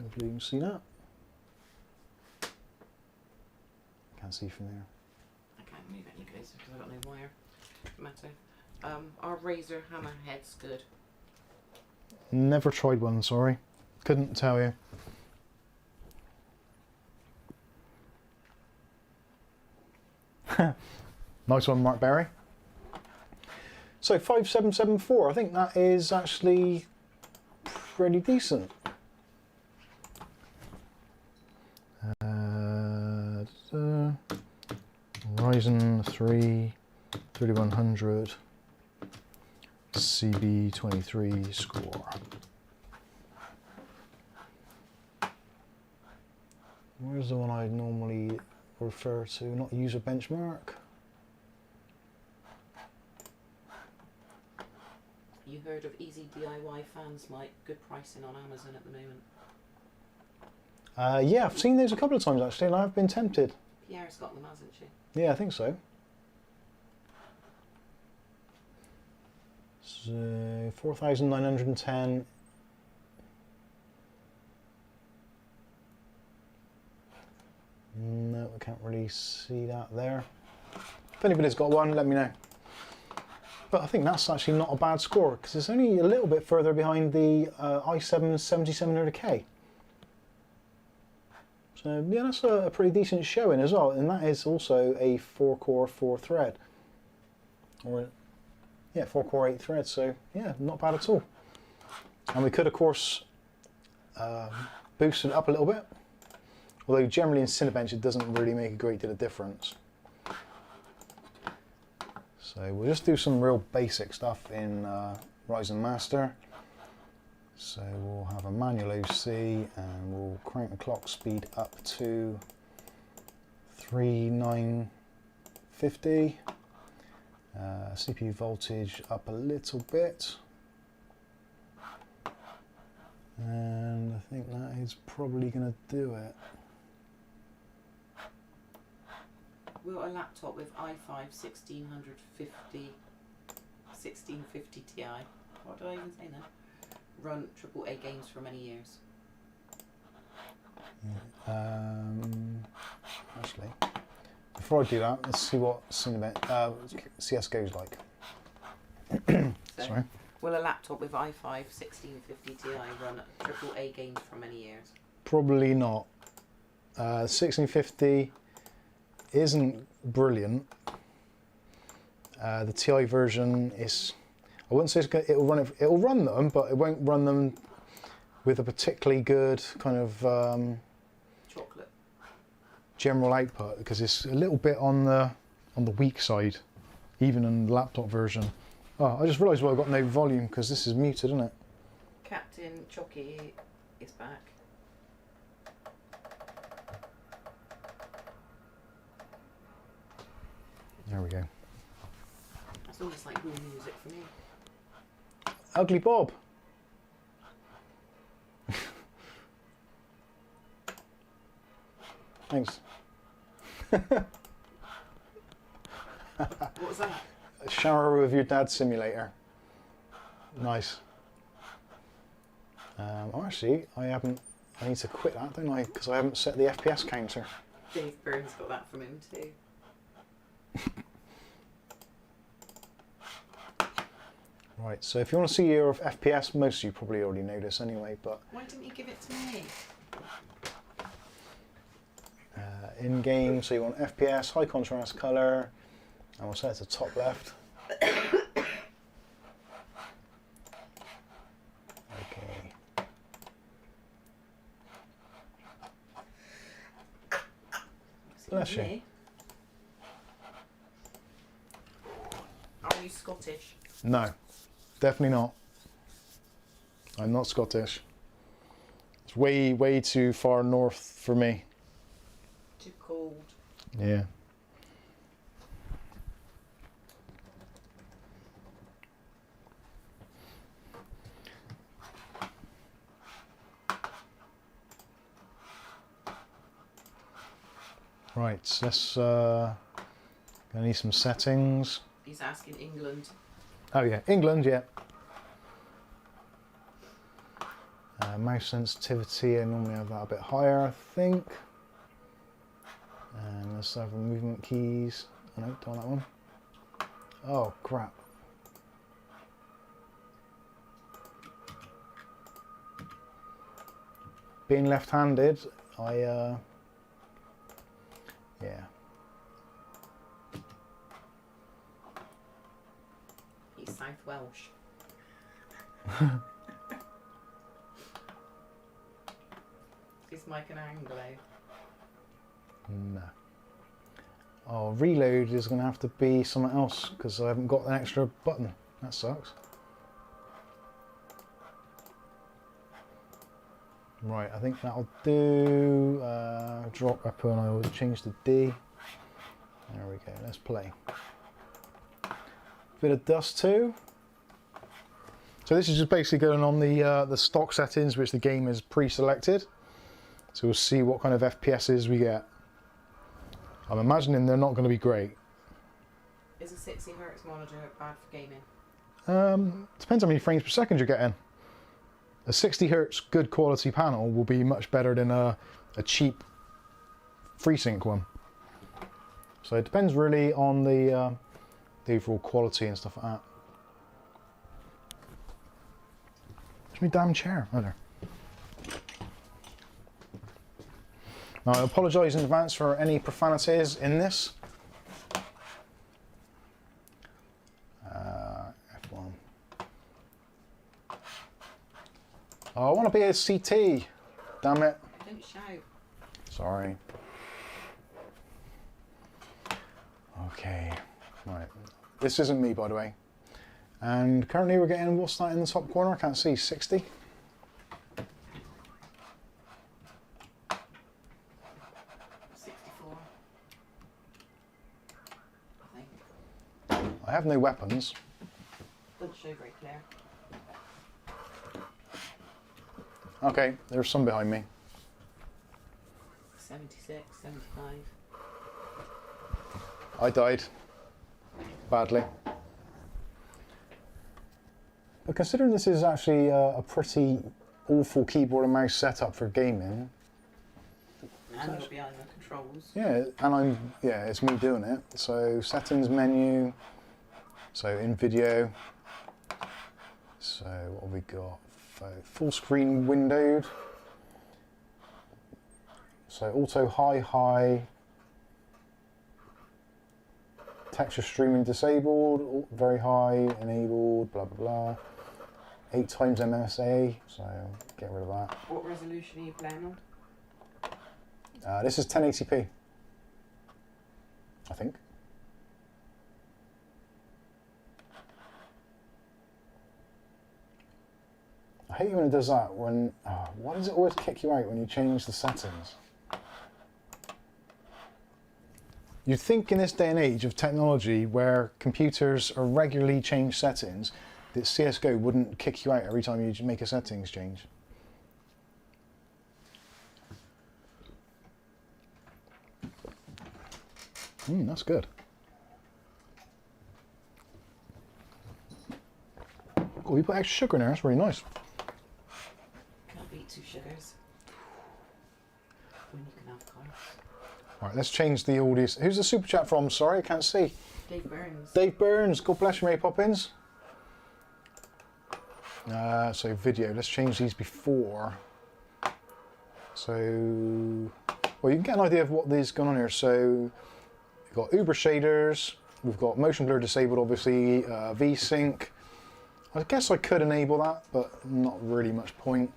Hopefully you can see that. Can't see from there. I can't move any closer because I've got no wire. Matter. Our Razer hammerhead's good. Never tried one, sorry. Couldn't tell you. Nice one, Mark Berry. So 5774, I think that is actually pretty decent. Ryzen 3 3100 CB23 score. Where's the one I normally refer to? Not user benchmark. You heard of Easy DIY Fans, Mike? Good pricing on Amazon at the moment. Yeah, I've seen those a couple of times actually, and I've been tempted. Pierre's got them, hasn't she? Yeah, I think so. So 4,910. No, I can't really see that there. If anybody's got one, let me know. But I think that's actually not a bad score because it's only a little bit further behind the i7 7700K. So yeah, that's a pretty decent showing as well, and that is also a 4-core, 4-thread, or yeah, 4-core, 8 threads. So yeah, not bad at all. And we could, of course, boost it up a little bit. Although generally in Cinebench it doesn't really make a great deal of difference. So we'll just do some real basic stuff in Ryzen Master. So we'll have a manual OC and we'll crank the clock speed up to 3950. CPU voltage up a little bit. And I think that is probably going to do it. Will a laptop with i5 1650 Ti, what do I even say now, run AAA games for many years? Actually, before I do that, let's see what CSGO's like. So, Sorry. will a laptop with i5 1650 Ti run AAA games for many years? Probably not. 1650 isn't brilliant. The Ti version is, I wouldn't say it'll run them, but it won't run them with a particularly good kind of Chocolate. general output because it's a little bit on the weak side, even in the laptop version. Oh, I just realised I've got no volume because this is muted, isn't it? Captain Chocky It's back. There we go. That's almost like real music for me. Ugly Bob. Thanks. What was that? Shower with your dad simulator. Nice. Oh, actually, I need to quit that, don't I? Because I haven't set the FPS counter. Dave Burns got that from him too. Right, so if you want to see your FPS, most of you probably already know this anyway, but Why didn't you give it to me? in game, so you want FPS, high contrast color, and we'll set it to top left. Okay. Bless you. Me. Are you Scottish? No, definitely not. I'm not Scottish. It's way, way too far north for me. Too cold. Yeah. Right, so let's gonna need some settings. He's asking England. Oh yeah, England, yeah. Mouse sensitivity, I normally have that a bit higher, I think. And let's have the movement keys. Oh, no, don't want that one. Oh crap. Being left-handed, yeah. He's South Welsh. Is Mike an Anglo? No. Oh, reload is going to have to be something else because I haven't got an extra button. That sucks. Right, I think that'll do. Drop weapon, I will change to D. There we go, let's play. Bit of dust too. So this is just basically going on the stock settings which the game has pre-selected. So we'll see what kind of FPSs we get. I'm imagining they're not going to be great. Is a 60 Hz monitor bad for gaming? Depends how many frames per second you're getting. A 60 Hz good quality panel will be much better than a cheap FreeSync one. So it depends really on the overall quality and stuff like that. Where's my damn chair? Oh, there. Now, I apologise in advance for any profanities in this. F1. Oh, I want to be a CT. Damn it. Don't shout. Sorry. Okay. Right. This isn't me, by the way. And currently we're getting, what's that in the top corner? I can't see. 60? 64. I think. I have no weapons. Doesn't show very clear. Okay, there's some behind me. 76, 75. I died. Badly. But considering this is actually a pretty awful keyboard and mouse setup for gaming. And you're behind the controls. Yeah, and it's me doing it. So settings menu. So in video. So what have we got? Full screen windowed. So auto high. Texture streaming disabled, very high, enabled, blah blah blah. 8 times MSA, so get rid of that. What resolution are you playing on? This is 1080p, I think. I hate when it does that. When why does it always kick you out when you change the settings? You'd think in this day and age of technology where computers are regularly change settings, that CSGO wouldn't kick you out every time you make a settings change. That's good. Oh, you put extra sugar in there, that's really nice. Can't beat 2 sugars. When you can have carbs. Right, let's change the audience. Who's the super chat from? Sorry, I can't see. Dave Burns. Dave Burns, God bless you, Mary Poppins. So video, let's change these before. So, well, you can get an idea of what is going on here. So, we've got Uber shaders, we've got motion blur disabled, obviously, V-Sync. I guess I could enable that, but not really much point.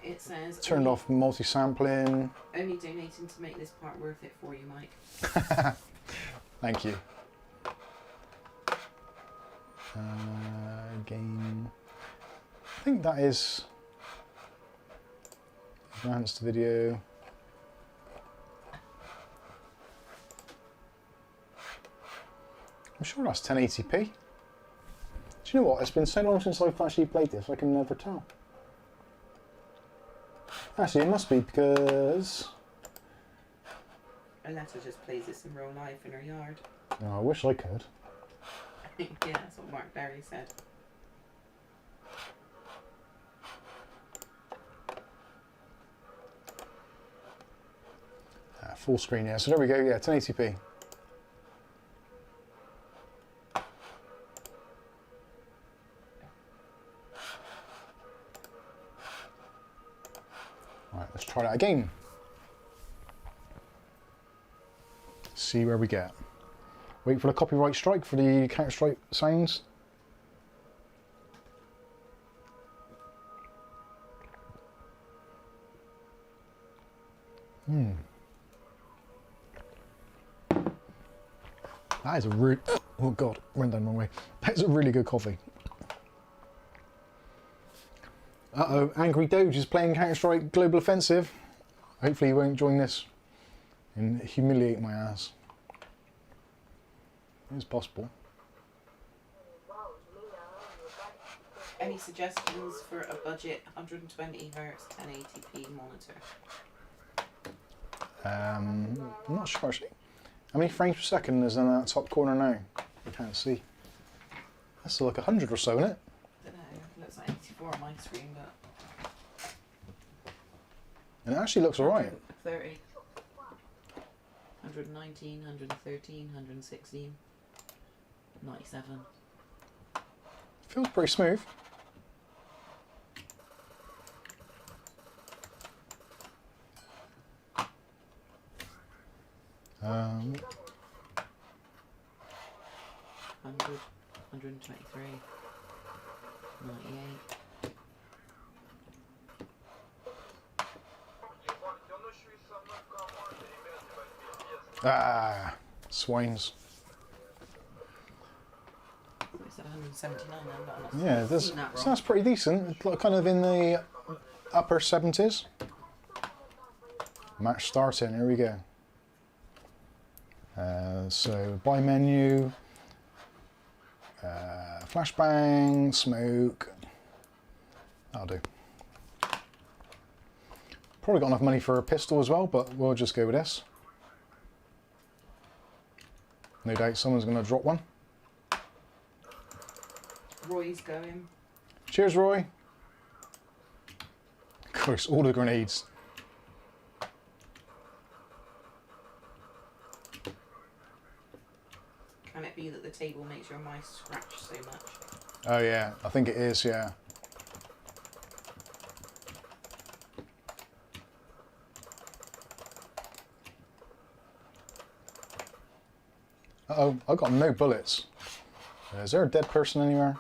It says Turned off multi-sampling. only donating to make this part worth it for you, Mike. Thank you. Game. I think that is advanced video. I'm sure that's 1080p. Do you know what? It's been so long since I've actually played this, I can never tell. Actually, it must be because... Aletta just plays this in real life in her yard. Oh, I wish I could. Yeah, that's what Mark Berry said. Full screen, yeah. So there we go, yeah, 1080p. Right, let's try that again. See where we get. Wait for the copyright strike for the Counter-Strike sounds. That is a really... Oh God, went down the wrong way. That is a really good coffee. Uh-oh, Angry Doge is playing Counter-Strike Global Offensive. Hopefully he won't join this and humiliate my ass. It's possible. Any suggestions for a budget 120 Hz 1080p monitor? I'm not sure actually. How many frames per second is in that top corner now? I can't see. That's like 100 or so, isn't it? I don't know, it looks like 84 on my screen, but... And it actually looks alright. 30. 119, 113, 116, 97. Feels pretty smooth. Um, 100, 123, 98. Ah, swines. It's 179 then, but Yeah, this sounds pretty decent. It's like kind of in the upper 70s. Match starting, here we go. So buy menu, flashbang, smoke. That'll do. Probably got enough money for a pistol as well, but we'll just go with this. No doubt someone's going to drop one. Roy's going. Cheers, Roy. Of course, all the grenades. Can it be that the table makes your mice scratch so much? Oh yeah, I think it is, yeah. Uh-oh, I've got no bullets. Is there a dead person anywhere?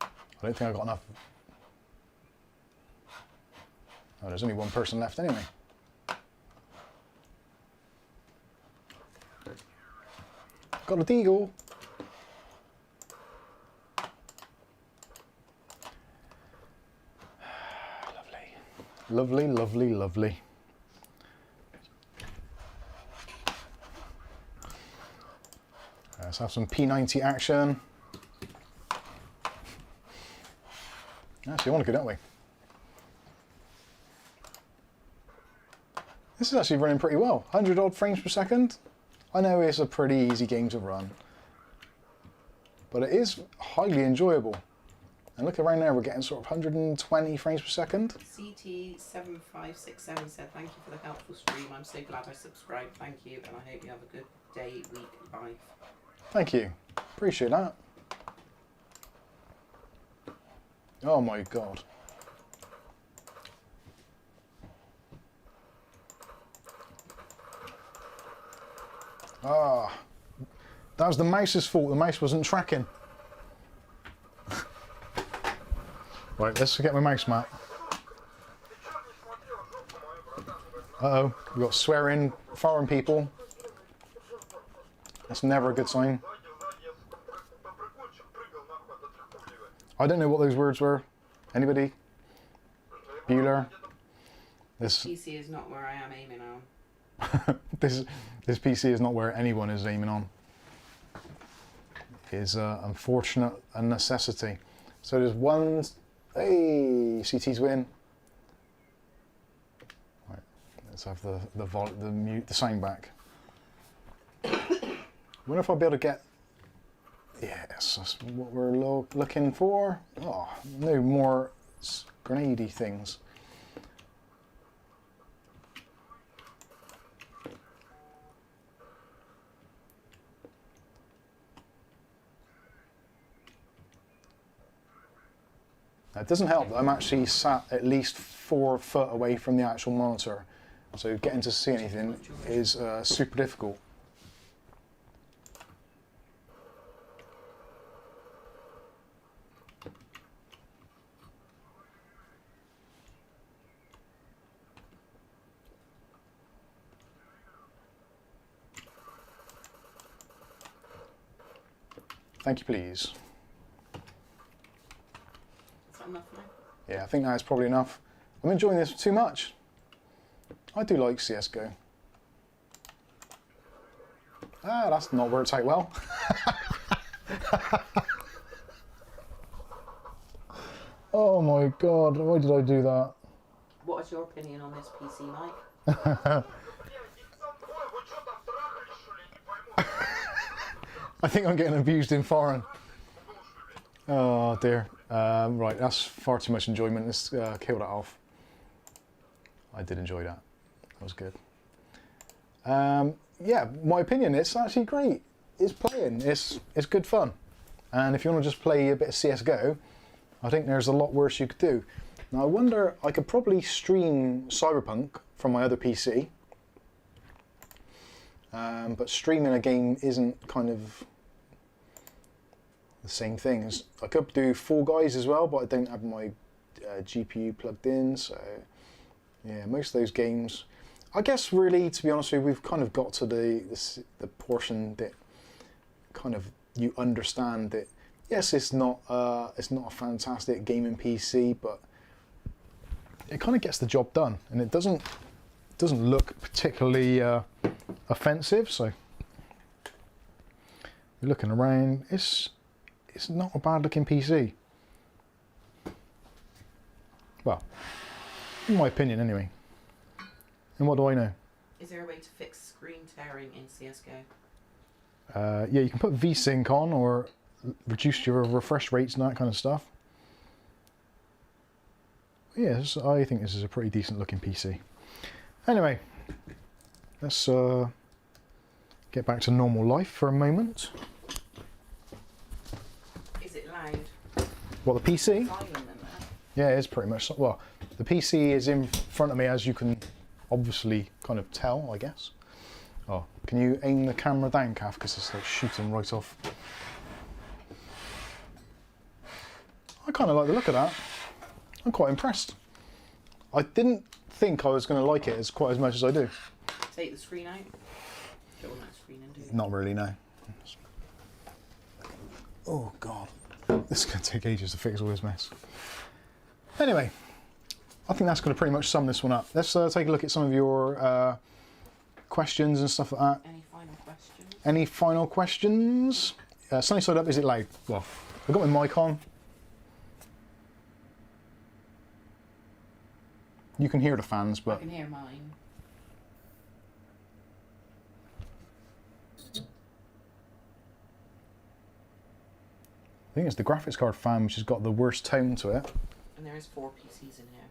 I don't think I've got enough. Oh, there's only one person left anyway. Got a deagle. Lovely, lovely, lovely. Let's have some P90 action. Actually, I want to go, don't we? This is actually running pretty well. 100 odd frames per second. I know it's a pretty easy game to run, but it is highly enjoyable. And look around there, we're getting sort of 120 frames per second. CT7567 said, thank you for the helpful stream. I'm so glad I subscribed. Thank you, and I hope you have a good day, week, life. Thank you. Appreciate that. Oh my god. Ah, that was the mouse's fault. The mouse wasn't tracking. Right, let's get my mouse mat. Uh-oh, we've got swearing, foreign people. That's never a good sign. I don't know what those words were. Anybody? Bueller? This PC is not where I am aiming on. this PC is not where anyone is aiming on. It is unfortunate a necessity. So there's one. Hey, CT's win. Right, let's have the sound back. Wonder if I'll be able to get. Yes, that's what we're looking for. Oh, no more grenadey things. Now, it doesn't help that I'm actually sat at least 4 foot away from the actual monitor, so getting to see anything is super difficult. Thank you, please. Enough now? Yeah, I think that's probably enough. I'm enjoying this too much. I do like CSGO. Ah, that's not worked out well. Oh my god, why did I do that? What is your opinion on this PC, Mike? I think I'm getting abused in foreign. Oh dear. Right, that's far too much enjoyment. Let's kill that off. I did enjoy that. That was good. Yeah, my opinion, it's actually great. It's playing. It's good fun. And if you want to just play a bit of CSGO, I think there's a lot worse you could do. Now I wonder, I could probably stream Cyberpunk from my other PC. But streaming a game isn't kind of the same thing. As I could do Fall Guys as well, but I don't have my GPU plugged in, so yeah, most of those games, I guess really, to be honest with you, we've kind of got to the portion that kind of you understand that yes, it's not a fantastic gaming PC, but it kind of gets the job done, and it doesn't look particularly offensive. So you're looking around, it's not a bad looking PC. Well, in my opinion anyway. And what do I know? Is there a way to fix screen tearing in CSGO? Yeah, you can put VSync on or reduce your refresh rates and that kind of stuff. Yes, I think this is a pretty decent looking PC. Anyway, let's get back to normal life for a moment. Is it loud? What, the PC? Silent in there? Yeah, it's pretty much, well, the PC is in front of me, as you can obviously kind of tell, I guess. Oh, can you aim the camera down, Kath, because it's like shooting right off. I kind of like the look of that. I'm quite impressed. I didn't think I was going to like it quite as much as I do. Take the screen out. Don't want that screen in, do you? Not really, no. Oh god, this is going to take ages to fix all this mess. Anyway, I think that's going to pretty much sum this one up. Let's take a look at some of your questions and stuff like that. Any final questions? Any final questions? Sunny side up, is it loud? Well, I've got my mic on. You can hear the fans, I but can hear mine. I think it's the graphics card fan which has got the worst tone to it. And there is 4 PCs in here.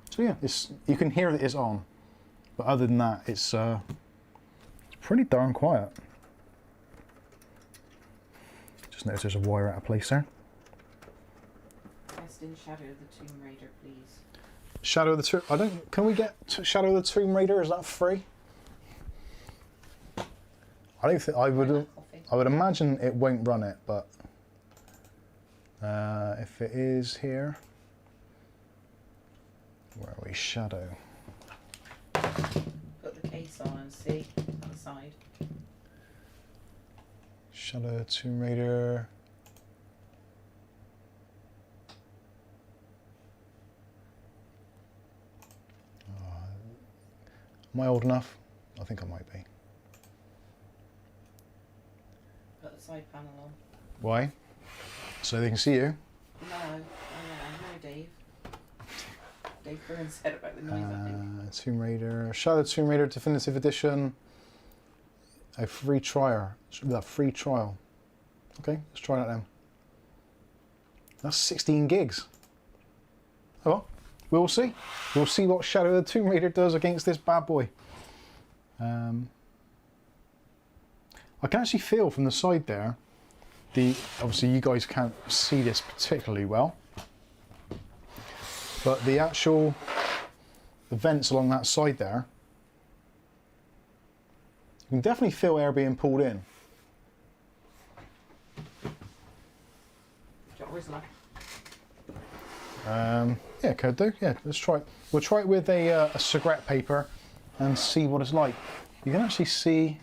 So yeah, you can hear that it's on, but other than that, it's pretty darn quiet. Just noticed there's a wire out of place there. Best in Shadow of the Tomb Raider, please. Shadow of the Tomb. Can we get Shadow of the Tomb Raider? Is that free? I don't think I would. I would imagine it won't run it, but if it is here, where are we? Shadow. Put the case on and see on the side. Shadow of Tomb Raider. Am I old enough? I think I might be. Put the side panel on. Why? So they can see you. No, Dave. Dave Byrne said about the noise, I think. Tomb Raider. Shadow Tomb Raider Definitive Edition. A free trial. Free trial. Okay, let's try that then. That's 16 gigs. Oh well, we'll see. We'll see what Shadow of the Tomb Raider does against this bad boy. I can actually feel from the side there, obviously you guys can't see this particularly well, but the vents along that side there, you can definitely feel air being pulled in. Yeah, could do. Yeah, let's try it. We'll try it with a cigarette paper and see what it's like. You can actually see.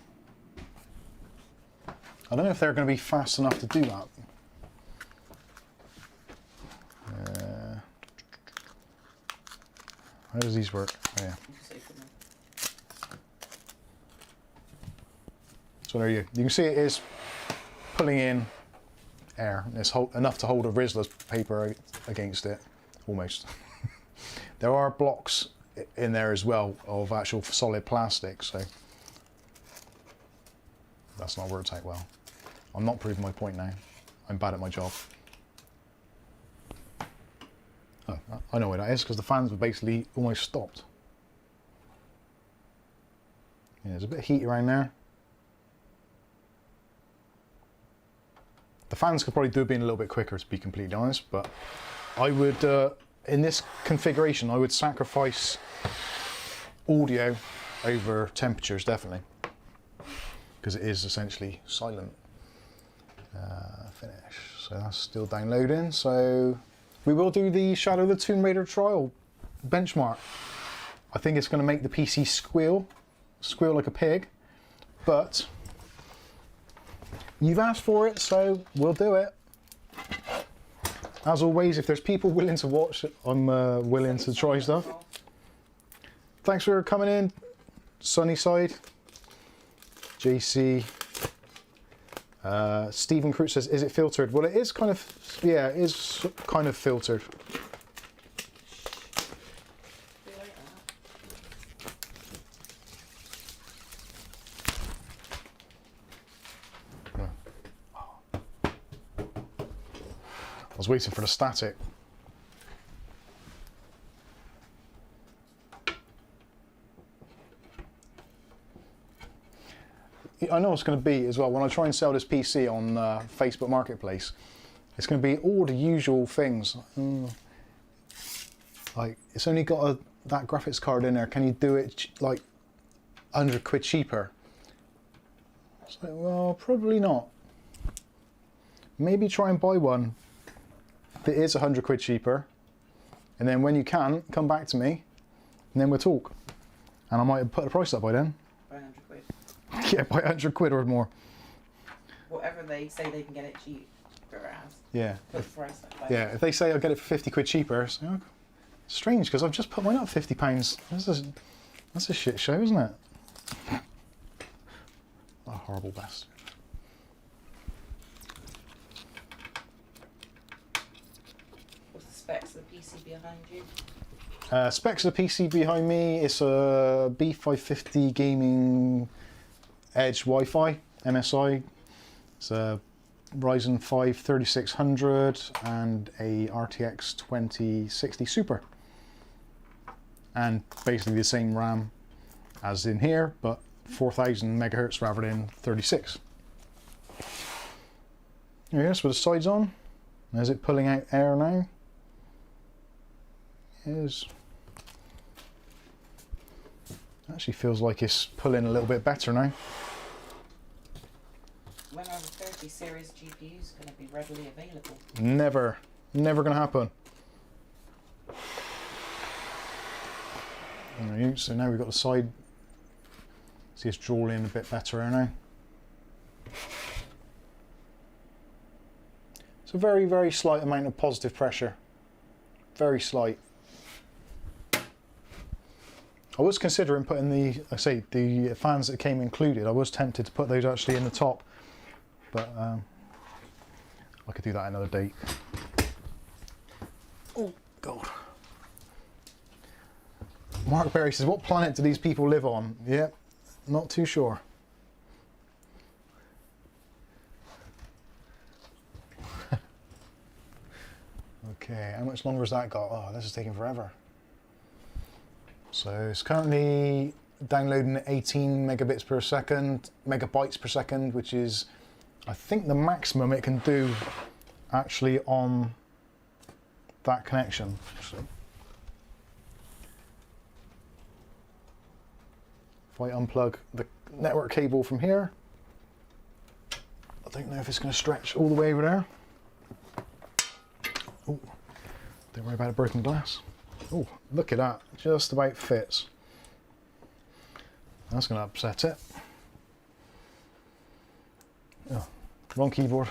I don't know if they're going to be fast enough to do that. How does these work? Oh, yeah. So there you can see it is pulling in air. It's enough to hold a Rizzler's paper against it, almost. There are blocks in there as well of actual solid plastic, so that's not worked out well. I'm not proving my point now. I'm bad at my job. Oh, I know why that is, because the fans were basically almost stopped. Yeah, there's a bit of heat around there. The fans could probably do being a little bit quicker, to be completely honest, but I would, in this configuration, I would sacrifice audio over temperatures, definitely, because it is essentially silent. Finish. So that's still downloading. So we will do the Shadow of the Tomb Raider trial benchmark. I think it's going to make the PC squeal like a pig, but you've asked for it, so we'll do it. As always, if there's people willing to watch, I'm willing to try stuff. Thanks for coming in, Sunnyside. JC. Stephen Crute says, is it filtered? Well, it is kind of, yeah, it is kind of filtered. I was waiting for the static. I know it's going to be as well, when I try and sell this PC on Facebook Marketplace, it's going to be all the usual things. Like, it's only got that graphics card in there, can you do it like 100 quid cheaper? It's like, well, probably not. Maybe try and buy one that is 100 quid cheaper, and then when you can, come back to me, and then we'll talk. And I might have put the price up by then. By 100 quid. Yeah, by 100 quid or more. Whatever they say they can get it cheap. Whereas, Yeah. but the price I buy Yeah, if they say I'll get it for 50 quid cheaper, it's strange because I've just put mine up £50. That's a shit show, isn't it? A horrible bastard. What's the specs of the PC behind you? Specs of the PC behind me, it's a B550 gaming edge Wi-Fi, MSI. It's a Ryzen 5 3600 and a RTX 2060 Super. And basically the same RAM as in here, but 4000 megahertz rather than 36. Yes, with the sides on. Is it pulling out air now? It is. Actually feels like it's pulling a little bit better now. When are the 30 series GPUs going to be readily available? Never going to happen. Alright, so now we've got the side. See, it's drawing a bit better now. It's a very, very slight amount of positive pressure. Very slight. I was considering putting the fans that came included. I was tempted to put those actually in the top, but I could do that another date. Oh God. Mark Berry says, what planet do these people live on? Yep, not too sure. Okay, how much longer has that got? Oh, this is taking forever. So it's currently downloading at 18 megabits per second, megabytes per second, which is, I think, the maximum it can do actually on that connection. Actually. If I unplug the network cable from here, I don't know if it's going to stretch all the way over there. Oh, don't worry about a broken glass. Oh, look at that, just about fits. That's going to upset it. Oh, wrong keyboard.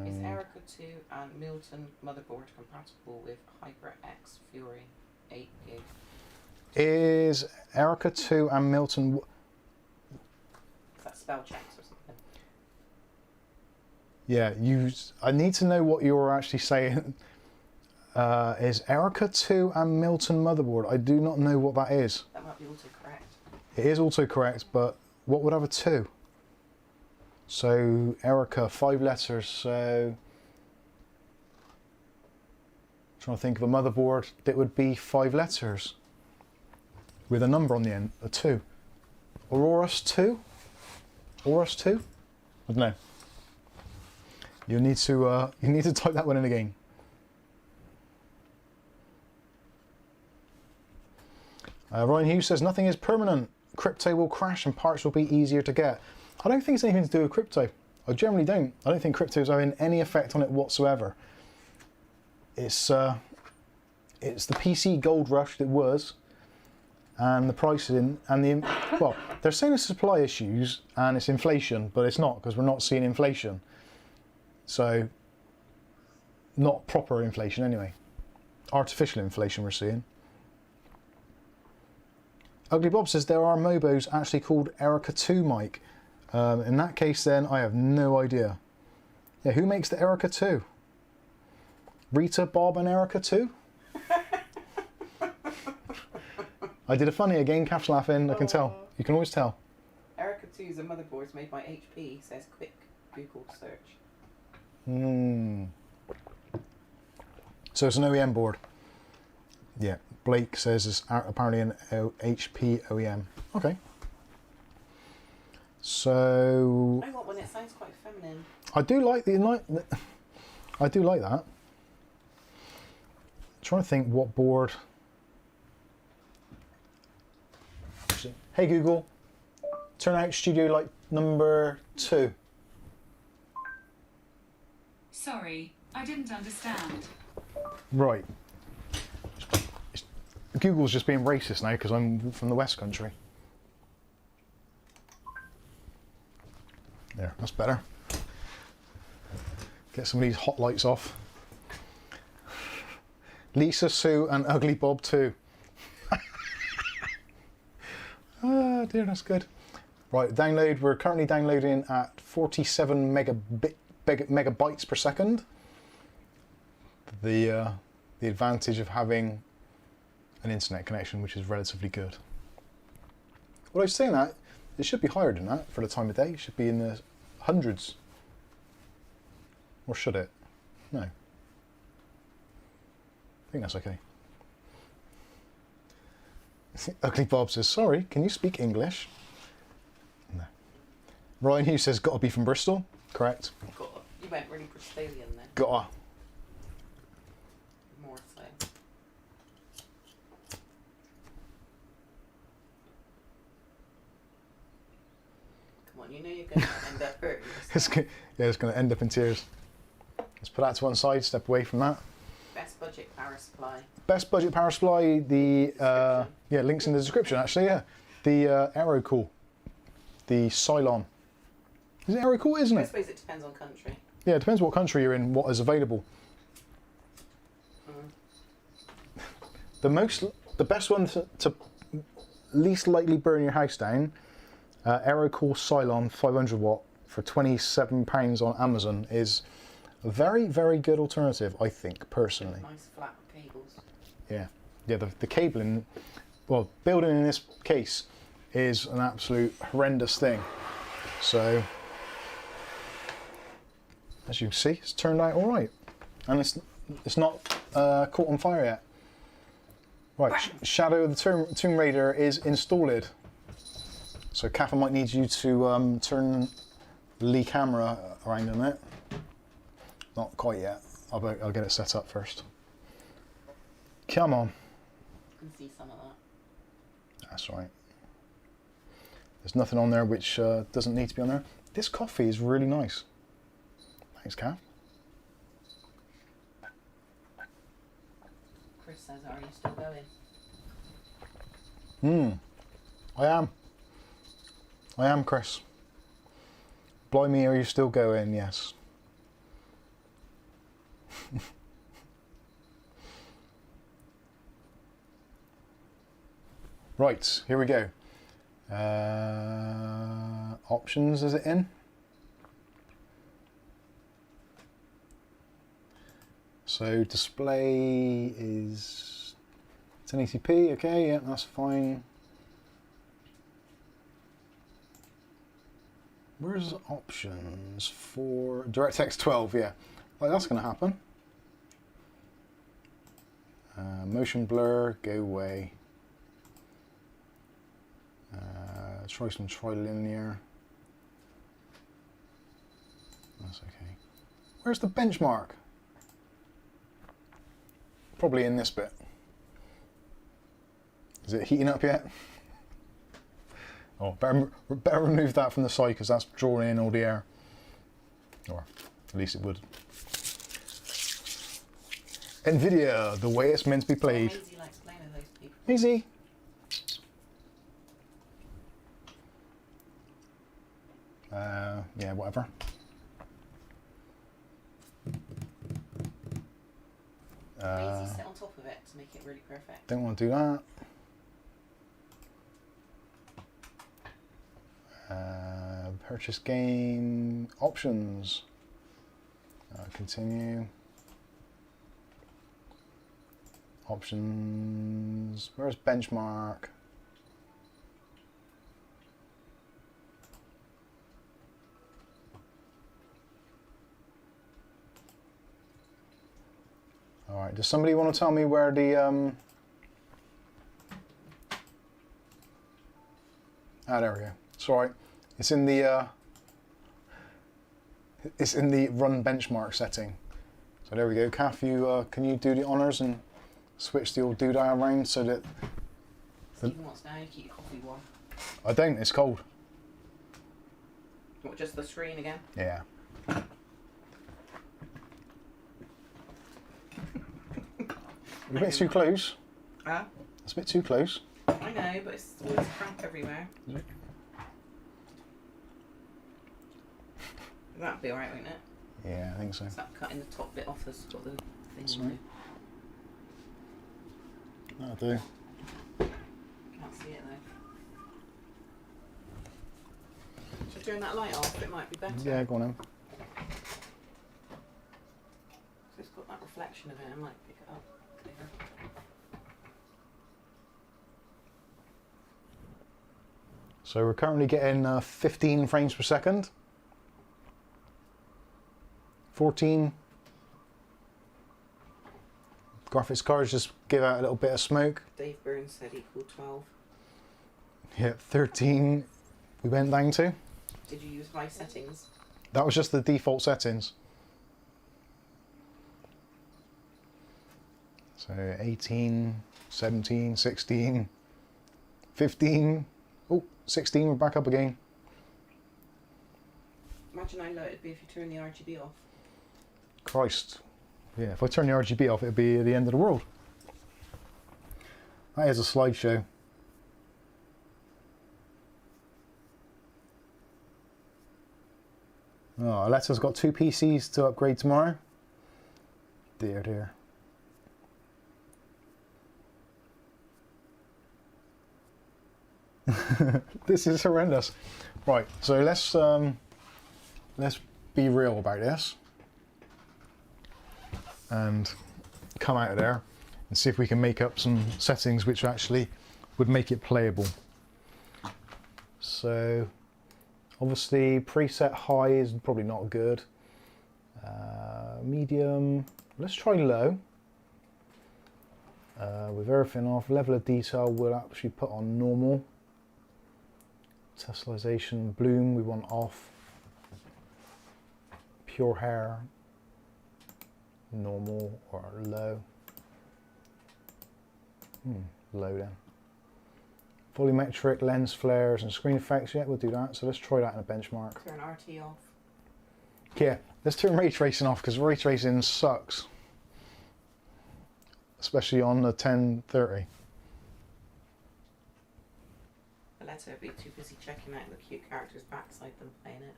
Is Aerocool 2 and Milton motherboard compatible with HyperX Fury 8 gig? Is Aerocool 2 and Milton... Is that spell checks or something? Yeah, I need to know what you're actually saying. Is Aerocool 2 and Milton motherboard? I do not know what that is. That might be autocorrect. It is autocorrect, but what would have a 2? So Aerocool, 5 letters, so... Trying to think of a motherboard that would be 5 letters with a number on the end, a 2. Aurorus 2? Aurorus 2? I don't know. You need to type that one in again. Ryan Hughes says nothing is permanent. Crypto will crash and parts will be easier to get. I don't think it's anything to do with crypto. I generally don't. I don't think crypto is having any effect on it whatsoever. It's the PC gold rush that was, and the pricing and the well, they're saying it's supply issues and it's inflation, but it's not because we're not seeing inflation. So, not proper inflation anyway. Artificial inflation we're seeing. Ugly Bob says there are Mobos actually called Aerocool 2 mic. In that case then, I have no idea. Yeah, who makes the Aerocool 2? Rita, Bob and Aerocool 2? I did a funny again, Cap's laughing, I can tell. You can always tell. Aerocool 2 is a motherboard made by HP, says quick Google search. So it's an OEM board. Yeah, Blake says it's apparently an HP OEM. Okay. So I want one. It sounds quite feminine. I do like I do like that. I'm trying to think what board. Hey Google, turn out studio light number 2. Sorry, I didn't understand. Right. Google's just being racist now because I'm from the West Country. There, that's better. Get some of these hot lights off. Lisa, Sue, and Ugly Bob too. Ah, dear, that's good. Right, download. We're currently downloading at 47 megabytes per second. The advantage of having an internet connection, which is relatively good. Well, I was saying that it should be higher than that for the time of day. It should be in the hundreds. Or should it? No. I think that's okay. Ugly Bob says, sorry, can you speak English? No. Ryan Hughes says, gotta be from Bristol. Correct. Gotta. You went really Bristolian then. Gotta. More so. Come on, you know you're going to end up hurting yourself. It's going to end up in tears. Let's put that to one side, step away from that. Best budget power supply. Best budget power supply, the yeah, links in the description actually, yeah. The Aerocool, the Cylon. Is it Aerocool, isn't I it? suppose it depends on country. Yeah, it depends what country you're in, what is available. The best one to least likely burn your house down, Aerocool Cylon 500 watt for £27 on Amazon is a very, very good alternative, I think, personally. Nice flat cables. Yeah, yeah. The cabling, well, building in this case is an absolute horrendous thing. So, as you can see, it's turned out all right, and it's not caught on fire yet. Right, Shadow of the Tomb Raider is installed. So, Kappa might need you to turn the Lee camera around a minute. Not quite yet. I'll get it set up first. Come on. You can see some of that. That's right. There's nothing on there which doesn't need to be on there. This coffee is really nice. Thanks, Kath. Chris says, are you still going? I am, Chris. Blimey, are you still going? Yes. Right, here we go. Options, is it in? So display is 1080p, okay, yeah, that's fine. Where's options for DirectX 12? Yeah, well, that's going to happen. Motion blur, go away. Try some trilinear. That's okay. Where's the benchmark? Probably in this bit. Is it heating up yet? Oh, better remove that from the side because that's drawing in all the air. Or at least it would. NVIDIA, the way it's meant to be played. Easy likes playing with those people. Easy. Yeah, whatever. Easy sit on top of it to make it really perfect. Don't want to do that. Purchase game options. Continue. Options. Where's benchmark? All right. Does somebody want to tell me where the there we go. It's all right. It's in the run benchmark setting. So there we go. Kath, you can you do the honors and switch the old doodah around so that. Stephen wants to know, keep your coffee warm. I don't. It's cold. What, just the screen again? Yeah. You're a bit too close. Huh? It's a bit too close. I know, but it's always crap everywhere. Is it? That'd be alright, wouldn't it? Yeah, I think so. Is that cutting the top bit off that's got the thing Sorry. on That'll do. it? Can't see it though. Should I turn that light off? It might be better. Yeah, go on then. So it's got that reflection of it, I might pick it up clearer. So we're currently getting 15 frames per second. 14. Graphics cards just give out a little bit of smoke. Dave Burns said equal 12. Yeah, 13 we went down to. Did you use high settings? That was just the default settings. So 18, 17, 16, 15. Oh, 16, we're back up again. Imagine how low it'd be if you turn the RGB off. Christ. Yeah, if I turn the RGB off, it'd be the end of the world. That is a slideshow. Oh, Aletta's got 2 PCs to upgrade tomorrow. Dear, dear. This is horrendous. Right, so let's be real about this and come out of there and see if we can make up some settings which actually would make it playable. So obviously preset high is probably not good. Medium, let's try low. With everything off, level of detail we'll actually put on normal. Tessellization, bloom we want off. Pure hair, normal or low. Low then. Volumetric, lens flares and screen effects, yeah, we'll do that. So let's try that in a benchmark. Turn RT off. Yeah, let's turn ray tracing off because ray tracing sucks. Especially on the 1030. Aletta would be too busy checking out the cute characters backside them playing it.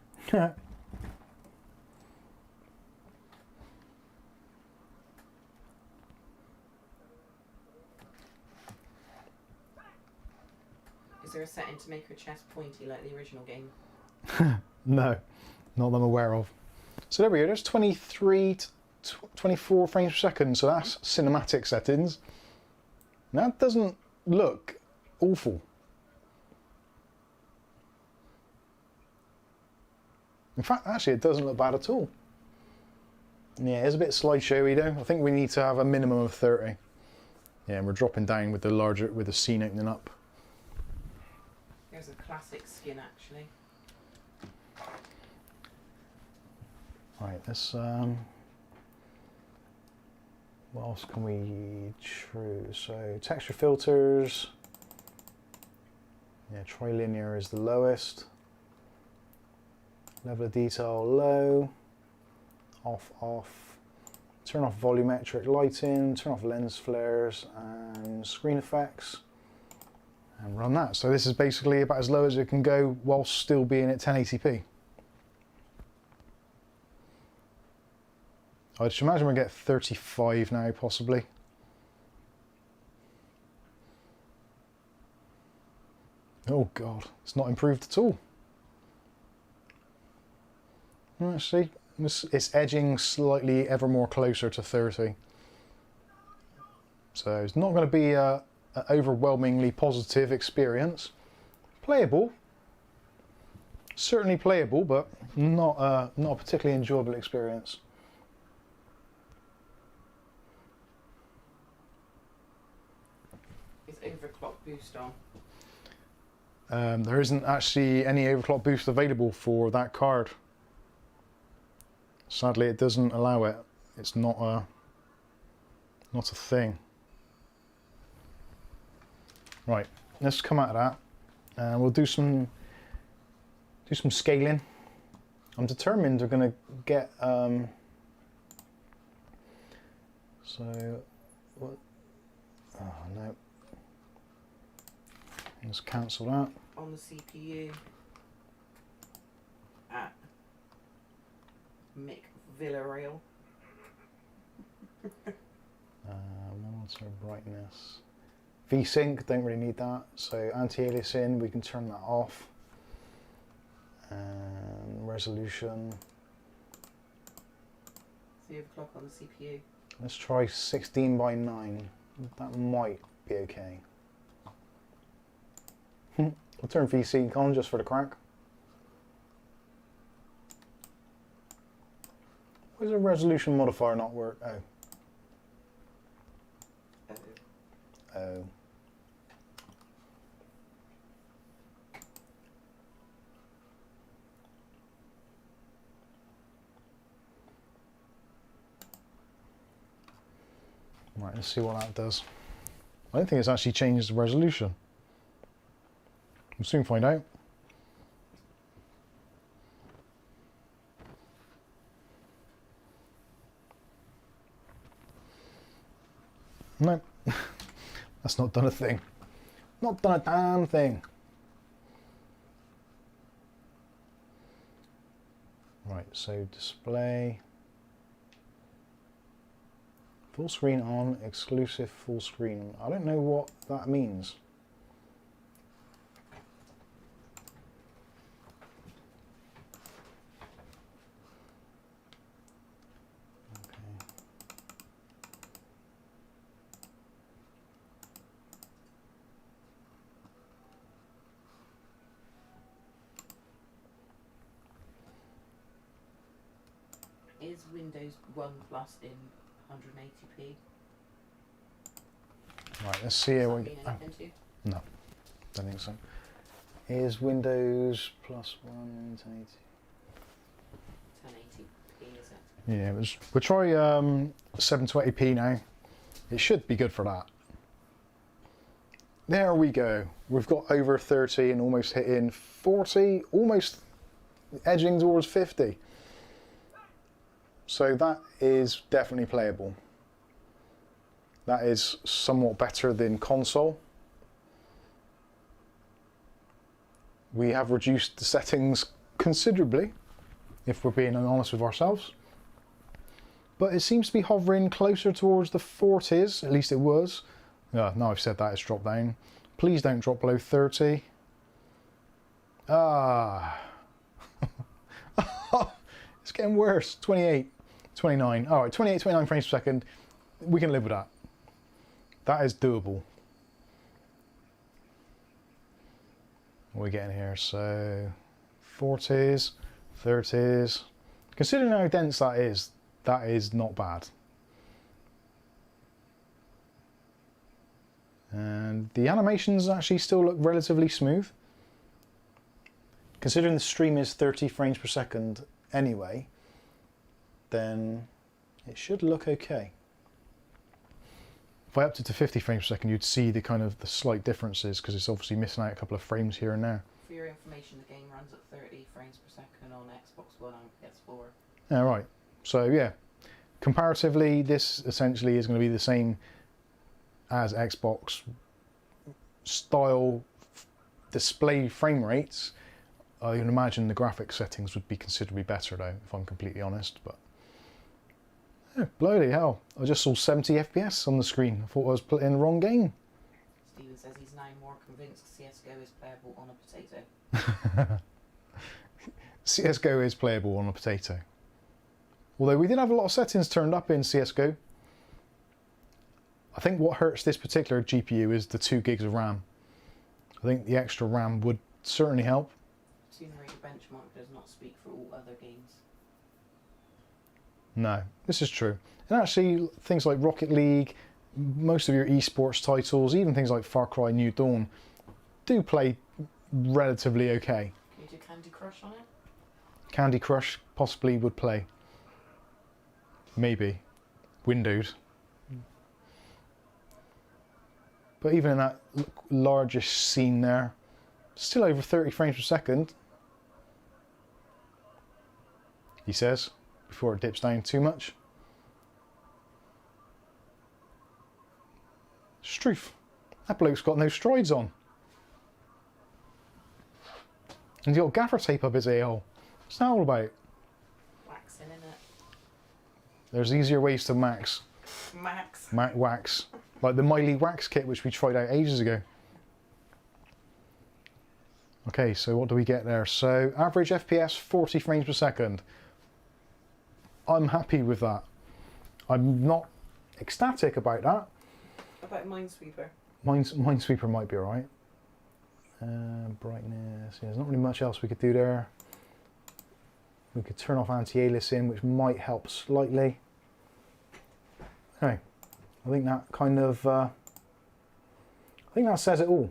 Is there a setting to make her chest pointy like the original game? No, not that I'm aware of. So there we go, there's 23 to 24 frames per second, so that's cinematic settings. That doesn't look awful. In fact, actually it doesn't look bad at all. Yeah, it's a bit slideshowy though. I think we need to have a minimum of 30. Yeah, and we're dropping down with the scene opening up. There's a classic skin actually. Right, let's what else can we choose? So texture filters. Yeah, trilinear is the lowest. Level of detail low. Off, off. Turn off volumetric lighting, turn off lens flares and screen effects. And run that. So this is basically about as low as it can go whilst still being at 1080p. I should imagine we'll get 35 now, possibly. Oh god, it's not improved at all. Actually, it's edging slightly ever more closer to 30. So it's not going to be an overwhelmingly positive experience. Playable. Certainly playable, but not a particularly enjoyable experience. Is overclock boost on? There isn't actually any overclock boost available for that card. Sadly, it doesn't allow it. It's not a thing. Right, let's come out of that, and we'll do some scaling. I'm determined we're going to get. So, what? Oh no. Let's cancel that. On the CPU at Mick Villarreal. Monitor brightness. VSync, don't really need that. So anti-aliasing, we can turn that off. And resolution. 3 o'clock on the CPU. Let's try 16:9. That might be okay. I'll turn VSync on just for the crack. Why does the resolution modifier not work? Oh. Oh. Right, let's see what that does. I don't think it's actually changed the resolution. We'll soon find out. No, that's not done a thing. Not done a damn thing. Right, so display. Full screen on, exclusive full screen. I don't know what that means. Is Windows 1 Plus in 180p? Right, let's see here. Does that mean anything to you? No, don't think so. Is Windows plus 1 1080p, is it? Yeah, we'll try 720p now. It should be good for that. There we go. We've got over 30 and almost hitting 40, almost edging towards 50. So that is definitely playable. That is somewhat better than console. We have reduced the settings considerably, if we're being honest with ourselves. But it seems to be hovering closer towards the 40s, at least it was. Now I've said that, it's dropped down. Please don't drop below 30. Ah. It's getting worse. 28, 29. All right, 28, 29 frames per second. We can live with that. That is doable. What are we getting here? So 40s, 30s. Considering how dense that is not bad. And the animations actually still look relatively smooth. Considering the stream is 30 frames per second anyway, then it should look okay. If I upped it to 50 frames per second, you'd see the kind of the slight differences because it's obviously missing out a couple of frames here and there. For your information, the game runs at 30 frames per second on Xbox One and PS4. Yeah, right. So yeah, comparatively, this essentially is going to be the same as Xbox style display frame rates. I can imagine the graphics settings would be considerably better though, if I'm completely honest. But yeah, bloody hell! I just saw 70 FPS on the screen. I thought I was playing the wrong game. Steven says he's now more convinced CSGO is playable on a potato. CSGO is playable on a potato. Although we did have a lot of settings turned up in CSGO. I think what hurts this particular GPU is the 2 gigs of RAM. I think the extra RAM would certainly help. Tomb Raider benchmark does not speak for all other games. No, this is true. And actually, things like Rocket League, most of your esports titles, even things like Far Cry New Dawn, do play relatively okay. Can you do Candy Crush on it? Candy Crush possibly would play. Maybe. Windowed. But even in that largest scene there, still over 30 frames per second, he says, before it dips down too much. Struth. That bloke's got no strides on. And he's got gaffer tape up his a-hole. What's that all about? Waxing in it. There's easier ways to wax. Like the Miley wax kit, which we tried out ages ago. Okay, so what do we get there? So average FPS 40 frames per second. I'm happy with that. I'm not ecstatic about that. About Minesweeper? Minesweeper might be alright. Brightness, yeah, there's not really much else we could do there. We could turn off anti-aliasing, which might help slightly. Okay, I think that kind of, I think that says it all.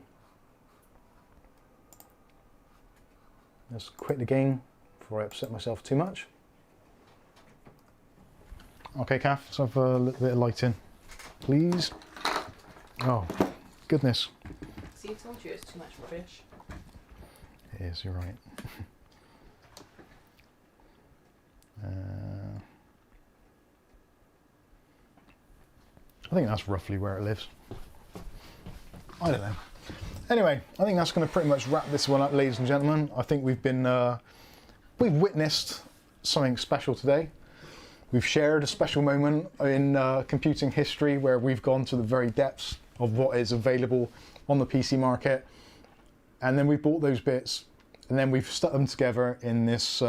Let's quit the game before I upset myself too much. Okay, Kath, let's have a little bit of lighting, please. Oh, goodness. See, I told you it's too much rubbish. It is, you're right. I think that's roughly where it lives. I don't know. Anyway, I think that's going to pretty much wrap this one up, ladies and gentlemen. I think we've witnessed something special today. We've shared a special moment in computing history where we've gone to the very depths of what is available on the PC market, and then we bought those bits, and then we've stuck them together in this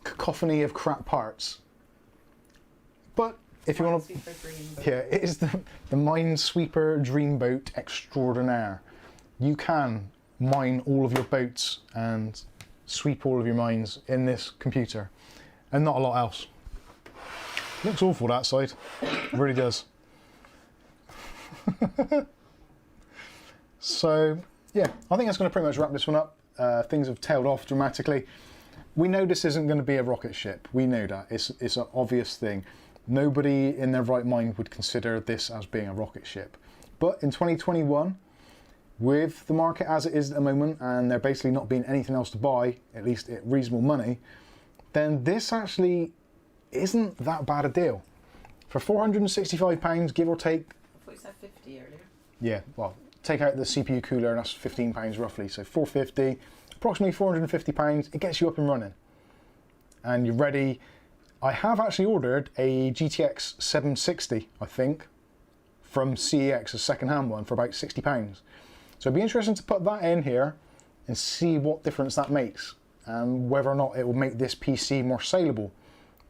cacophony of crap parts. But if you want to, yeah, it is the Minesweeper Dreamboat Extraordinaire. You can mine all of your boats and sweep all of your mines in this computer, and not a lot else. Looks awful that side, it really does. So yeah, I think that's going to pretty much wrap this one up. Things have tailed off dramatically. We know this isn't going to be a rocket ship. We know that. It's an obvious thing. Nobody in their right mind would consider this as being a rocket ship. But in 2021, with the market as it is at the moment, and there basically not being anything else to buy, at least at reasonable money, then this actually isn't that bad a deal. For £465, give or take. I thought you said 50 earlier. Yeah, well, take out the CPU cooler, and that's £15 roughly. So £450, approximately £450. It gets you up and running, and you're ready. I have actually ordered a GTX 760, I think, from CEX, a second-hand one, for about £60. So it'd be interesting to put that in here and see what difference that makes, and whether or not it will make this PC more saleable,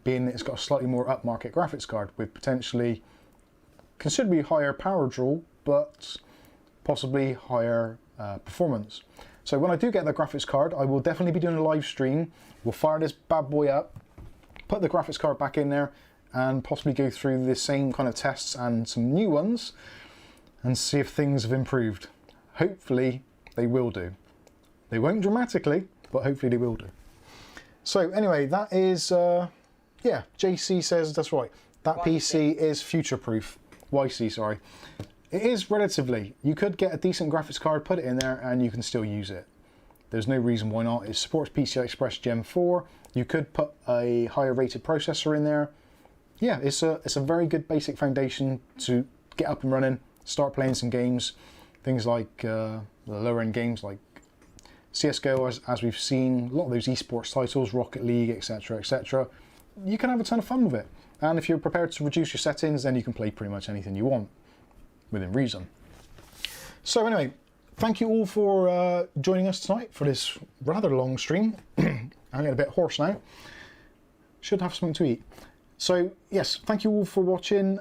being that it's got a slightly more upmarket graphics card with potentially considerably higher power draw, but possibly higher performance. So when I do get the graphics card, I will definitely be doing a live stream. We'll fire this bad boy up, put the graphics card back in there, and possibly go through the same kind of tests and some new ones and see if things have improved. Hopefully they will do. They won't dramatically, but hopefully they will do. So anyway, that is, yeah, JC says that's right. That PC is future-proof. YC, sorry. It is relatively. You could get a decent graphics card, put it in there, and you can still use it. There's no reason why not. It supports PCI Express Gen 4. You could put a higher rated processor in there. Yeah, it's a very good basic foundation to get up and running, start playing some games. Things like the lower end games like CSGO, as we've seen, a lot of those esports titles, Rocket League, etc, etc. You can have a ton of fun with it. And if you're prepared to reduce your settings, then you can play pretty much anything you want, within reason. So anyway, thank you all for joining us tonight for this rather long stream. I'm getting a bit hoarse now. Should have something to eat. So yes, thank you all for watching.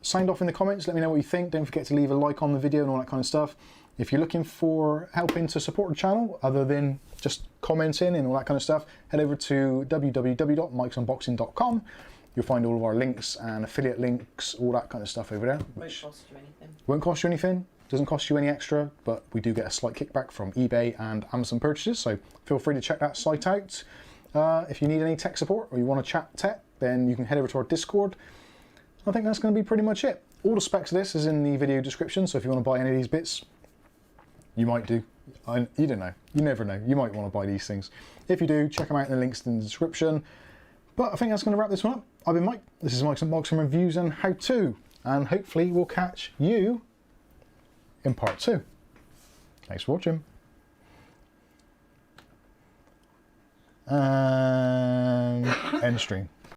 Sound off in the comments, let me know what you think. Don't forget to leave a like on the video and all that kind of stuff. If you're looking for helping to support the channel, other than just commenting and all that kind of stuff, head over to www.mikesunboxing.com. You'll find all of our links and affiliate links, all that kind of stuff over there. Won't cost you anything. Won't cost you anything. Doesn't cost you any extra, but we do get a slight kickback from eBay and Amazon purchases, so feel free to check that site out. If you need any tech support or you want to chat tech, then you can head over to our Discord. I think that's going to be pretty much it. All the specs of this is in the video description, so if you want to buy any of these bits, you might do. You don't know. You never know. You might want to buy these things. If you do, check them out in the links in the description. But I think that's going to wrap this one up. I've been Mike. This is Mike's Unboxing Reviews and How To. And hopefully we'll catch you in part 2. Thanks for watching. And end stream.